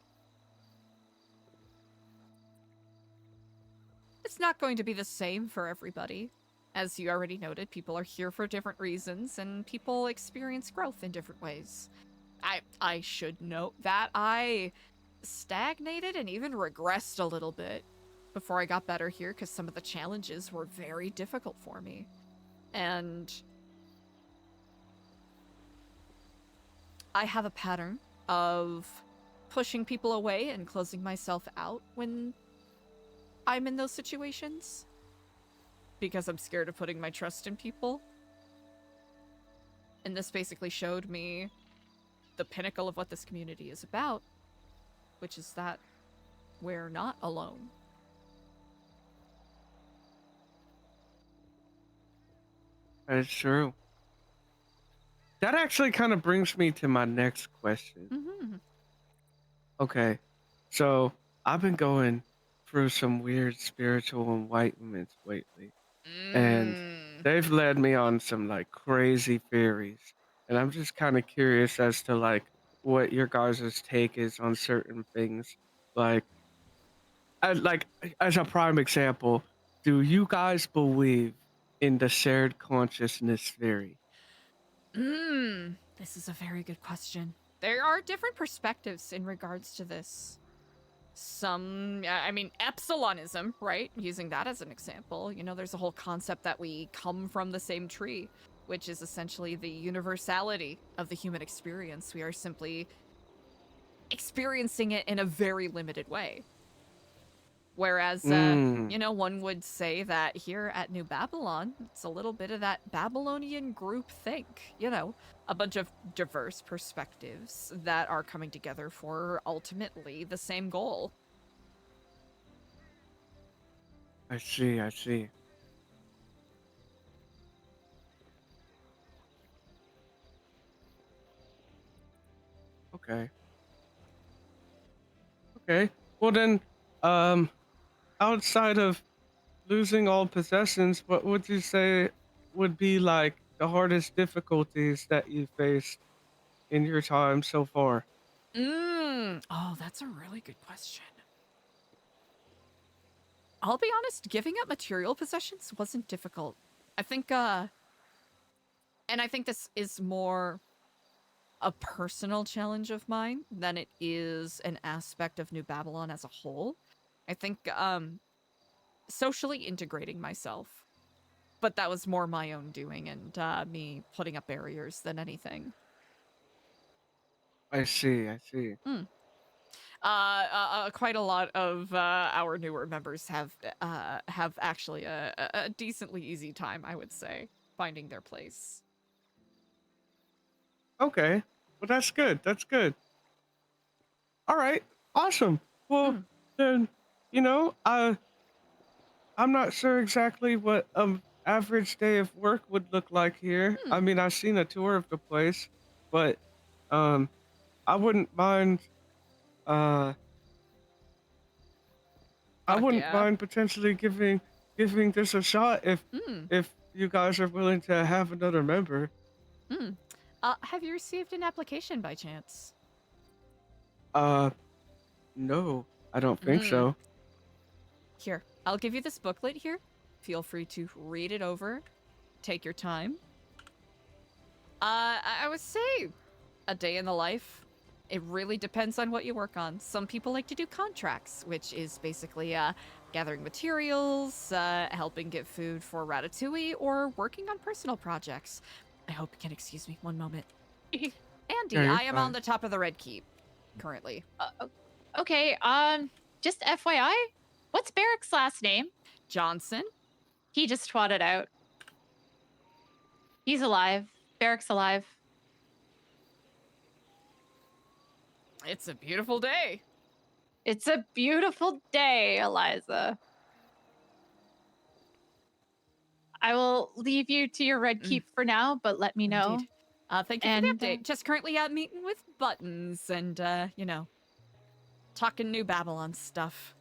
It's not going to be the same for everybody. As you already noted, people are here for different reasons, and people experience growth in different ways. I should note that I stagnated and even regressed a little bit before I got better here, because some of the challenges were very difficult for me. And I have a pattern of pushing people away and closing myself out when I'm in those situations, because I'm scared of putting my trust in people. And this basically showed me the pinnacle of what this community is about, which is that we're not alone. That's true. That actually kind of brings me to my next question. Okay, so I've been going through some weird spiritual enlightenments lately, and they've led me on some like crazy theories, and I'm just kind of curious as to like what your guys' take is on certain things. Like as a prime example, do you guys believe in the shared consciousness theory? This is a very good question. There are different perspectives in regards to this. Some, I mean, epsilonism, right? Using that as an example. You know, there's a whole concept that we come from the same tree, which is essentially the universality of the human experience. We are simply experiencing it in a very limited way. Whereas, you know, one would say that here at New Babylon, it's a little bit of that Babylonian group think, you know, a bunch of diverse perspectives that are coming together for ultimately the same goal. I see, I see. Okay. Okay. Well then, outside of losing all possessions, what would you say would be like the hardest difficulties that you faced in your time so far? Oh, that's a really good question. I'll be honest, giving up material possessions wasn't difficult. I think, and I think this is more a personal challenge of mine than it is an aspect of New Babylon as a whole. I think, socially integrating myself. But that was more my own doing and me putting up barriers than anything. I see. I see. Quite a lot of our newer members have actually a decently easy time, I would say, finding their place. Okay. Well, that's good. That's good. All right. Awesome. Well, then, I'm not sure exactly what average day of work would look like here. I mean, I've seen a tour of the place, but I wouldn't mind I wouldn't mind potentially giving this a shot if you guys are willing to have another member. Have you received an application by chance? No, I don't think so. Here, I'll give you this booklet here. Feel free to read it over. Take your time. I would say a day in the life. It really depends on what you work on. Some people like to do contracts, which is basically gathering materials, helping get food for Ratatouille, or working on personal projects. I hope you can excuse me one moment. Andy, Yeah, I am fine. on the top of the Red Keep currently. Okay, just FYI, what's Barrick's last name? Johnson. He just twatted out. He's alive. Barrick's alive. It's a beautiful day. It's a beautiful day, Eliza. I will leave you to your Red Keep for now, but let me know. Indeed. Thank you for the update. Just currently out meeting with Buttons and, talking New Babylon stuff.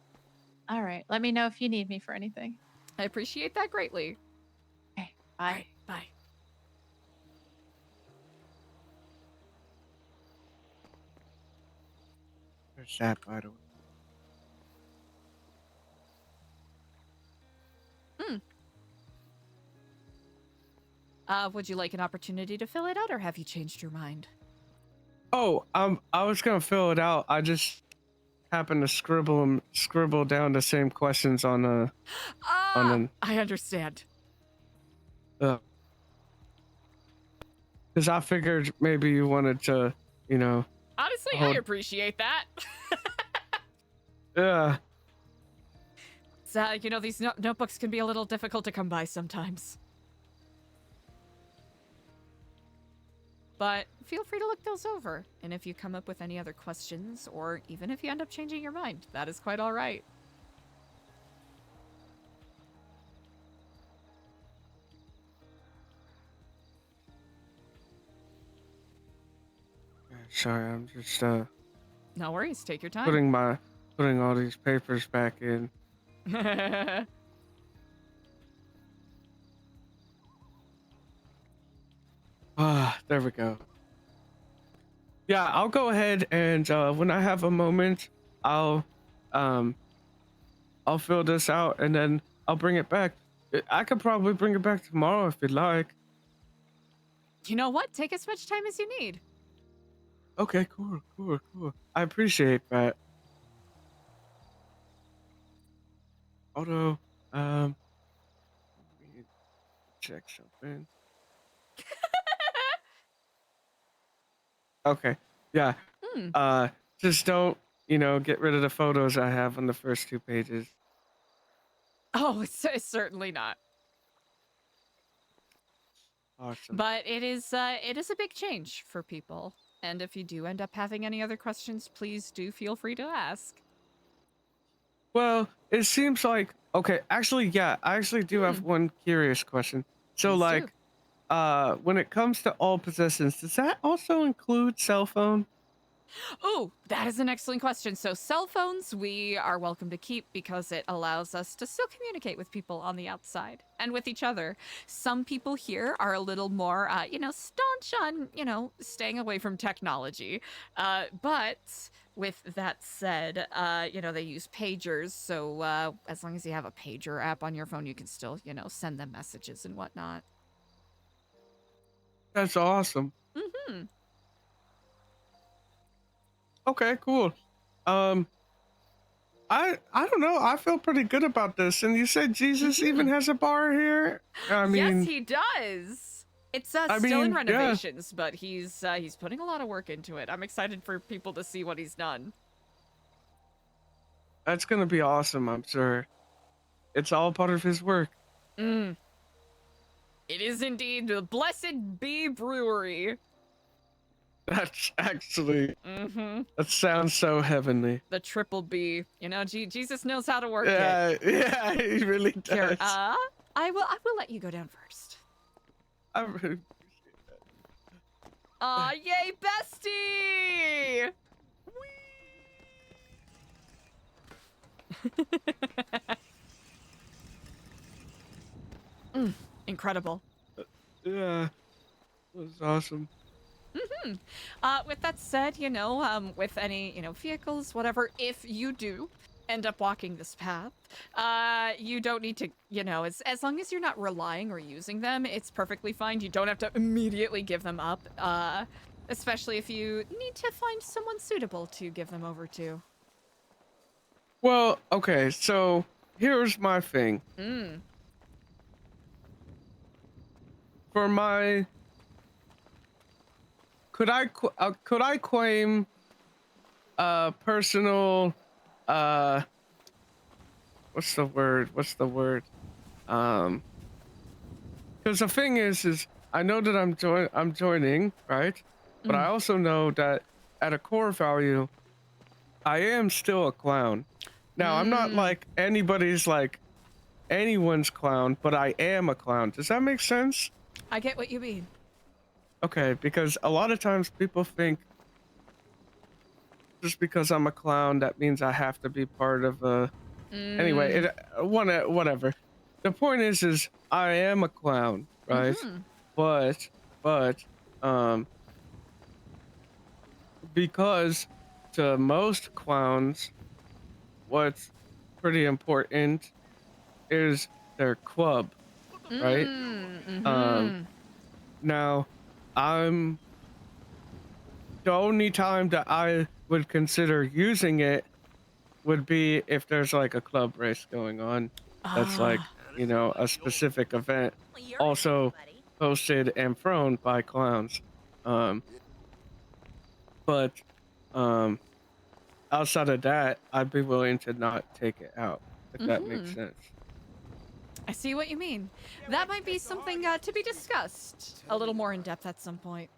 All right. Let me know if you need me for anything. I appreciate that greatly. Okay. Bye. Right, bye. There's that, by the way. Would you like an opportunity to fill it out, or have you changed your mind? Oh, I was gonna fill it out. I just happened to scribble down the same questions on a. I understand. Because I figured maybe you wanted to, Honestly, I hold- appreciate that. Yeah. So, these notebooks can be a little difficult to come by sometimes. But feel free to look those over. And if you come up with any other questions, or even if you end up changing your mind, that is quite all right. Sorry, I'm just No worries, take your time. putting all these papers back in. There we go. Yeah, I'll go ahead and when I have a moment, I'll fill this out and then I'll bring it back. I could probably bring it back tomorrow if you'd like. You know what? Take as much time as you need. Okay, cool. I appreciate that. Although, let me check something. Okay, yeah. Just don't, get rid of the photos I have on the first 2 pages. Oh, it's certainly not. Awesome. But it is a big change for people. And if you do end up having any other questions, please do feel free to ask. Well, it seems like, okay, actually, yeah, I actually do have one curious question. So, Please do. when it comes to all possessions, does that also include cell phone? Oh, that is an excellent question. So cell phones we are welcome to keep because it allows us to still communicate with people on the outside and with each other. Some people here are a little more, staunch on, staying away from technology. But with that said, you know, they use pagers, so as long as you have a pager app on your phone, you can still, you know, send them messages and whatnot. That's awesome. Mm-hmm. Okay, cool. I don't know. I feel pretty good about this. And you said Jesus even has a bar here? I mean, yes, he does. It's still in mean, yeah. renovations, but he's putting a lot of work into it. I'm excited for people to see what he's done. That's gonna be awesome, I'm sure. It's all part of his work. It is indeed the Blessed Bee Brewery. That's actually. Mm-hmm. That sounds so heavenly. The triple B. You know, Jesus knows how to work Yeah, it. yeah, he really does. Here, I will let you go down first. I really Aw, yay, bestie! Incredible. Yeah, it was awesome. With that said, you know, with any, you know, vehicles, whatever, if you do end up walking this path, you don't need to, you know, as long as you're not relying or using them, it's perfectly fine. You don't have to immediately give them up, especially if you need to find someone suitable to give them over to. Well, okay, so here's my thing. For my... Could I claim personal what's the word? Because the thing is I know that I'm joining, right? But I also know that at a core value, I am still a clown. Now I'm not like anyone's clown, but I am a clown. Does that make sense? I get what you mean. Okay, because a lot of times people think just because I'm a clown, that means I have to be part of a... Anyway, whatever. The point is I am a clown, right? But, because to most clowns, what's pretty important is their club, right? Now, the only time that I would consider using it would be if there's like a club race going on. That's like, you know, a specific event also hosted and thrown by clowns. But outside of that, I'd be willing to not take it out, if that makes sense. I see what you mean. That might be something to be discussed a little more in depth at some point.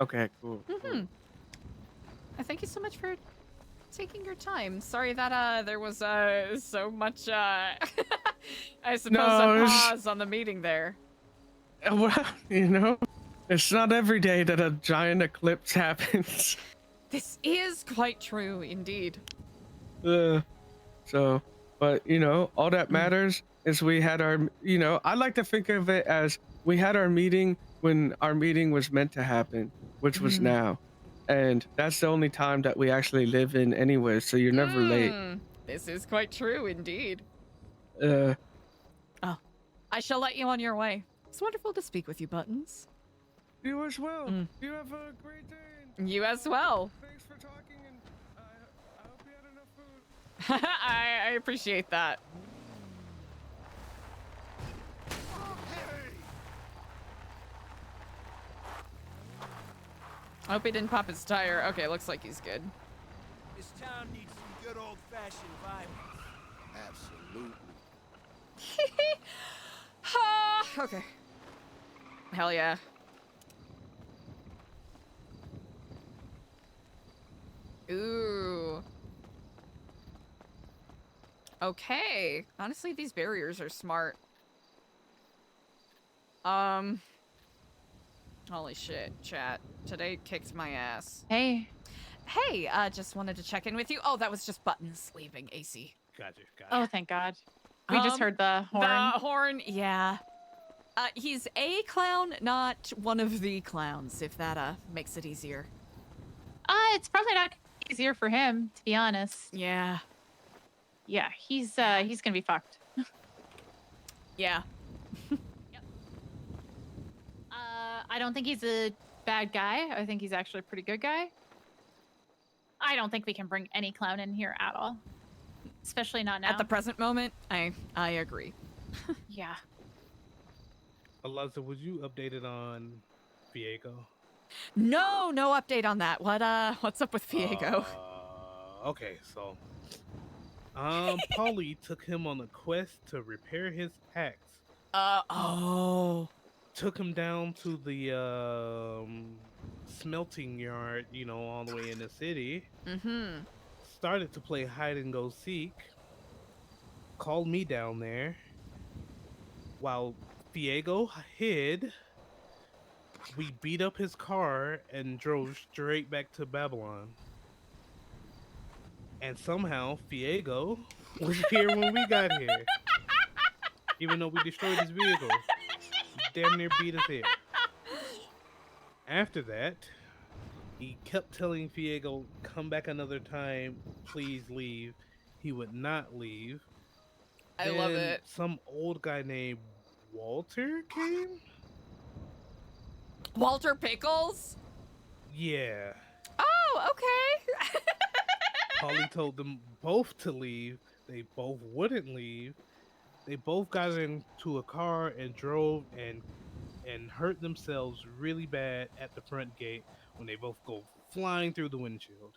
Okay, cool. Cool. Thank you so much for taking your time. Sorry that there was so much I suppose a pause on the meeting there. Well, you know, it's not every day that a giant eclipse happens. This is quite true indeed. So, but you know, all that matters is we had our, you know, I like to think of it as we had our meeting when our meeting was meant to happen, which was now. And that's the only time that we actually live in anyway, so you're never late. This is quite true indeed. Oh, I shall let you on your way. It's wonderful to speak with you, Buttons. You as well. You have a great day. You as well. Thanks for talking, and I hope you had enough food. I appreciate that. I hope he didn't pop his tire. Okay, looks like he's good. This town needs some good old-fashioned violence. Absolutely. Okay. Hell yeah. Ooh. Okay. Honestly, these barriers are smart. Holy shit, chat. Today kicked my ass. Hey. Hey, just wanted to check in with you. Oh, that was just Buttons leaving AC. Gotcha. Oh, thank God. We just heard the horn. The horn, yeah. He's a clown, not one of the clowns, if that makes it easier. It's probably not easier for him, to be honest. Yeah. Yeah, he's gonna be fucked. Yeah. I don't think he's a bad guy. I think he's actually a pretty good guy. I don't think we can bring any clown in here at all. Especially not now. At the present moment, I agree. Yeah. Eliza, was you updated on Viego? No update on that. What's up with Viego? Okay, so Polly took him on a quest to repair his axe. Took him down to the smelting yard, all the way in the city. Mm-hmm. Started to play hide and go seek. Called me down there. While Viego hid, we beat up his car and drove straight back to Babylon. And somehow Viego was here when we got here. Even though we destroyed his vehicle. Damn near beat us here. After that, he kept telling Viego, come back another time, please leave. He would not leave. I love Then it. Some old guy named Walter came? Walter Pickles? Yeah. Oh, okay. Polly told them both to leave. They both wouldn't leave. They both got into a car and drove and hurt themselves really bad at the front gate when they both go flying through the windshield.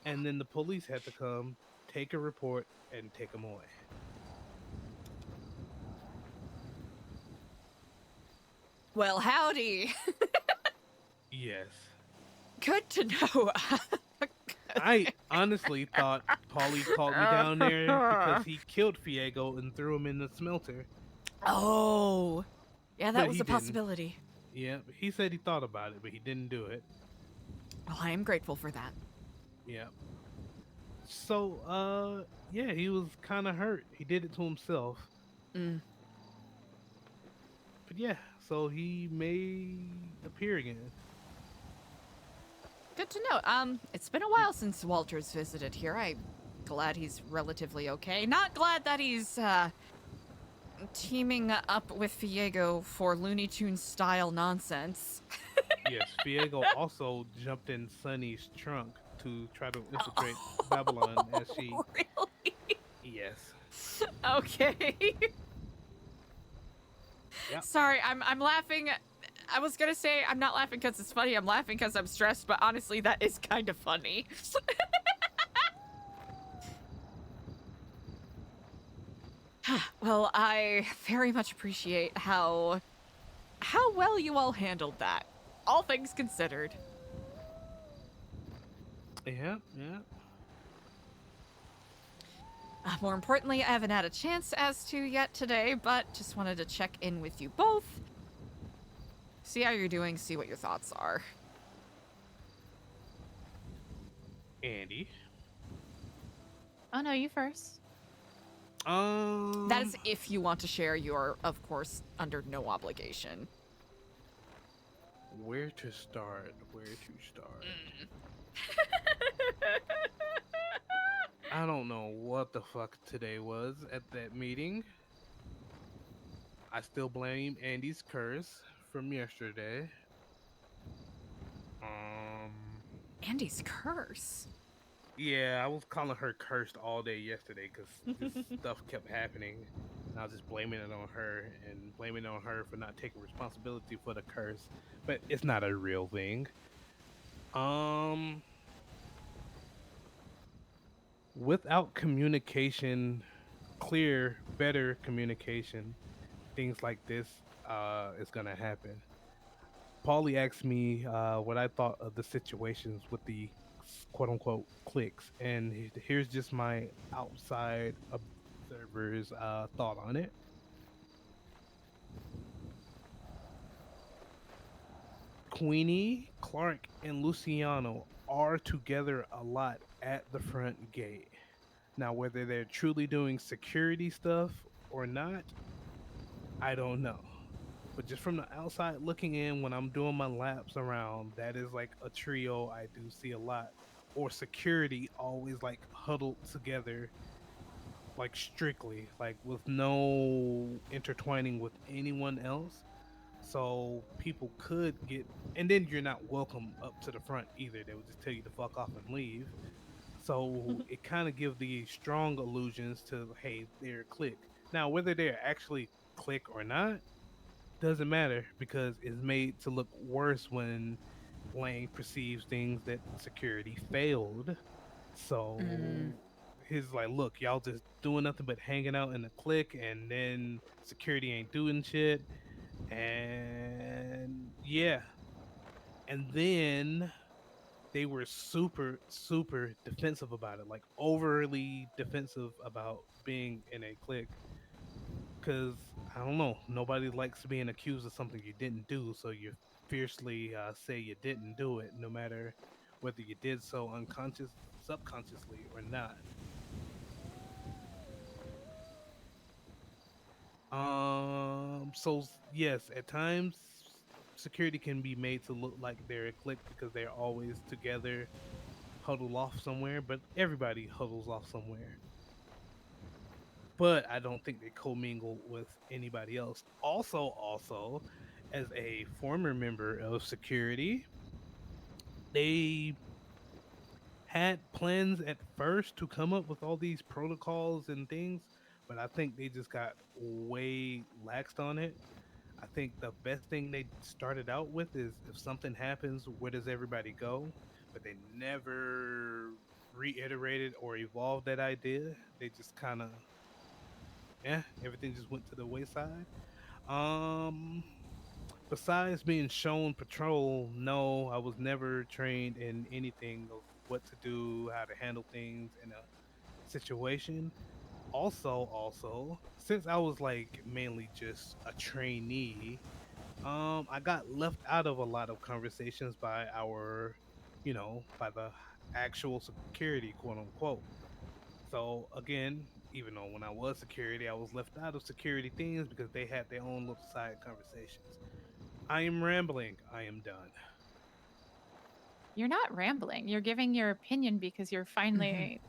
And then the police had to come, take a report, and take them away. Well, howdy. Yes. Good to know. I honestly thought Polly called me down there because he killed Viego and threw him in the smelter. Oh. Yeah, that But was he a didn't. possibility. Yeah, he said he thought about it, but he didn't do it. Well, I am grateful for that. Yeah. So, yeah, he was kind of hurt. He did it to himself. Mm. But yeah, so he may appear again. Good to know. It's been a while since Walter's visited here. I'm glad he's relatively okay. Not glad that he's, teaming up with Viego for Looney Tunes style nonsense. Yes, Viego also jumped in Sunny's trunk to try to infiltrate Babylon as she... Really? Yes. Okay. Yep. Sorry, I'm laughing. I was gonna say I'm not laughing because it's funny. I'm laughing because I'm stressed, but honestly, that is kind of funny. Well, I very much appreciate how well you all handled that. All things considered. Yeah. More importantly, I haven't had a chance as to yet today, but just wanted to check in with you both. See how you're doing, see what your thoughts are. Andi. Oh no, you first. That is if you want to share. You're, of course, under no obligation. Where to start? I don't know what the fuck today was at that meeting. I still blame Andy's curse from yesterday. Andy's curse? Yeah, I was calling her cursed all day yesterday because this stuff kept happening. And I was just blaming it on her and blaming it on her for not taking responsibility for the curse. But it's not a real thing. Without communication, clear, better communication, things like this is gonna happen. Paulie asked me what I thought of the situations with the quote-unquote cliques, and here's just my outside observer's thought on it. Queenie, Clark, and Luciano are together a lot at the front gate. Now, whether they're truly doing security stuff or not, I don't know. But just from the outside looking in, when I'm doing my laps around, that is like a trio I do see a lot or security always like huddled together, like strictly, like with no intertwining with anyone else. So people could get, and then you're not welcome up to the front either. They would just tell you to fuck off and leave. So it kind of gives the strong illusions to, hey, they're a clique. Now, whether they're actually clique or not doesn't matter because it's made to look worse when Lang perceives things that security failed. So he's like, look, y'all just doing nothing but hanging out in the clique, and then security ain't doing shit. And yeah. And then they were super, super defensive about it, like overly defensive about being in a clique. Because I don't know, nobody likes being accused of something you didn't do, so you fiercely say you didn't do it, no matter whether you did so subconsciously or not. Yes, at times security can be made to look like they're a clique because they're always together, huddled off somewhere, but everybody huddles off somewhere. But I don't think they commingle with anybody else. Also, as a former member of security, they had plans at first to come up with all these protocols and things, but I think they just got way laxed on it. I think the best thing they started out with is if something happens, where does everybody go? But they never reiterated or evolved that idea. They just kind of, yeah, everything just went to the wayside. Um, Besides being shown patrol, no, I was never trained in anything of what to do, how to handle things in a situation. Also, since I was like mainly just a trainee, I got left out of a lot of conversations by by the actual security, quote unquote. So again, even though when I was security, I was left out of security things because they had their own little side conversations. I am rambling. I am done. You're not rambling. You're giving your opinion because you're finally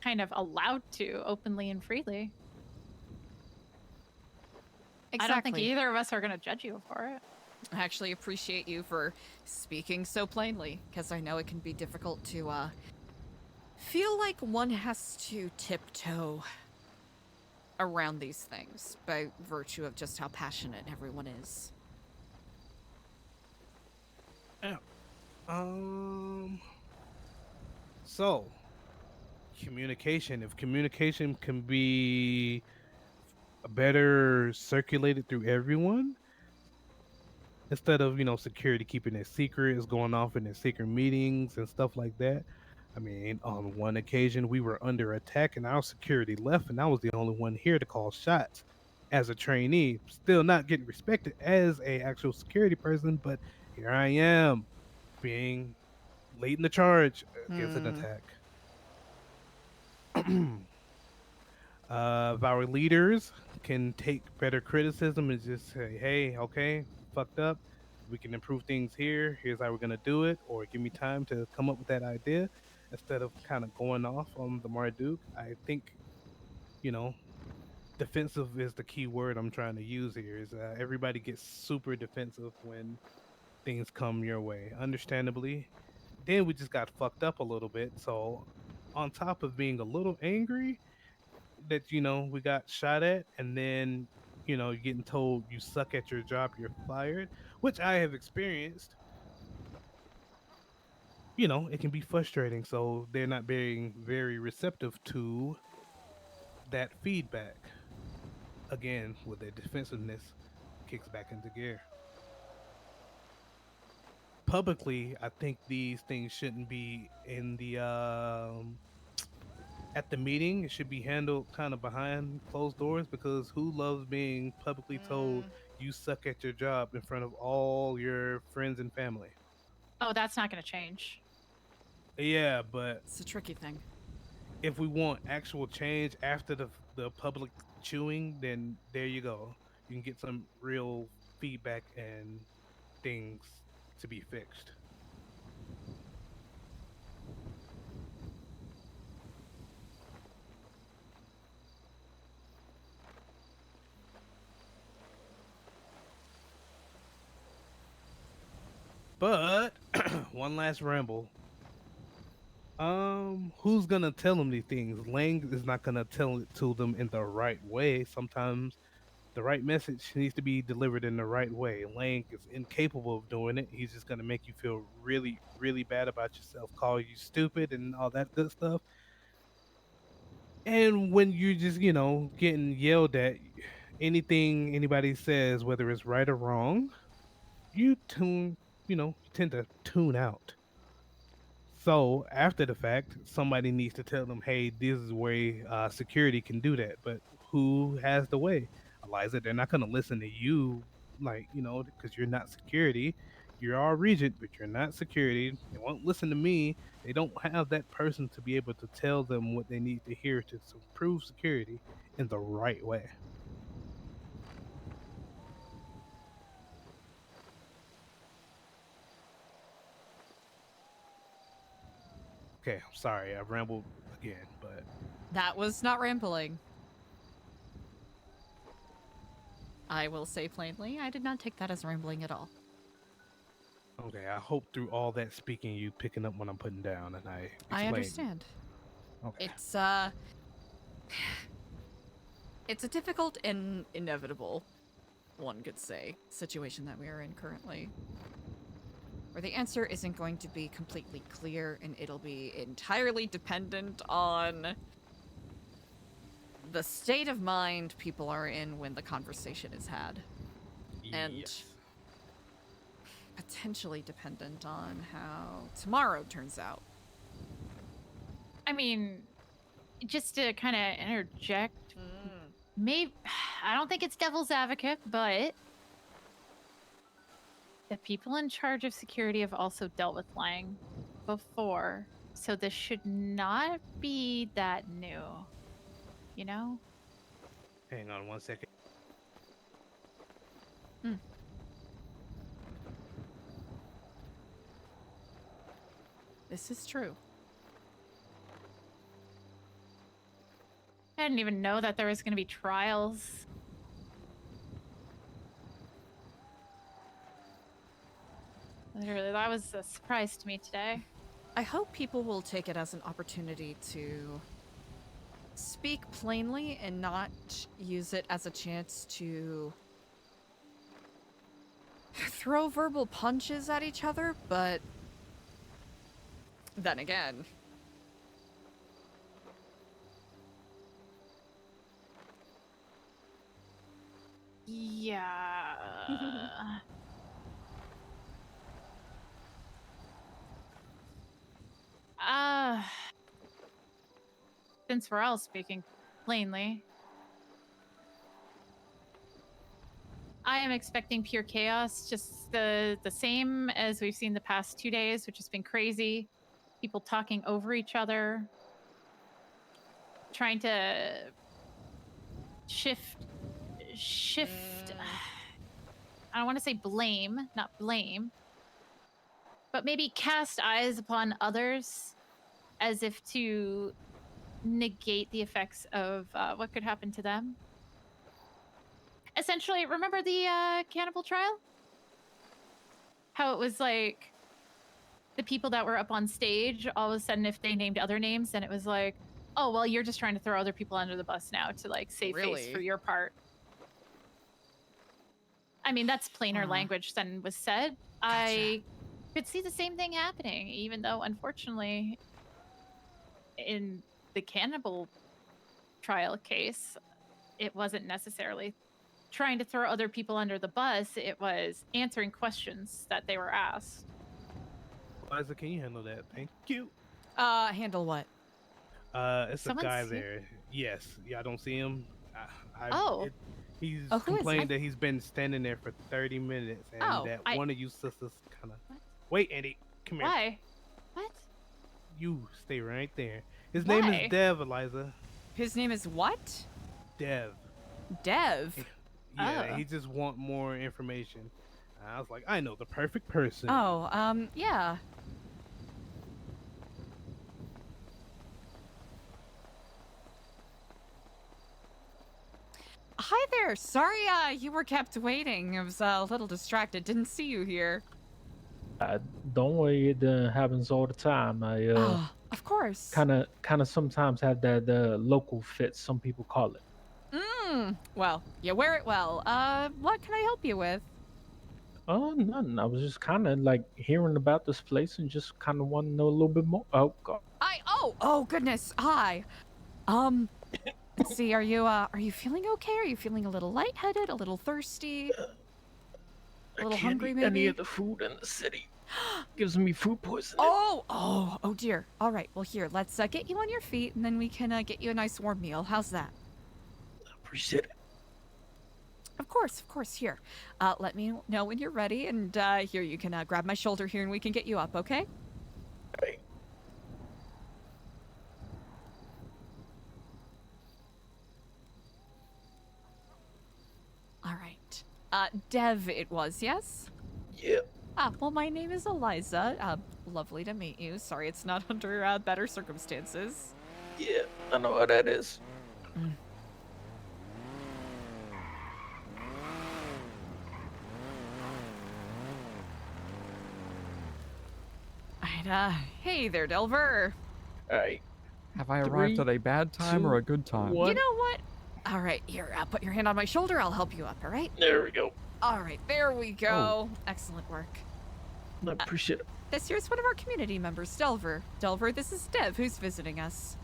kind of allowed to openly and freely. I don't think Exactly. either of us are going to judge you for it. I actually appreciate you for speaking so plainly, because I know it can be difficult to feel like one has to tiptoe around these things by virtue of just how passionate everyone is. Yeah. So communication. If communication can be better circulated through everyone, instead of security keeping it secret, is going off in their secret meetings and stuff like that. I mean, on one occasion we were under attack and our security left, and I was the only one here to call shots as a trainee, still not getting respected as a actual security person, but here I am being leading the charge against an attack. If our leaders can take better criticism and just say, hey, okay, fucked up, we can improve things here, here's how we're going to do it, or give me time to come up with that idea instead of kind of going off on the Marduk. I think, you know, defensive is the key word I'm trying to use here. Is everybody gets super defensive when things come your way, understandably. Then we just got fucked up a little bit. So, on top of being a little angry that we got shot at, and then you're getting told you suck at your job, you're fired, which I have experienced. It can be frustrating. So they're not being very receptive to that feedback. Again, with their defensiveness kicks back into gear. Publicly, I think these things shouldn't be in the at the meeting. It should be handled kind of behind closed doors, because who loves being publicly told you suck at your job in front of all your friends and family? Oh, that's not going to change. Yeah, but it's a tricky thing. If we want actual change after the public chewing, then there you go. You can get some real feedback and things to be fixed. But one last ramble. Who's gonna tell them these things? Lang is not gonna tell it to them in the right way. Sometimes the right message needs to be delivered in the right way. Lang is incapable of doing it. He's just gonna make you feel really, really bad about yourself, call you stupid and all that good stuff. And when you're just, getting yelled at, anything anybody says, whether it's right or wrong, you tend to tune out. So after the fact, somebody needs to tell them, "Hey, this is where security can do that." But who has the way, Eliza? They're not gonna listen to you, because you're not security. You're our regent, but you're not security. They won't listen to me. They don't have that person to be able to tell them what they need to hear to improve security in the right way. Okay, I'm sorry, I rambled again, but That was not rambling. I will say plainly, I did not take that as rambling at all. okay. I hope through all that speaking, you picking up what I'm putting down, and I explain. I understand. Okay. It's a difficult and inevitable, one could say, situation that we are in currently. Where the answer isn't going to be completely clear, and it'll be entirely dependent on the state of mind people are in when the conversation is had. And potentially dependent on how tomorrow turns out. I mean, just to kind of interject, maybe I don't think it's devil's advocate, but the people in charge of security have also dealt with lying before, so this should not be that new, you know? Hang on 1 second. This is true. I didn't even know that there was going to be trials. Literally, that was a surprise to me today. I hope people will take it as an opportunity to speak plainly and not use it as a chance to throw verbal punches at each other, but then again, Yeah. Since we're all speaking plainly, I am expecting pure chaos, just the same as we've seen the past 2 days, which has been crazy. People talking over each other, trying to shift. I don't want to say blame, not blame, but maybe cast eyes upon others as if to negate the effects of what could happen to them. Essentially, remember the cannibal trial? How it was like the people that were up on stage, all of a sudden, if they named other names, then it was like, oh, well, you're just trying to throw other people under the bus now to like save face for your part. I mean, that's plainer language than was said. Gotcha. I could see the same thing happening, even though, unfortunately, in the cannibal trial case, it wasn't necessarily trying to throw other people under the bus. It was answering questions that they were asked. Eliza, can you handle that? Thank you. Handle what? It's a guy there. Yes. Yeah, I don't see him. He's complained that he's been standing there for 30 minutes and that one of you sisters kind of... Wait, Andy, come here. Why? What? You stay right there. His name is Dev, Eliza. His name is what? Dev. Dev? Yeah, he just want more information. I was like, I know the perfect person. Oh, yeah. Hi there. Sorry, you were kept waiting. I was a little distracted. Didn't see you here. Don't worry, it happens all the time. I Of course. kind of sometimes have that local fit. Some people call it. Well, you wear it well. What can I help you with? Oh, nothing. I was just kind of like hearing about this place and just kind of want to know a little bit more. Oh God. Oh goodness. Hi. Let's see. Are you feeling okay? Are you feeling a little lightheaded, a little thirsty, a little hungry maybe? Any of the food in the city gives me food poisoning. Oh dear. All right. Well, here, let's get you on your feet, and then we can get you a nice warm meal. How's that? Appreciate it. Of course. Here, let me know when you're ready, and here you can grab my shoulder here, and we can get you up. Okay? Right. All right. Dev, it was, yes? Yeah. Well, my name is Eliza. Lovely to meet you. Sorry it's not under better circumstances. Yeah, I know how that is. Hey there, Delver. Alright. Have I arrived at a bad time or a good time? You know what? All right, here, put your hand on my shoulder. I'll help you up, all right? There we go. All right, there we go. Excellent work. I appreciate it. This here's one of our community members, Delver. Delver, this is Dev, who's visiting us.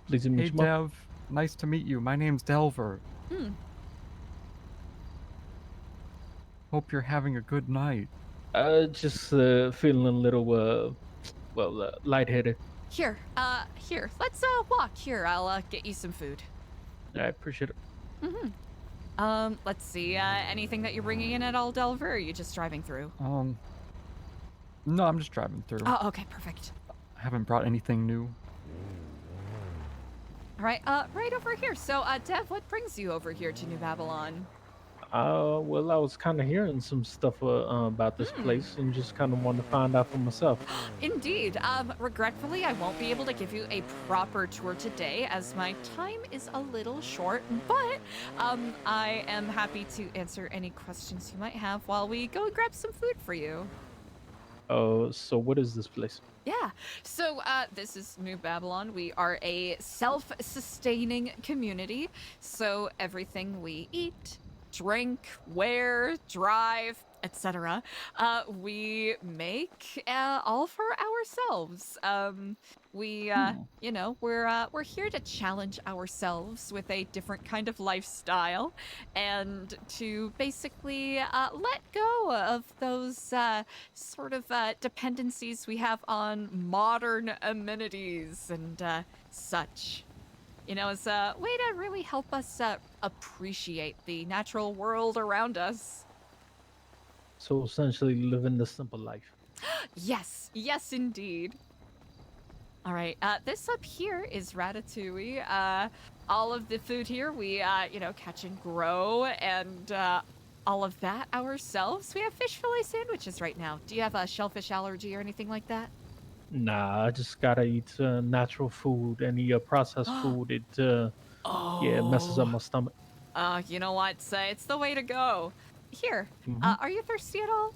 Pleased to meet Hey you, Mom. Dev, nice to meet you. My name's Delver. Hope you're having a good night. Just feeling a little, lightheaded. Here, let's walk. Here, I'll get you some food. I appreciate it. Let's see, anything that you're bringing in at all, Delver, or are you just driving through? No, I'm just driving through. Oh, okay, perfect. I haven't brought anything new. All right, right over here. So, Dev, what brings you over here to New Babylon? Well, I was kind of hearing some stuff about this place and just kind of wanted to find out for myself. Indeed. Regretfully, I won't be able to give you a proper tour today as my time is a little short, but I am happy to answer any questions you might have while we go and grab some food for you. So what is this place? Yeah, so this is New Babylon. We are a self-sustaining community, so everything we eat, drink, wear, drive, etc. We make all for ourselves. You know, we're here to challenge ourselves with a different kind of lifestyle, and to basically let go of those sort of dependencies we have on modern amenities and such. You know, it's a way to really help us appreciate the natural world around us. So essentially living the simple life. Yes, indeed. All right, this up here is ratatouille. All of the food here we, catch and grow, and all of that ourselves. We have fish fillet sandwiches right now. Do you have a shellfish allergy or anything like that? Nah, I just gotta eat natural food. Any processed food, it messes up my stomach. You know what? It's the way to go. Here, are you thirsty at all?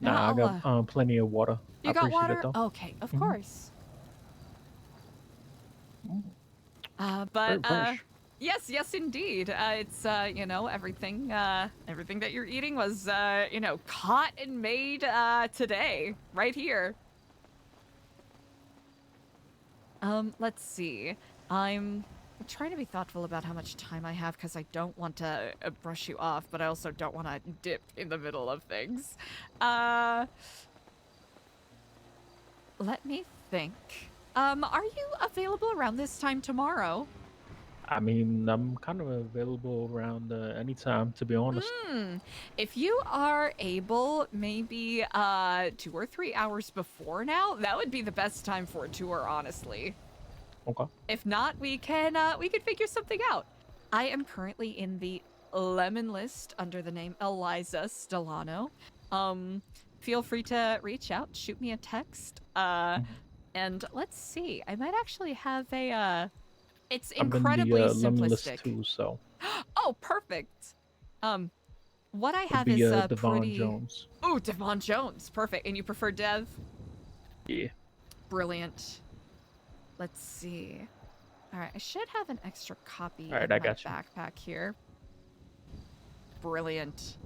Nah, I got plenty of water. You got water? Okay, of course. Very fresh. Yes, indeed. It's everything that you're eating was caught and made today, right here. Let's see. I'm trying to be thoughtful about how much time I have because I don't want to brush you off, but I also don't want to dip in the middle of things. Let me think. Are you available around this time tomorrow? I mean, I'm kind of available around any time, to be honest. If you are able, maybe 2 or 3 hours before now, that would be the best time for a tour, honestly. Okay. If not, we can figure something out. I am currently in the lemon list under the name Eliza Stellano. Feel free to reach out, shoot me a text. And let's see, I might actually have a it's incredibly I'm in the simplistic. lemon list too, so. Oh, perfect. what I Would have be is Devon pretty. Jones. Oh, Devon Jones, perfect. And you prefer Dev? Yeah. Brilliant. Let's see. All right, I should have an extra copy All right, in I my got you. backpack here. Brilliant.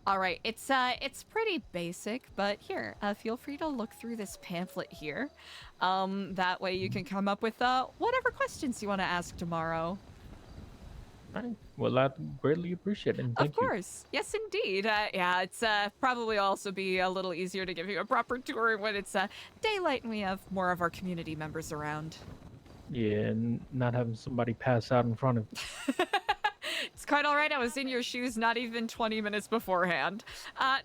All right, it's pretty basic, but here, feel free to look through this pamphlet here. That way you can come up with whatever questions you want to ask tomorrow. All right. Well, I greatly appreciate it. And thank Of course. Yes, indeed. Yeah, it's probably also be a little easier to give you a proper tour when it's daylight and we have more of our community members around. you. Yeah, and not having somebody pass out in front of you. It's quite all right. I was in your shoes not even 20 minutes beforehand.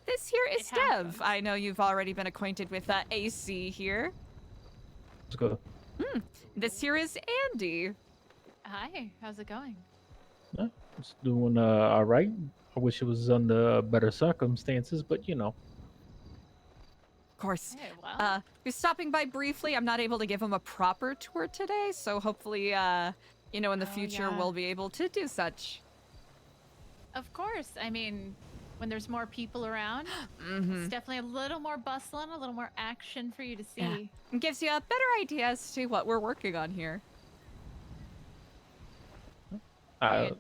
This here is Dev. I know you've already been acquainted with AC here. Let's go. This here is Andi. Hi, how's it going? Yeah, it's doing all right. I wish it was under better circumstances, but you know. Of course. Hey, well. You're stopping by briefly. I'm not able to give him a proper tour today, so hopefully, you know, in the future yeah. we'll be able to do such. Of course. I mean, when there's more people around, it's definitely a little more bustling, a little more action for you to see. Yeah. It gives you a better idea as to what we're working on here.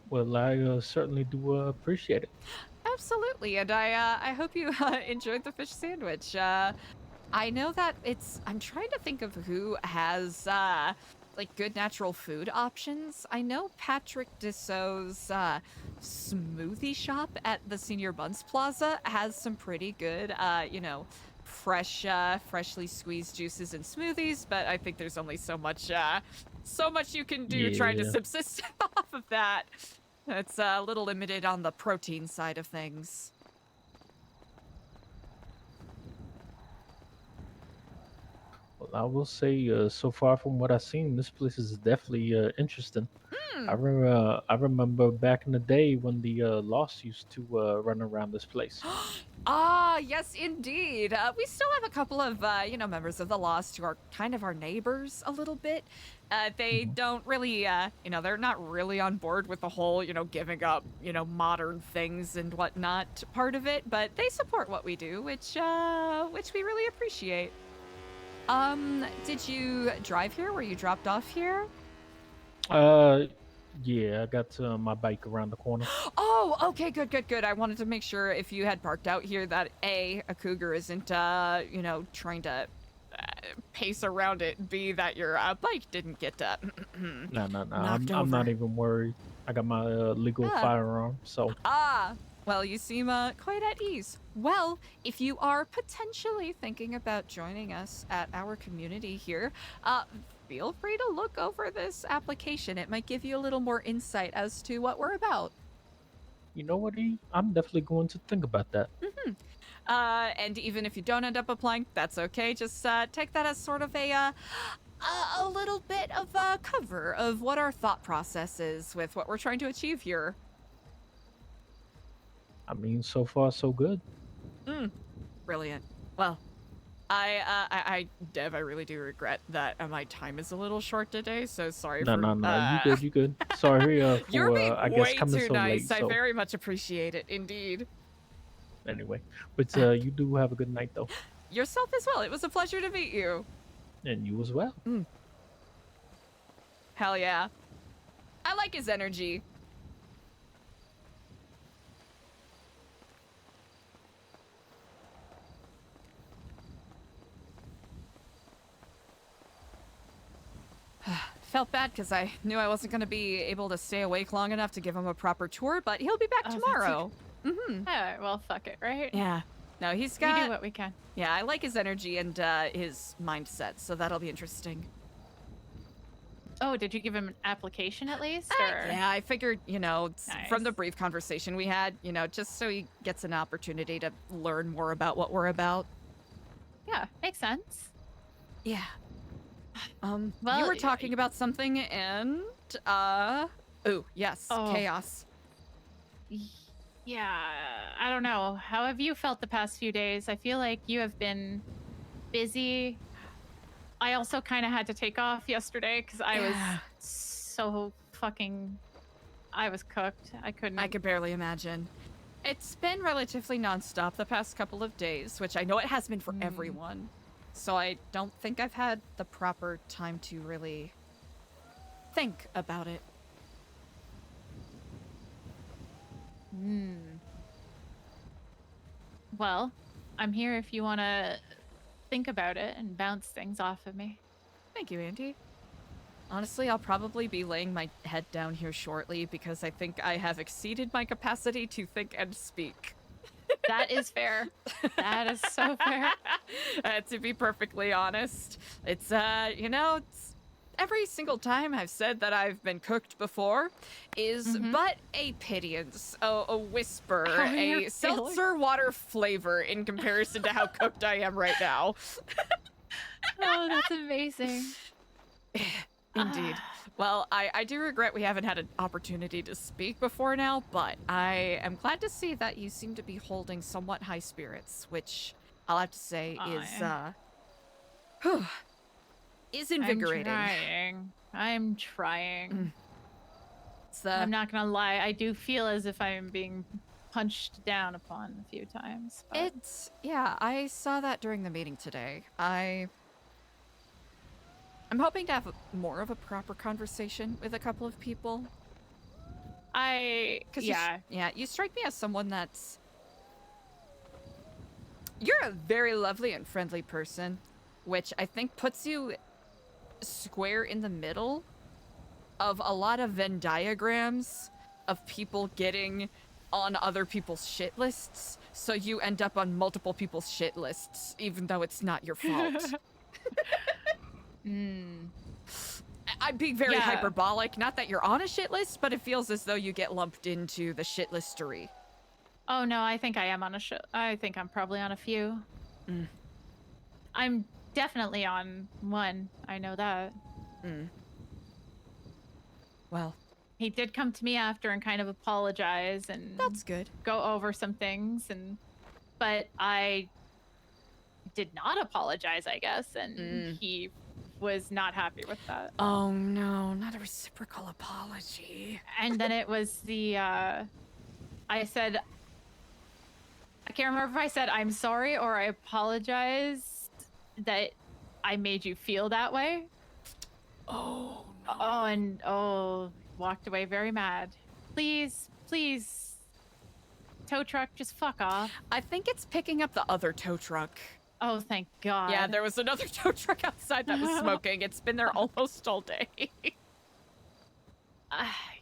Well, I certainly do appreciate it. Absolutely, and I hope you enjoyed the fish sandwich. I know that I'm trying to think of who has like good natural food options. I know Patrick Dissot's smoothie shop at the Senior Buns Plaza has some pretty good, you know, freshly squeezed juices and smoothies. But I think there's only so much you can do trying to subsist off of that. It's a little limited on the protein side of things. Well, I will say, so far from what I've seen, this place is definitely interesting. I remember back in the day when the Lost used to run around this place. Ah, yes, indeed. We still have a couple of, you know, members of the Lost who are kind of our neighbors a little bit. They don't really, you know, they're not really on board with the whole, you know, giving up, you know, modern things and whatnot part of it, but they support what we do, which we really appreciate. Did you drive here? Were you dropped off here? Yeah, I got my bike around the corner. Oh, okay, good. I wanted to make sure if you had parked out here that A, a cougar isn't, you know, trying to pace around it, B, that your bike didn't get No. knocked I'm not over. even worried. I got my legal firearm, so. Well, you seem quite at ease. Well, if you are potentially thinking about joining us at our community here, feel free to look over this application. It might give you a little more insight as to what we're about. You know what, E? I'm definitely going to think about that. And even if you don't end up applying, that's okay. Just take that as sort of a little bit of a cover of what our thought process is with what we're trying to achieve here. I mean, so far so good. Brilliant. Well, Dev, I really do regret that my time is a little short today, so sorry for... No, you good. Sorry You're for, being I guess, way coming too so nice. late. So. I very much appreciate it, indeed. Anyway, but you do have a good night, though. Yourself as well. It was a pleasure to meet you. And you as well. Hell yeah. I like his energy. Felt bad because I knew I wasn't going to be able to stay awake long enough to give him a proper tour, but he'll be back tomorrow. Alright, well, fuck it, right? Yeah. No, he's got... We do what we can. Yeah, I like his energy and his mindset, so that'll be interesting. Oh, did you give him an application at least? Or? Yeah, I figured, you know, from Nice. the brief conversation we had, you know, just so he gets an opportunity to learn more about what we're about. Yeah, makes sense. Yeah. You Well, were talking about something and, oh, yes, chaos. Yeah, I don't know. How have you felt the past few days? I feel like you have been busy. I also kind of had to take off yesterday because I was so fucking... I was cooked. I couldn't... I could barely imagine. It's been relatively nonstop the past couple of days, which I know it has been for everyone. So I don't think I've had the proper time to really think about it. Well, I'm here if you want to think about it and bounce things off of me. Thank you, Andy. Honestly, I'll probably be laying my head down here shortly because I think I have exceeded my capacity to think and speak. That is fair. That is so fair. To be perfectly honest, it's, it's every single time I've said that I've been cooked before is but a pittance, a whisper, a seltzer water flavor in comparison to how cooked I am right now. Oh, that's amazing. Indeed. Well, I do regret we haven't had an opportunity to speak before now, but I am glad to see that you seem to be holding somewhat high spirits, which I'll have to say is invigorating. I'm trying. I'm not gonna lie, I do feel as if I'm being punched down upon a few times. But... yeah, I saw that during the meeting today. I'm hoping to have more of a proper conversation with a couple of people. You strike me as someone that's... You're a very lovely and friendly person, which I think puts you square in the middle of a lot of Venn diagrams of people getting on other people's shit lists, so you end up on multiple people's shit lists, even though it's not your fault. I'm being very hyperbolic. Not that you're on a shit list, but it feels as though you get lumped into the shit listery. Oh no, I think I am on a shit. I think I'm probably on a few. I'm definitely on one. I know that. Well, he did come to me after and kind of apologize and that's good. Go over some things, but I did not apologize, I guess, and he was not happy with that. Oh no, not a reciprocal apology. And then it was the I said, I can't remember if I said I'm sorry or I apologize that I made you feel that way. Oh no. Walked away very mad. Please, tow truck, just fuck off. I think it's picking up the other tow truck. Oh, thank God. Yeah, there was another tow truck outside that was smoking. It's been there almost all day.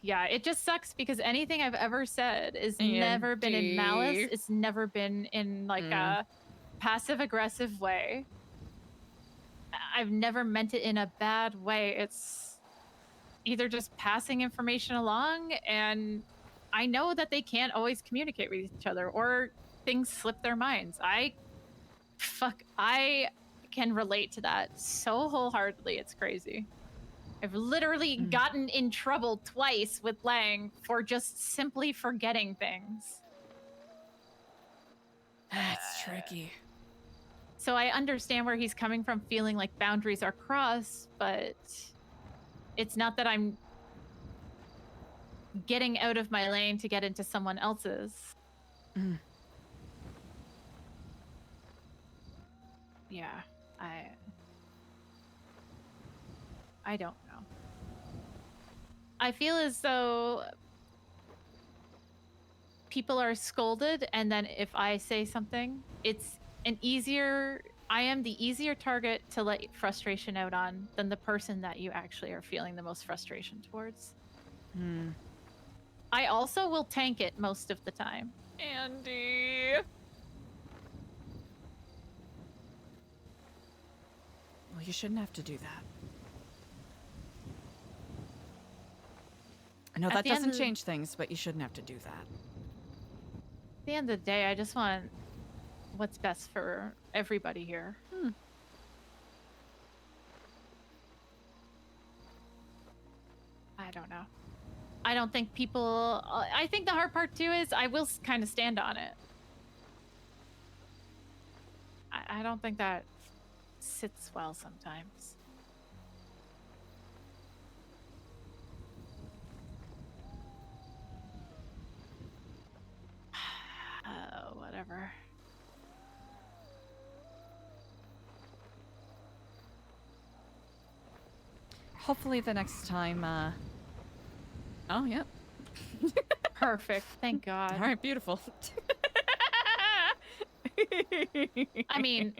Yeah, it just sucks because anything I've ever said is never been in malice. It's never been in like a passive aggressive way. I've never meant it in a bad way. It's either just passing information along, and I know that they can't always communicate with each other or things slip their minds. I can relate to that so wholeheartedly. It's crazy. I've literally gotten in trouble twice with Lang for just simply forgetting things. That's tricky. So I understand where he's coming from, feeling like boundaries are crossed, but it's not that I'm getting out of my lane to get into someone else's. Yeah, I don't know. I feel as though people are scolded, and then if I say something, it's I am the easier target to let frustration out on than the person that you actually are feeling the most frustration towards. I also will tank it most of the time. Andy. Well, you shouldn't have to do that. I know that doesn't change things, but you shouldn't have to do that. At the end of the day, I just want what's best for everybody here. I don't know. I don't think people... I think the hard part, too, is I will kind of stand on it. I don't think that sits well sometimes. whatever. Hopefully the next time, Oh, yep. Perfect. Thank God. All right, beautiful. I mean,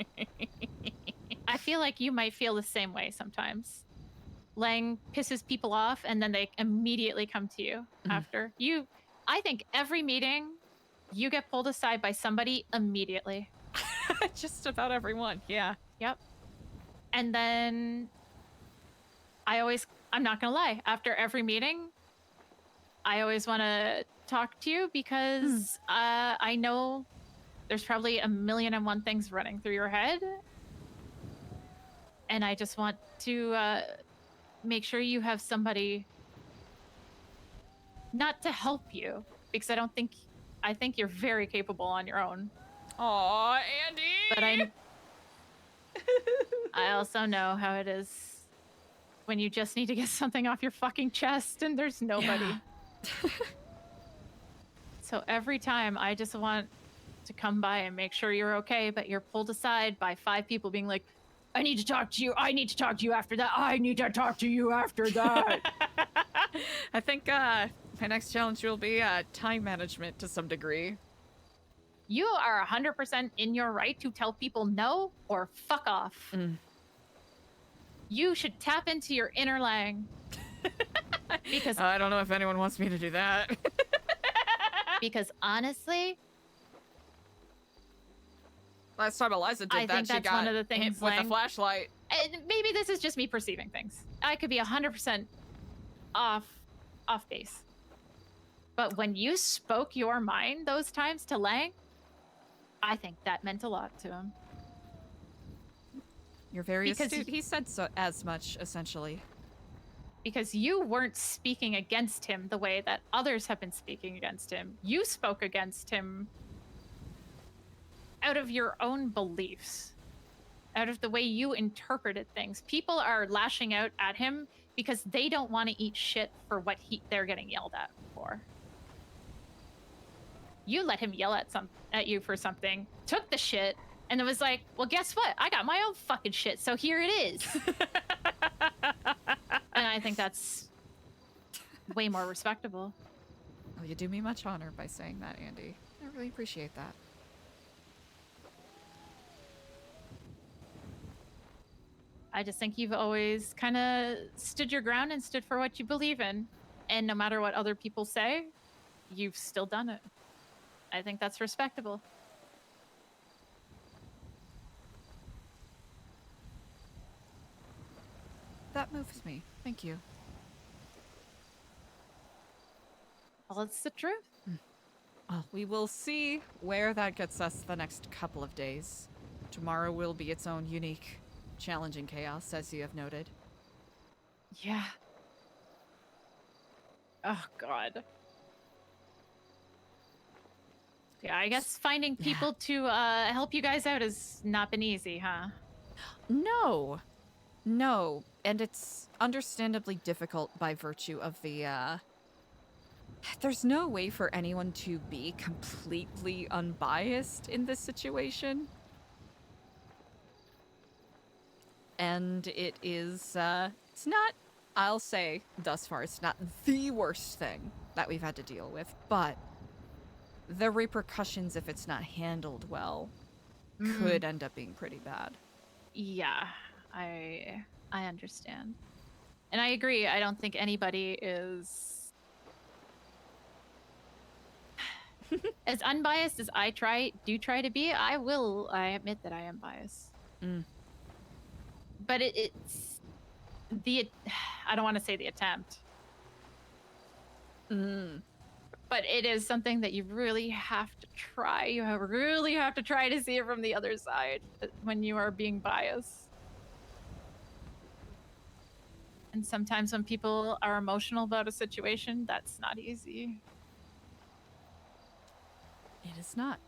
I feel like you might feel the same way sometimes. Lang pisses people off and then they immediately come to you after. I think every meeting you get pulled aside by somebody immediately. Just about everyone, yeah. Yep. And then I'm not gonna lie, after every meeting, I always want to talk to you because I know there's probably 1,000,001 things running through your head. And I just want to make sure you have somebody not to help you, because I think you're very capable on your own. Aw, Andy! But I also know how it is when you just need to get something off your fucking chest and there's nobody. Yeah. So every time I just want to come by and make sure you're okay, but you're pulled aside by 5 people being like, I need to talk to you. I need to talk to you after that. I need to talk to you after that. I think my next challenge will be time management to some degree. You are 100% in your right to tell people no or fuck off. You should tap into your inner Lang. Because I don't know if anyone wants me to do that. Because honestly, last time Eliza did I that, think she that's got one of the things hit with a Lang- flashlight. And maybe this is just me perceiving things. I could be 100% off base. But when you spoke your mind those times to Lang, I think that meant a lot to him. You're very Because astute. He said so as much, essentially. Because you weren't speaking against him the way that others have been speaking against him. You spoke against him out of your own beliefs, out of the way you interpreted things. People are lashing out at him because they don't want to eat shit for what they're getting yelled at for. You let him yell at you for something, took the shit, and it was like, well, guess what? I got my own fucking shit, so here it is. And I think that's way more respectable. Well, you do me much honor by saying that, Andy. I really appreciate that. I just think you've always kind of stood your ground and stood for what you believe in. And no matter what other people say, you've still done it. I think that's respectable. That moves me. Thank you. Well, it's the truth. Well, we will see where that gets us the next couple of days. Tomorrow will be its own unique, challenging chaos, as you have noted. Yeah. Oh, God. Yeah, I guess finding people to help you guys out has not been easy, huh? No. No. And it's understandably difficult by virtue of the, There's no way for anyone to be completely unbiased in this situation. And it is, it's not, I'll say, thus far, it's not the worst thing that we've had to deal with, but the repercussions, if it's not handled well, could end up being pretty bad. Yeah, I understand. And I agree, I don't think anybody is as unbiased as I do try to be. I admit that I am biased. But it's I don't want to say the attempt. But it is something that you really have to try. You really have to try to see it from the other side when you are being biased. And sometimes when people are emotional about a situation, that's not easy. It is not.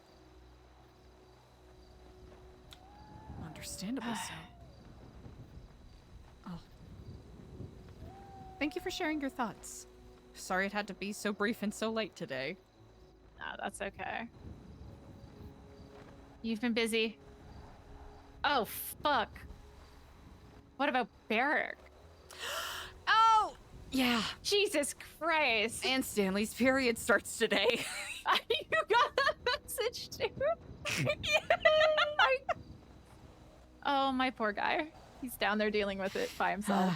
Understandably so. Oh. Thank you for sharing your thoughts. Sorry it had to be so brief and so late today. No, that's okay. You've been busy. Oh, fuck. What about Barrick? Oh, yeah. Jesus Christ. And Stanley's period starts today. You got that message too? Oh, my poor guy. He's down there dealing with it by himself.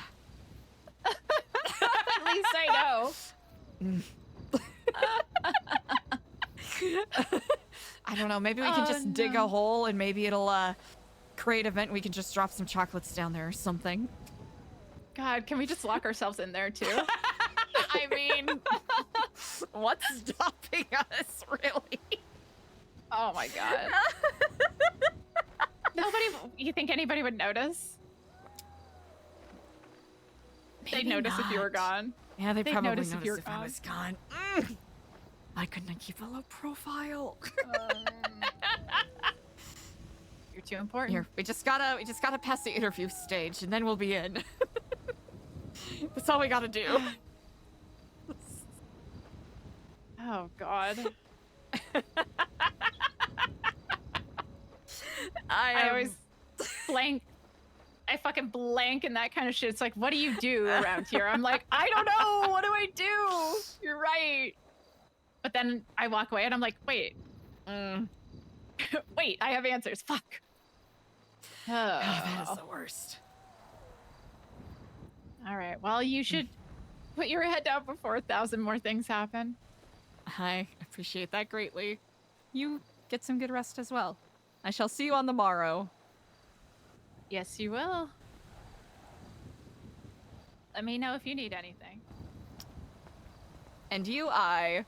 At least I know. I don't know. Maybe we can just dig a hole and maybe it'll create an event. We can just drop some chocolates down there or something. God, can we just lock ourselves in there too? I mean, what's stopping us, really? Oh my god. You think anybody would notice? They'd notice if you were gone. Yeah, they'd probably notice if you were if I was gone. Why couldn't I keep a low profile? You're too important. Here, we just gotta pass the interview stage, and then we'll be in. That's all we gotta do. Oh God. I always blank. I fucking blank in that kind of shit. It's like, what do you do around here? I'm like, I don't know. What do I do? You're right. But then I walk away and I'm like, wait. Wait, I have answers. Fuck. Oh, that is the worst. All right. Well, you should put your head down before 1,000 more things happen. I appreciate that greatly. You get some good rest as well. I shall see you on the morrow. Yes, you will. Let me know if you need anything. And you, I.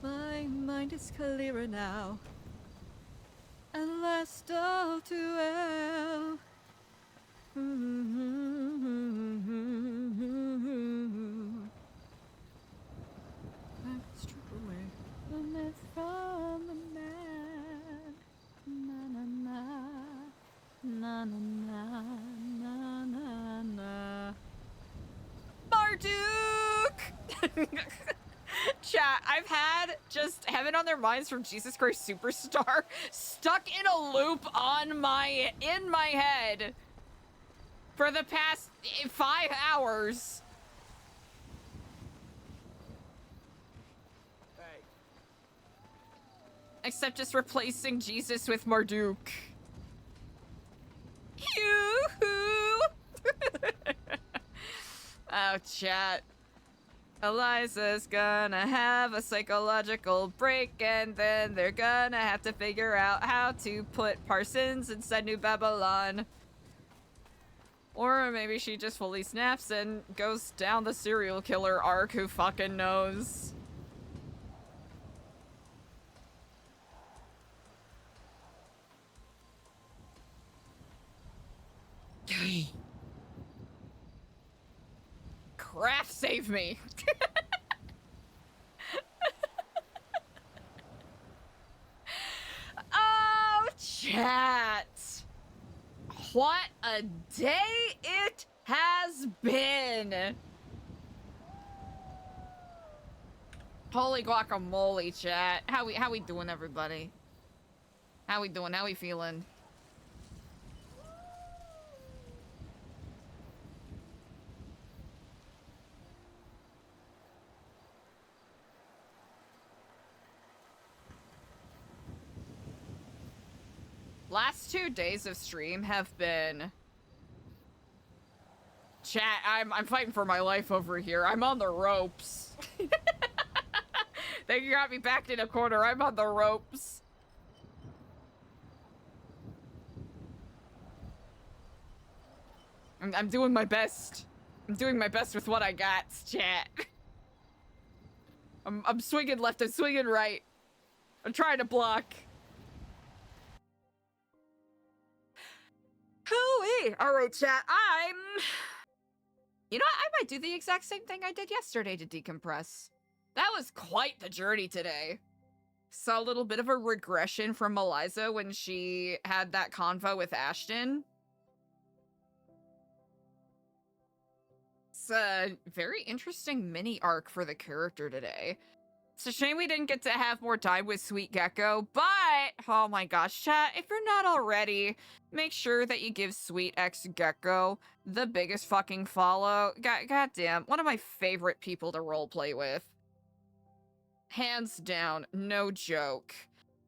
My mind is clearer now. And less dull to well. Strip away the myth from the man. Na na na. Na na na na na. Marduk! Chat, I've had just Heaven on Their Minds from Jesus Christ Superstar stuck in a loop in my head for the past 5 hours. Hey. Except just replacing Jesus with Marduk. Yoo-hoo! Oh, chat. Eliza's gonna have a psychological break, and then they're gonna have to figure out how to put Parsons inside New Babylon. Or maybe she just fully snaps and goes down the serial killer arc, who fucking knows. Craft, save me. Oh, chat. What a day it has been. Holy guacamole, chat. How we doing, everybody? How we doing? How we feeling? Last 2 days of stream have been... Chat, I'm fighting for my life over here. I'm on the ropes. They got me backed in a corner. I'm on the ropes. I'm doing my best. I'm doing my best with what I got, chat. I'm swinging left, I'm swinging right. I'm trying to block. Hooey! Alright, chat, You know what? I might do the exact same thing I did yesterday to decompress. That was quite the journey today. Saw a little bit of a regression from Eliza when she had that convo with Ashton. It's a very interesting mini arc for the character today. It's a shame we didn't get to have more time with Sweet Gecko, but oh my gosh, chat, if you're not already, make sure that you give Sweet X Gecko the biggest fucking follow. Goddamn, one of my favorite people to roleplay with. Hands down, no joke.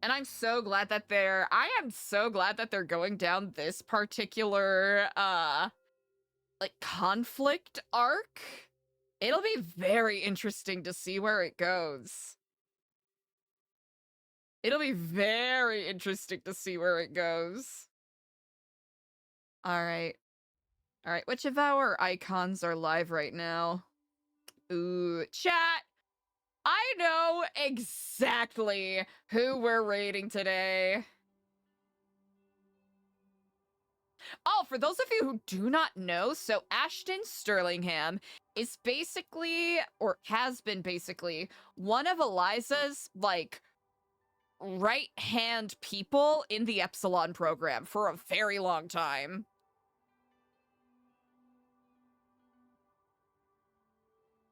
And I'm so glad that I am so glad that they're going down this particular, like, conflict arc. It'll be very interesting to see where it goes. It'll be very interesting to see where it goes. Alright. Alright, which of our icons are live right now? Ooh, chat! I know exactly who we're raiding today. Oh, for those of you who do not know, so Ashton Sterlingham is basically, or has been basically, one of Eliza's, like, right-hand people in the Epsilon program for a very long time.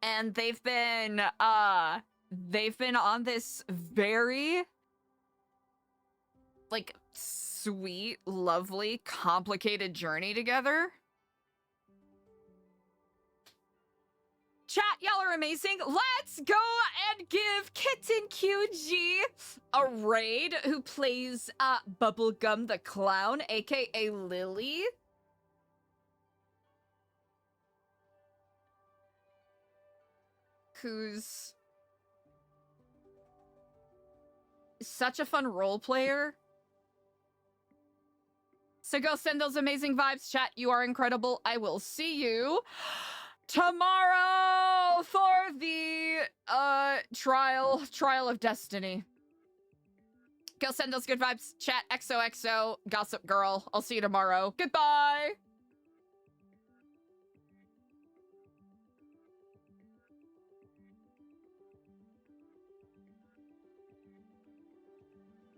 And they've been on this very, like, sweet, lovely, complicated journey together. Chat, y'all are amazing. Let's go and give Kitten QG a raid, who plays Bubblegum the Clown, aka Lily. Who's such a fun role player. So go send those amazing vibes, chat. You are incredible. I will see you tomorrow for the trial of destiny. Go send those good vibes, chat. XOXO, Gossip Girl. I'll see you tomorrow. Goodbye.